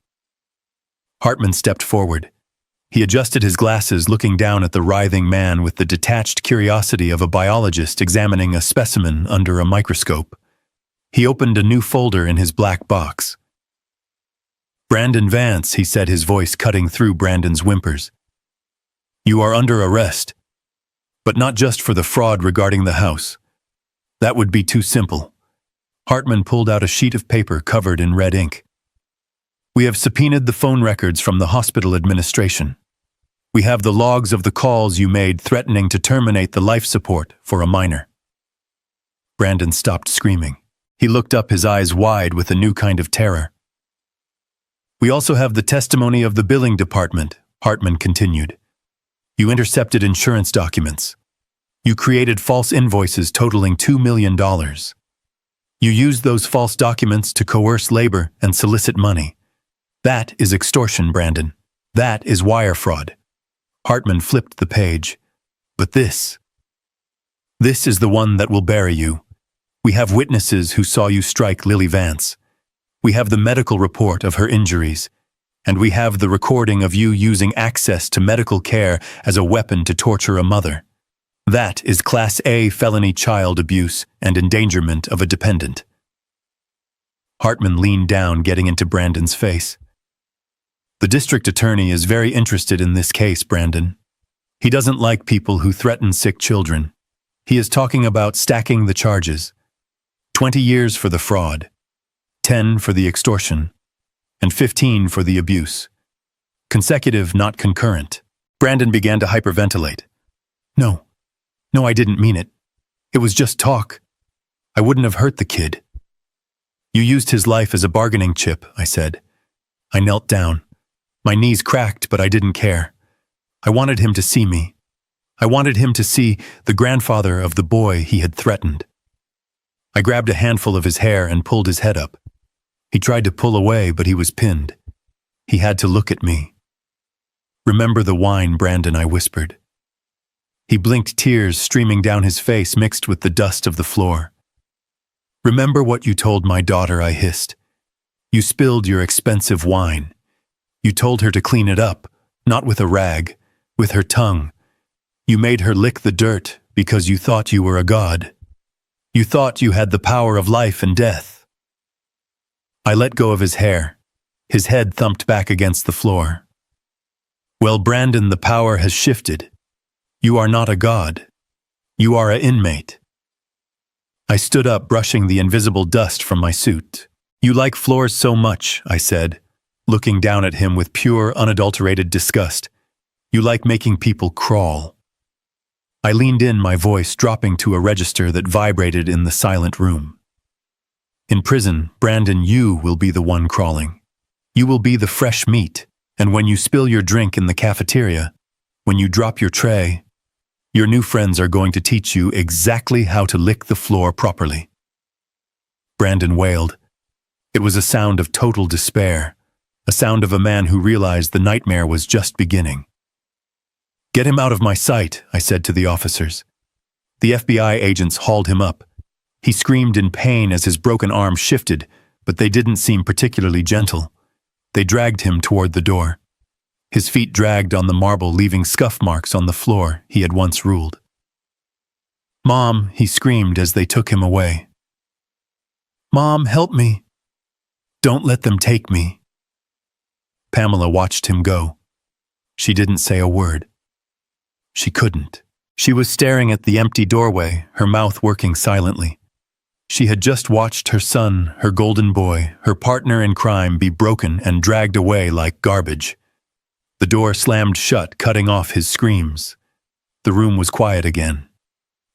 Hartman stepped forward. He adjusted his glasses, looking down at the writhing man with the detached curiosity of a biologist examining a specimen under a microscope. He opened a new folder in his black box. "Brandon Vance," he said, his voice cutting through Brandon's whimpers. "You are under arrest. But not just for the fraud regarding the house. That would be too simple." Hartman pulled out a sheet of paper covered in red ink. "We have subpoenaed the phone records from the hospital administration. We have the logs of the calls you made threatening to terminate the life support for a minor." Brandon stopped screaming. He looked up, his eyes wide with a new kind of terror. "We also have the testimony of the billing department," Hartman continued. "You intercepted insurance documents. You created false invoices totaling $2 million. You used those false documents to coerce labor and solicit money. That is extortion, Brandon. That is wire fraud." Hartman flipped the page. "But this is the one that will bury you. We have witnesses who saw you strike Lily Vance. We have the medical report of her injuries. And we have the recording of you using access to medical care as a weapon to torture a mother. That is Class A felony child abuse and endangerment of a dependent." Hartman leaned down, getting into Brandon's face. "The district attorney is very interested in this case, Brandon. He doesn't like people who threaten sick children. He is talking about stacking the charges. 20 years for the fraud, 10 for the extortion, and 15 for the abuse. Consecutive, not concurrent." Brandon began to hyperventilate. No, I didn't mean it. It was just talk. I wouldn't have hurt the kid." "You used his life as a bargaining chip," I said. I knelt down. My knees cracked, but I didn't care. I wanted him to see me. I wanted him to see the grandfather of the boy he had threatened. I grabbed a handful of his hair and pulled his head up. He tried to pull away, but he was pinned. He had to look at me. "Remember the wine, Brandon," I whispered. He blinked, tears streaming down his face mixed with the dust of the floor. "Remember what you told my daughter," I hissed. "You spilled your expensive wine. You told her to clean it up, not with a rag, with her tongue. You made her lick the dirt because you thought you were a god. You thought you had the power of life and death." I let go of his hair. His head thumped back against the floor. "Well, Brandon, the power has shifted. You are not a god. You are an inmate." I stood up, brushing the invisible dust from my suit. "You like floors so much," I said, looking down at him with pure, unadulterated disgust. "You like making people crawl." I leaned in, my voice dropping to a register that vibrated in the silent room. "In prison, Brandon, you will be the one crawling. You will be the fresh meat, and when you spill your drink in the cafeteria, when you drop your tray, your new friends are going to teach you exactly how to lick the floor properly." Brandon wailed. It was a sound of total despair, a sound of a man who realized the nightmare was just beginning. "Get him out of my sight," I said to the officers. The FBI agents hauled him up. He screamed in pain as his broken arm shifted, but they didn't seem particularly gentle. They dragged him toward the door. His feet dragged on the marble, leaving scuff marks on the floor he had once ruled. "Mom," he screamed as they took him away. "Mom, help me. Don't let them take me." Pamela watched him go. She didn't say a word. She couldn't. She was staring at the empty doorway, her mouth working silently. She had just watched her son, her golden boy, her partner in crime be broken and dragged away like garbage. The door slammed shut, cutting off his screams. The room was quiet again.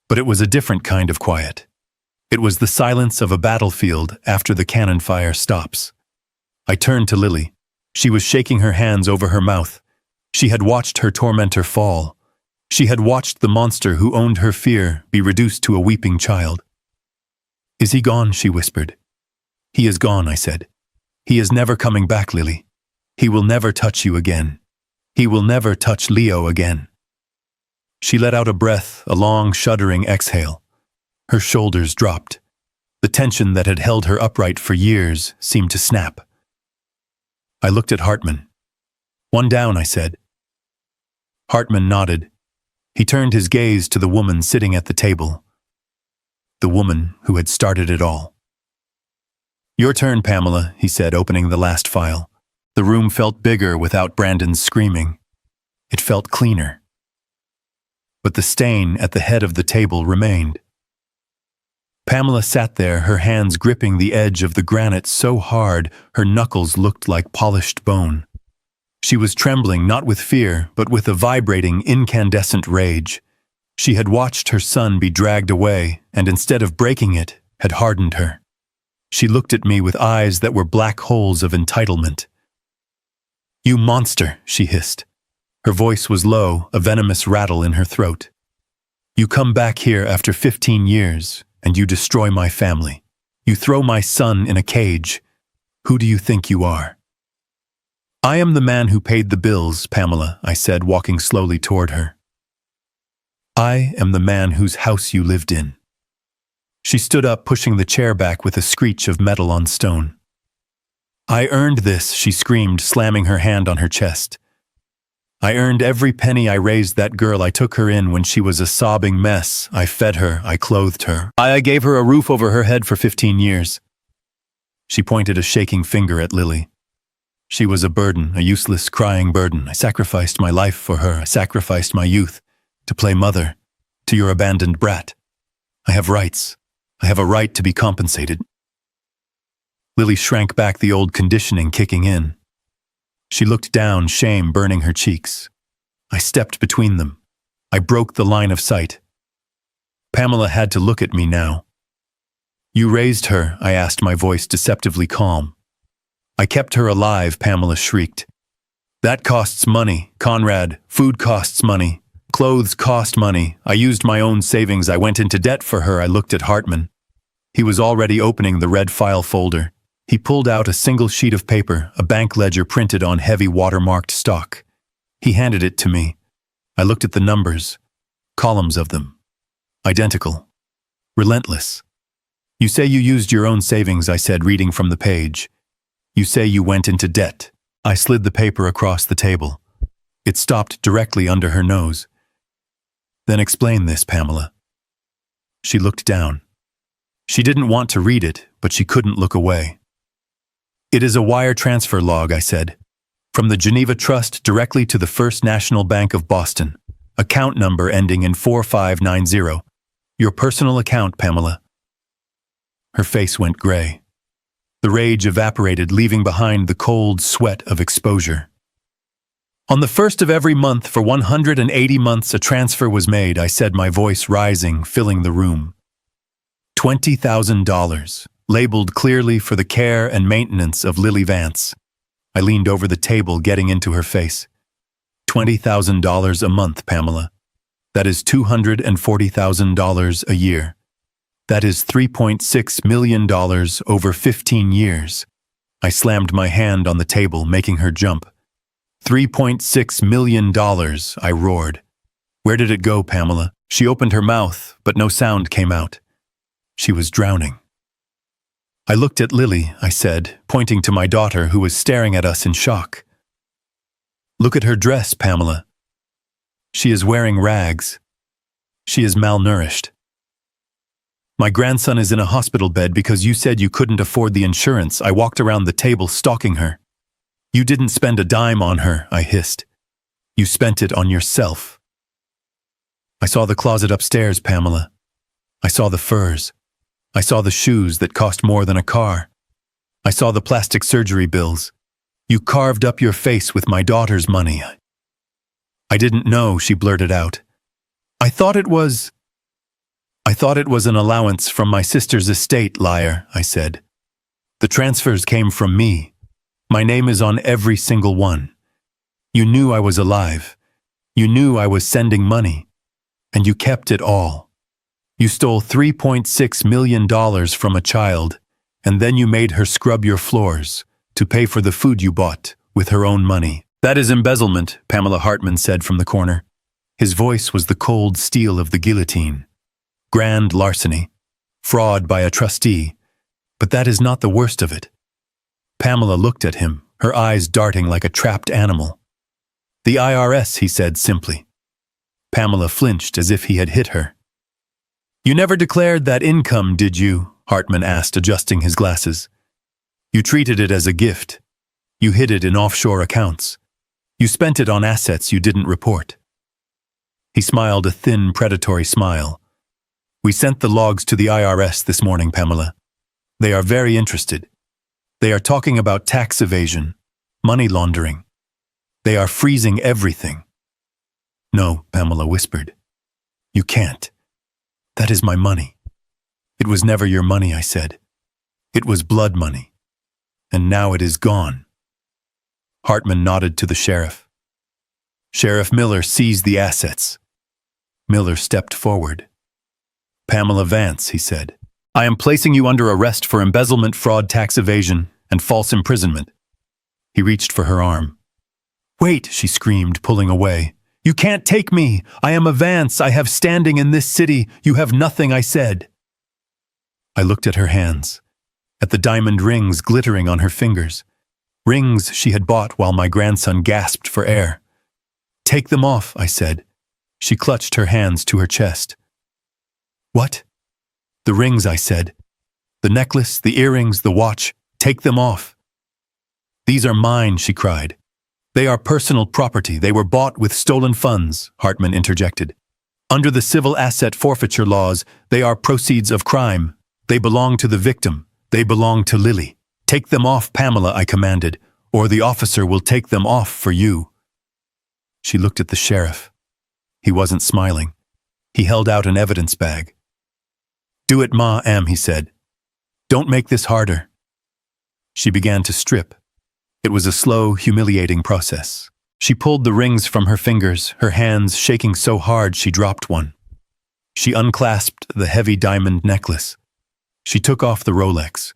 But it was a different kind of quiet. It was the silence of a battlefield after the cannon fire stops. I turned to Lily. She was shaking her hands over her mouth. She had watched her tormentor fall. She had watched the monster who owned her fear be reduced to a weeping child. "Is he gone?" she whispered. "He is gone," I said. He is never coming back, Lily. He will never touch you again. He will never touch Leo again. She let out a breath, a long, shuddering exhale. Her shoulders dropped. The tension that had held her upright for years seemed to snap. I looked at Hartman. "One down," I said. Hartman nodded. He turned his gaze to the woman sitting at the table. The woman who had started it all. "Your turn, Pamela," he said, opening the last file. The room felt bigger without Brandon's screaming. It felt cleaner. But the stain at the head of the table remained. Pamela sat there, her hands gripping the edge of the granite so hard her knuckles looked like polished bone. She was trembling not with fear, but with a vibrating, incandescent rage. She had watched her son be dragged away, and instead of breaking it, had hardened her. She looked at me with eyes that were black holes of entitlement. "You monster," she hissed. Her voice was low, a venomous rattle in her throat. "You come back here after 15 years, and you destroy my family. You throw my son in a cage. Who do you think you are?" "I am the man who paid the bills, Pamela," I said, walking slowly toward her. "I am the man whose house you lived in." She stood up, pushing the chair back with a screech of metal on stone. "I earned this," she screamed, slamming her hand on her chest. "I earned every penny I raised that girl. I took her in when she was a sobbing mess. I fed her, I clothed her. I gave her a roof over her head for 15 years. She pointed a shaking finger at Lily. "She was a burden, a useless, crying burden. I sacrificed my life for her. I sacrificed my youth to play mother to your abandoned brat. I have rights. I have a right to be compensated." Lily shrank back, the old conditioning kicking in. She looked down, shame burning her cheeks. I stepped between them. I broke the line of sight. Pamela had to look at me now. "You raised her," I asked, my voice deceptively calm. "I kept her alive," Pamela shrieked. "That costs money, Conrad. Food costs money. Clothes cost money. I used my own savings. I went into debt for her." I looked at Hartman. He was already opening the red file folder. He pulled out a single sheet of paper, a bank ledger printed on heavy watermarked stock. He handed it to me. I looked at the numbers, columns of them. Identical. Relentless. "You say you used your own savings," I said, reading from the page. "You say you went into debt." I slid the paper across the table. It stopped directly under her nose. "Then explain this, Pamela." She looked down. She didn't want to read it, but she couldn't look away. "It is a wire transfer log," I said. "From the Geneva Trust directly to the First National Bank of Boston. Account number ending in 4590. Your personal account, Pamela." Her face went gray. The rage evaporated, leaving behind the cold sweat of exposure. "On the first of every month for 180 months a transfer was made," I said, my voice rising, filling the room. $20,000. Labeled clearly for the care and maintenance of Lily Vance. I leaned over the table, getting into her face. $20,000 a month, Pamela. That is $240,000 a year. That is $3.6 million over 15 years. I slammed my hand on the table, making her jump. $3.6 million, I roared. "Where did it go, Pamela?" She opened her mouth, but no sound came out. She was drowning. I looked at Lily, I said, pointing to my daughter who was staring at us in shock. "Look at her dress, Pamela. She is wearing rags. She is malnourished. My grandson is in a hospital bed because you said you couldn't afford the insurance." I walked around the table stalking her. "You didn't spend a dime on her," I hissed. "You spent it on yourself." I saw the closet upstairs, Pamela. I saw the furs. I saw the shoes that cost more than a car. I saw the plastic surgery bills. You carved up your face with my daughter's money. "I didn't know," she blurted out. I thought it was an allowance from my sister's estate, liar," I said. "The transfers came from me. My name is on every single one. You knew I was alive. You knew I was sending money. And you kept it all. You stole $3.6 million from a child, and then you made her scrub your floors to pay for the food you bought with her own money. That is embezzlement, Pamela Hartman said from the corner. His voice was the cold steel of the guillotine. Grand larceny. Fraud by a trustee. But that is not the worst of it. Pamela looked at him, her eyes darting like a trapped animal. The IRS, he said simply. Pamela flinched as if he had hit her. You never declared that income, did you? Hartman asked, adjusting his glasses. You treated it as a gift. You hid it in offshore accounts. You spent it on assets you didn't report. He smiled a thin, predatory smile. We sent the logs to the IRS this morning, Pamela. They are very interested. They are talking about tax evasion, money laundering. They are freezing everything. No, Pamela whispered. You can't. That is my money. It was never your money, I said. It was blood money. And now it is gone. Hartman nodded to the sheriff. Sheriff Miller seized the assets. Miller stepped forward. Pamela Vance, he said. I am placing you under arrest for embezzlement, fraud, tax evasion, and false imprisonment. He reached for her arm. Wait, she screamed, pulling away. You can't take me. I am a Vance. I have standing in this city. You have nothing, I said. I looked at her hands, at the diamond rings glittering on her fingers. Rings she had bought while my grandson gasped for air. Take them off, I said. She clutched her hands to her chest. What? The rings, I said. The necklace, the earrings, the watch. Take them off. These are mine, she cried. They are personal property. They were bought with stolen funds, Hartman interjected. Under the civil asset forfeiture laws, they are proceeds of crime. They belong to the victim. They belong to Lily. Take them off, Pamela, I commanded, or the officer will take them off for you. She looked at the sheriff. He wasn't smiling. He held out an evidence bag. Do it, Ma-am, he said. Don't make this harder. She began to strip. It was a slow, humiliating process. She pulled the rings from her fingers, her hands shaking so hard she dropped one. She unclasped the heavy diamond necklace. She took off the Rolex.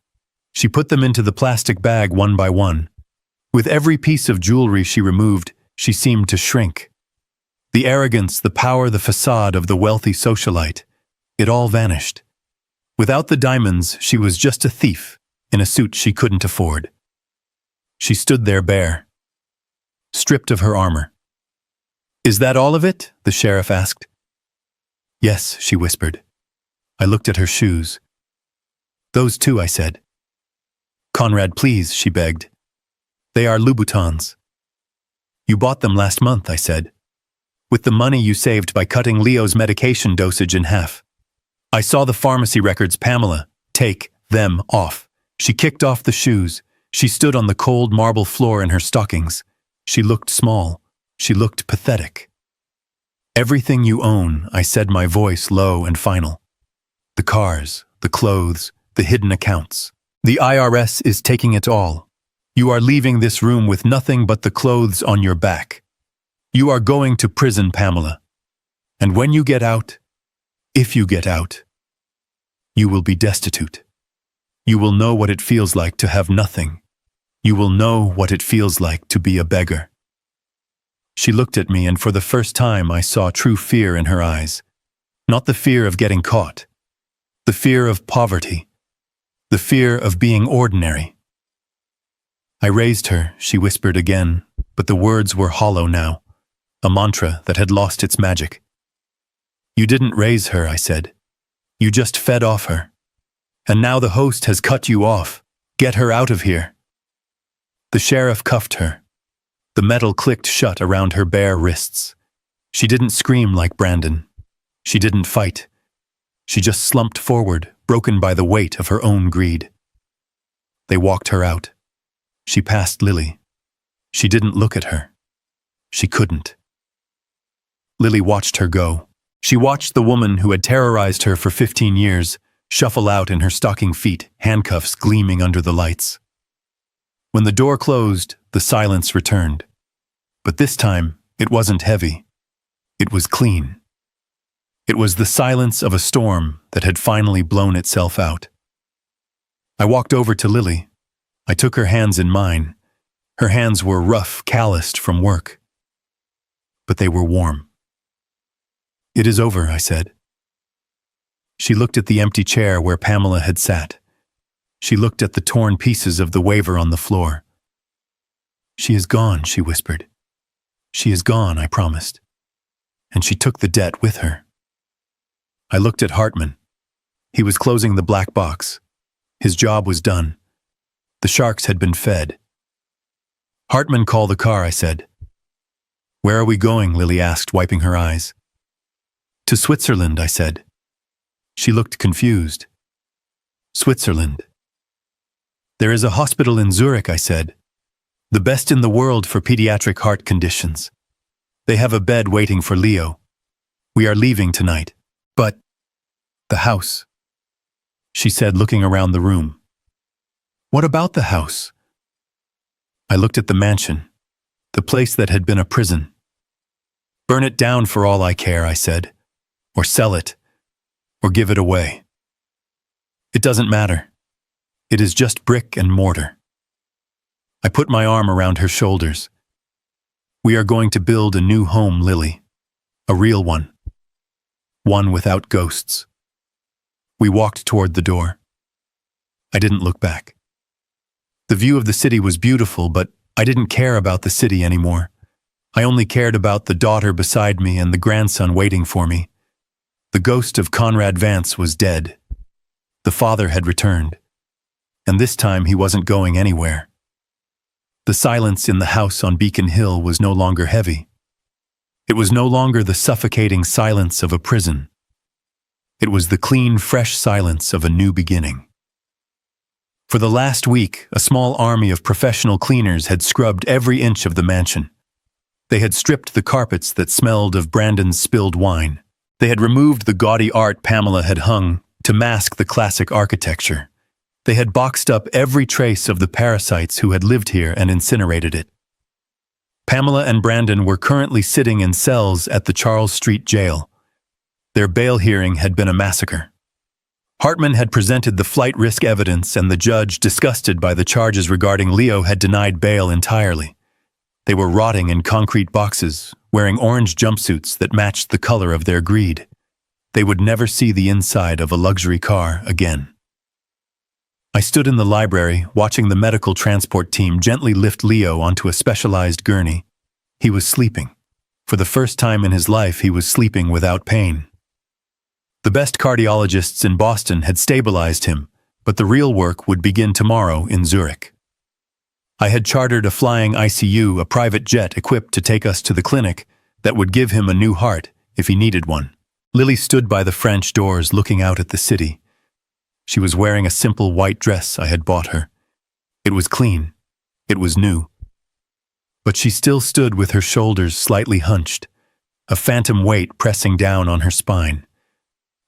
She put them into the plastic bag one by one. With every piece of jewelry she removed, she seemed to shrink. The arrogance, the power, the facade of the wealthy socialite, it all vanished. Without the diamonds, she was just a thief in a suit she couldn't afford. She stood there bare, stripped of her armor. Is that all of it? The sheriff asked. Yes, she whispered. I looked at her shoes. Those too, I said. Conrad, please, she begged. They are Louboutins. You bought them last month, I said. With the money you saved by cutting Leo's medication dosage in half. I saw the pharmacy records, Pamela. Take them off. She kicked off the shoes. She stood on the cold marble floor in her stockings. She looked small. She looked pathetic. Everything you own, I said, my voice low and final. The cars, the clothes, the hidden accounts. The IRS is taking it all. You are leaving this room with nothing but the clothes on your back. You are going to prison, Pamela. And when you get out, if you get out, you will be destitute. You will know what it feels like to have nothing. You will know what it feels like to be a beggar. She looked at me, and for the first time I saw true fear in her eyes. Not the fear of getting caught. The fear of poverty. The fear of being ordinary. I raised her, she whispered again, but the words were hollow now, a mantra that had lost its magic. You didn't raise her, I said. You just fed off her. And now the host has cut you off. Get her out of here. The sheriff cuffed her. The metal clicked shut around her bare wrists. She didn't scream like Brandon. She didn't fight. She just slumped forward, broken by the weight of her own greed. They walked her out. She passed Lily. She didn't look at her. She couldn't. Lily watched her go. She watched the woman who had terrorized her for 15 years shuffle out in her stocking feet, handcuffs gleaming under the lights. When the door closed, the silence returned. But this time, it wasn't heavy. It was clean. It was the silence of a storm that had finally blown itself out. I walked over to Lily. I took her hands in mine. Her hands were rough, calloused from work. But they were warm. "It is over," I said. She looked at the empty chair where Pamela had sat. She looked at the torn pieces of the waiver on the floor. "She is gone," she whispered. "She is gone," I promised. And she took the debt with her. I looked at Hartman. He was closing the black box. His job was done. The sharks had been fed. "Hartman, call the car," I said. "Where are we going?" Lily asked, wiping her eyes. "To Switzerland," I said. She looked confused. "Switzerland." "There is a hospital in Zurich," I said. "The best in the world for pediatric heart conditions. They have a bed waiting for Leo. We are leaving tonight." "But the house," she said, looking around the room. "What about the house?" I looked at the mansion, the place that had been a prison. "Burn it down for all I care," I said. "Or sell it. Or give it away. It doesn't matter. It is just brick and mortar." I put my arm around her shoulders. "We are going to build a new home, Lily. A real one. One without ghosts." We walked toward the door. I didn't look back. The view of the city was beautiful, but I didn't care about the city anymore. I only cared about the daughter beside me and the grandson waiting for me. The ghost of Conrad Vance was dead. The father had returned. And this time he wasn't going anywhere. The silence in the house on Beacon Hill was no longer heavy. It was no longer the suffocating silence of a prison. It was the clean, fresh silence of a new beginning. For the last week, a small army of professional cleaners had scrubbed every inch of the mansion. They had stripped the carpets that smelled of Brandon's spilled wine. They had removed the gaudy art Pamela had hung to mask the classic architecture. They had boxed up every trace of the parasites who had lived here and incinerated it. Pamela and Brandon were currently sitting in cells at the Charles Street jail. Their bail hearing had been a massacre. Hartman had presented the flight risk evidence, and the judge, disgusted by the charges regarding Leo, had denied bail entirely. They were rotting in concrete boxes, wearing orange jumpsuits that matched the color of their greed. They would never see the inside of a luxury car again. I stood in the library, watching the medical transport team gently lift Leo onto a specialized gurney. He was sleeping. For the first time in his life, he was sleeping without pain. The best cardiologists in Boston had stabilized him, but the real work would begin tomorrow in Zurich. I had chartered a flying ICU, a private jet equipped to take us to the clinic that would give him a new heart if he needed one. Lily stood by the French doors looking out at the city. She was wearing a simple white dress I had bought her. It was clean. It was new. But she still stood with her shoulders slightly hunched, a phantom weight pressing down on her spine.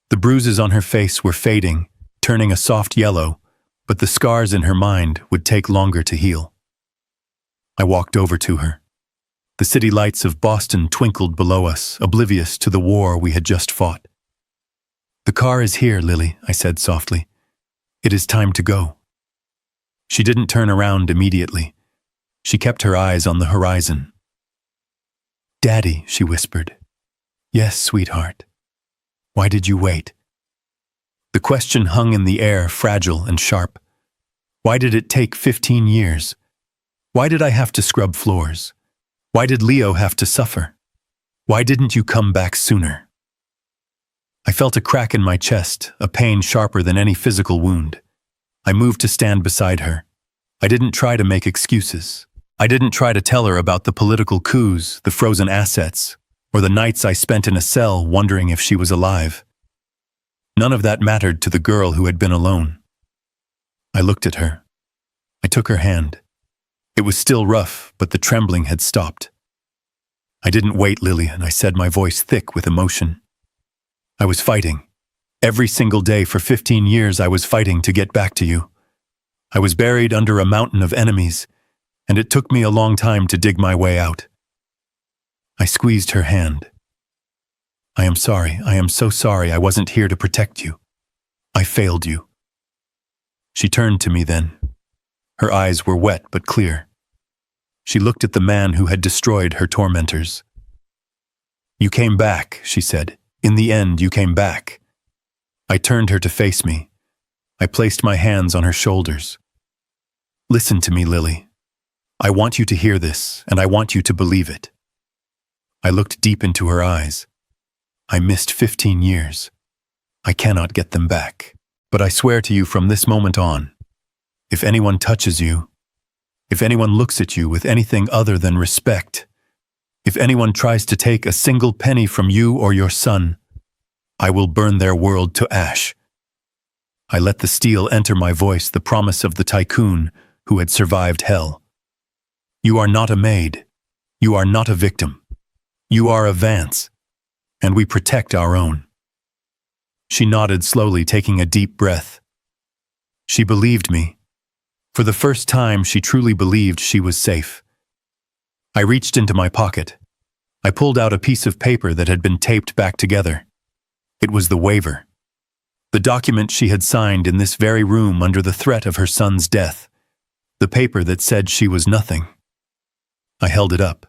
The bruises on her face were fading, turning a soft yellow, but the scars in her mind would take longer to heal. I walked over to her. The city lights of Boston twinkled below us, oblivious to the war we had just fought. "The car is here, Lily," I said softly. "It is time to go." She didn't turn around immediately. She kept her eyes on the horizon. "Daddy," she whispered. "Yes, sweetheart. Why did you wait?" The question hung in the air, fragile and sharp. Why did it take 15 years? Why did I have to scrub floors? Why did Leo have to suffer? Why didn't you come back sooner? I felt a crack in my chest, a pain sharper than any physical wound. I moved to stand beside her. I didn't try to make excuses. I didn't try to tell her about the political coups, the frozen assets, or the nights I spent in a cell wondering if she was alive. None of that mattered to the girl who had been alone. I looked at her. I took her hand. It was still rough, but the trembling had stopped. "I didn't wait, Lillian," I said, my voice thick with emotion. "I was fighting. Every single day for 15 years I was fighting to get back to you. I was buried under a mountain of enemies, and it took me a long time to dig my way out." I squeezed her hand. "I am sorry. I am so sorry I wasn't here to protect you. I failed you." She turned to me then. Her eyes were wet but clear. She looked at the man who had destroyed her tormentors. "You came back," she said. "In the end, you came back." I turned her to face me. I placed my hands on her shoulders. "Listen to me, Lily. I want you to hear this, and I want you to believe it." I looked deep into her eyes. "I missed 15 years. I cannot get them back. But I swear to you from this moment on, if anyone touches you, if anyone looks at you with anything other than respect, if anyone tries to take a single penny from you or your son, I will burn their world to ash." I let the steel enter my voice, the promise of the tycoon who had survived hell. "You are not a maid. You are not a victim. You are a Vance, and we protect our own." She nodded slowly, taking a deep breath. She believed me. For the first time, she truly believed she was safe. I reached into my pocket. I pulled out a piece of paper that had been taped back together. It was the waiver. The document she had signed in this very room under the threat of her son's death. The paper that said she was nothing. I held it up.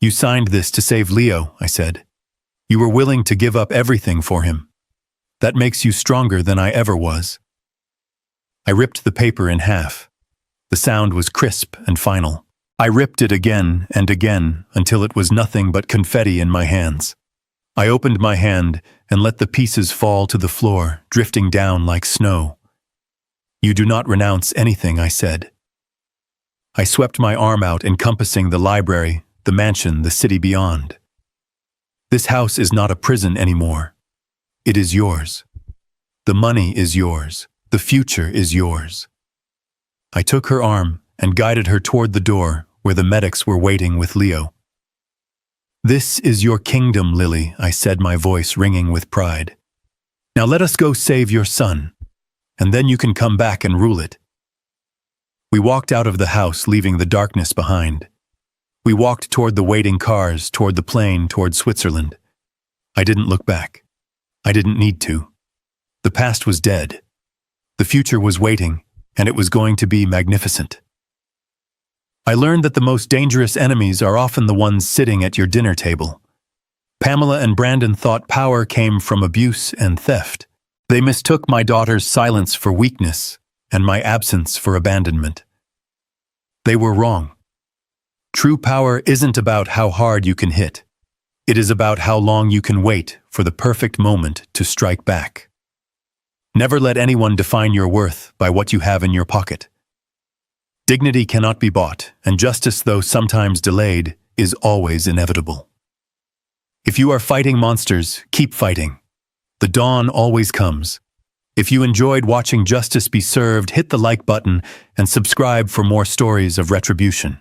"You signed this to save Leo," I said. "You were willing to give up everything for him. That makes you stronger than I ever was." I ripped the paper in half. The sound was crisp and final. I ripped it again and again until it was nothing but confetti in my hands. I opened my hand and let the pieces fall to the floor, drifting down like snow. "You do not renounce anything," I said. I swept my arm out, encompassing the library, the mansion, the city beyond. "This house is not a prison anymore. It is yours. The money is yours. The future is yours." I took her arm and guided her toward the door where the medics were waiting with Leo. "This is your kingdom, Lily," I said, my voice ringing with pride. "Now let us go save your son, and then you can come back and rule it." We walked out of the house, leaving the darkness behind. We walked toward the waiting cars, toward the plane, toward Switzerland. I didn't look back. I didn't need to. The past was dead. The future was waiting, and it was going to be magnificent. I learned that the most dangerous enemies are often the ones sitting at your dinner table. Pamela and Brandon thought power came from abuse and theft. They mistook my daughter's silence for weakness and my absence for abandonment. They were wrong. True power isn't about how hard you can hit. It is about how long you can wait for the perfect moment to strike back. Never let anyone define your worth by what you have in your pocket. Dignity cannot be bought, and justice, though sometimes delayed, is always inevitable. If you are fighting monsters, keep fighting. The dawn always comes. If you enjoyed watching justice be served, hit the like button and subscribe for more stories of retribution.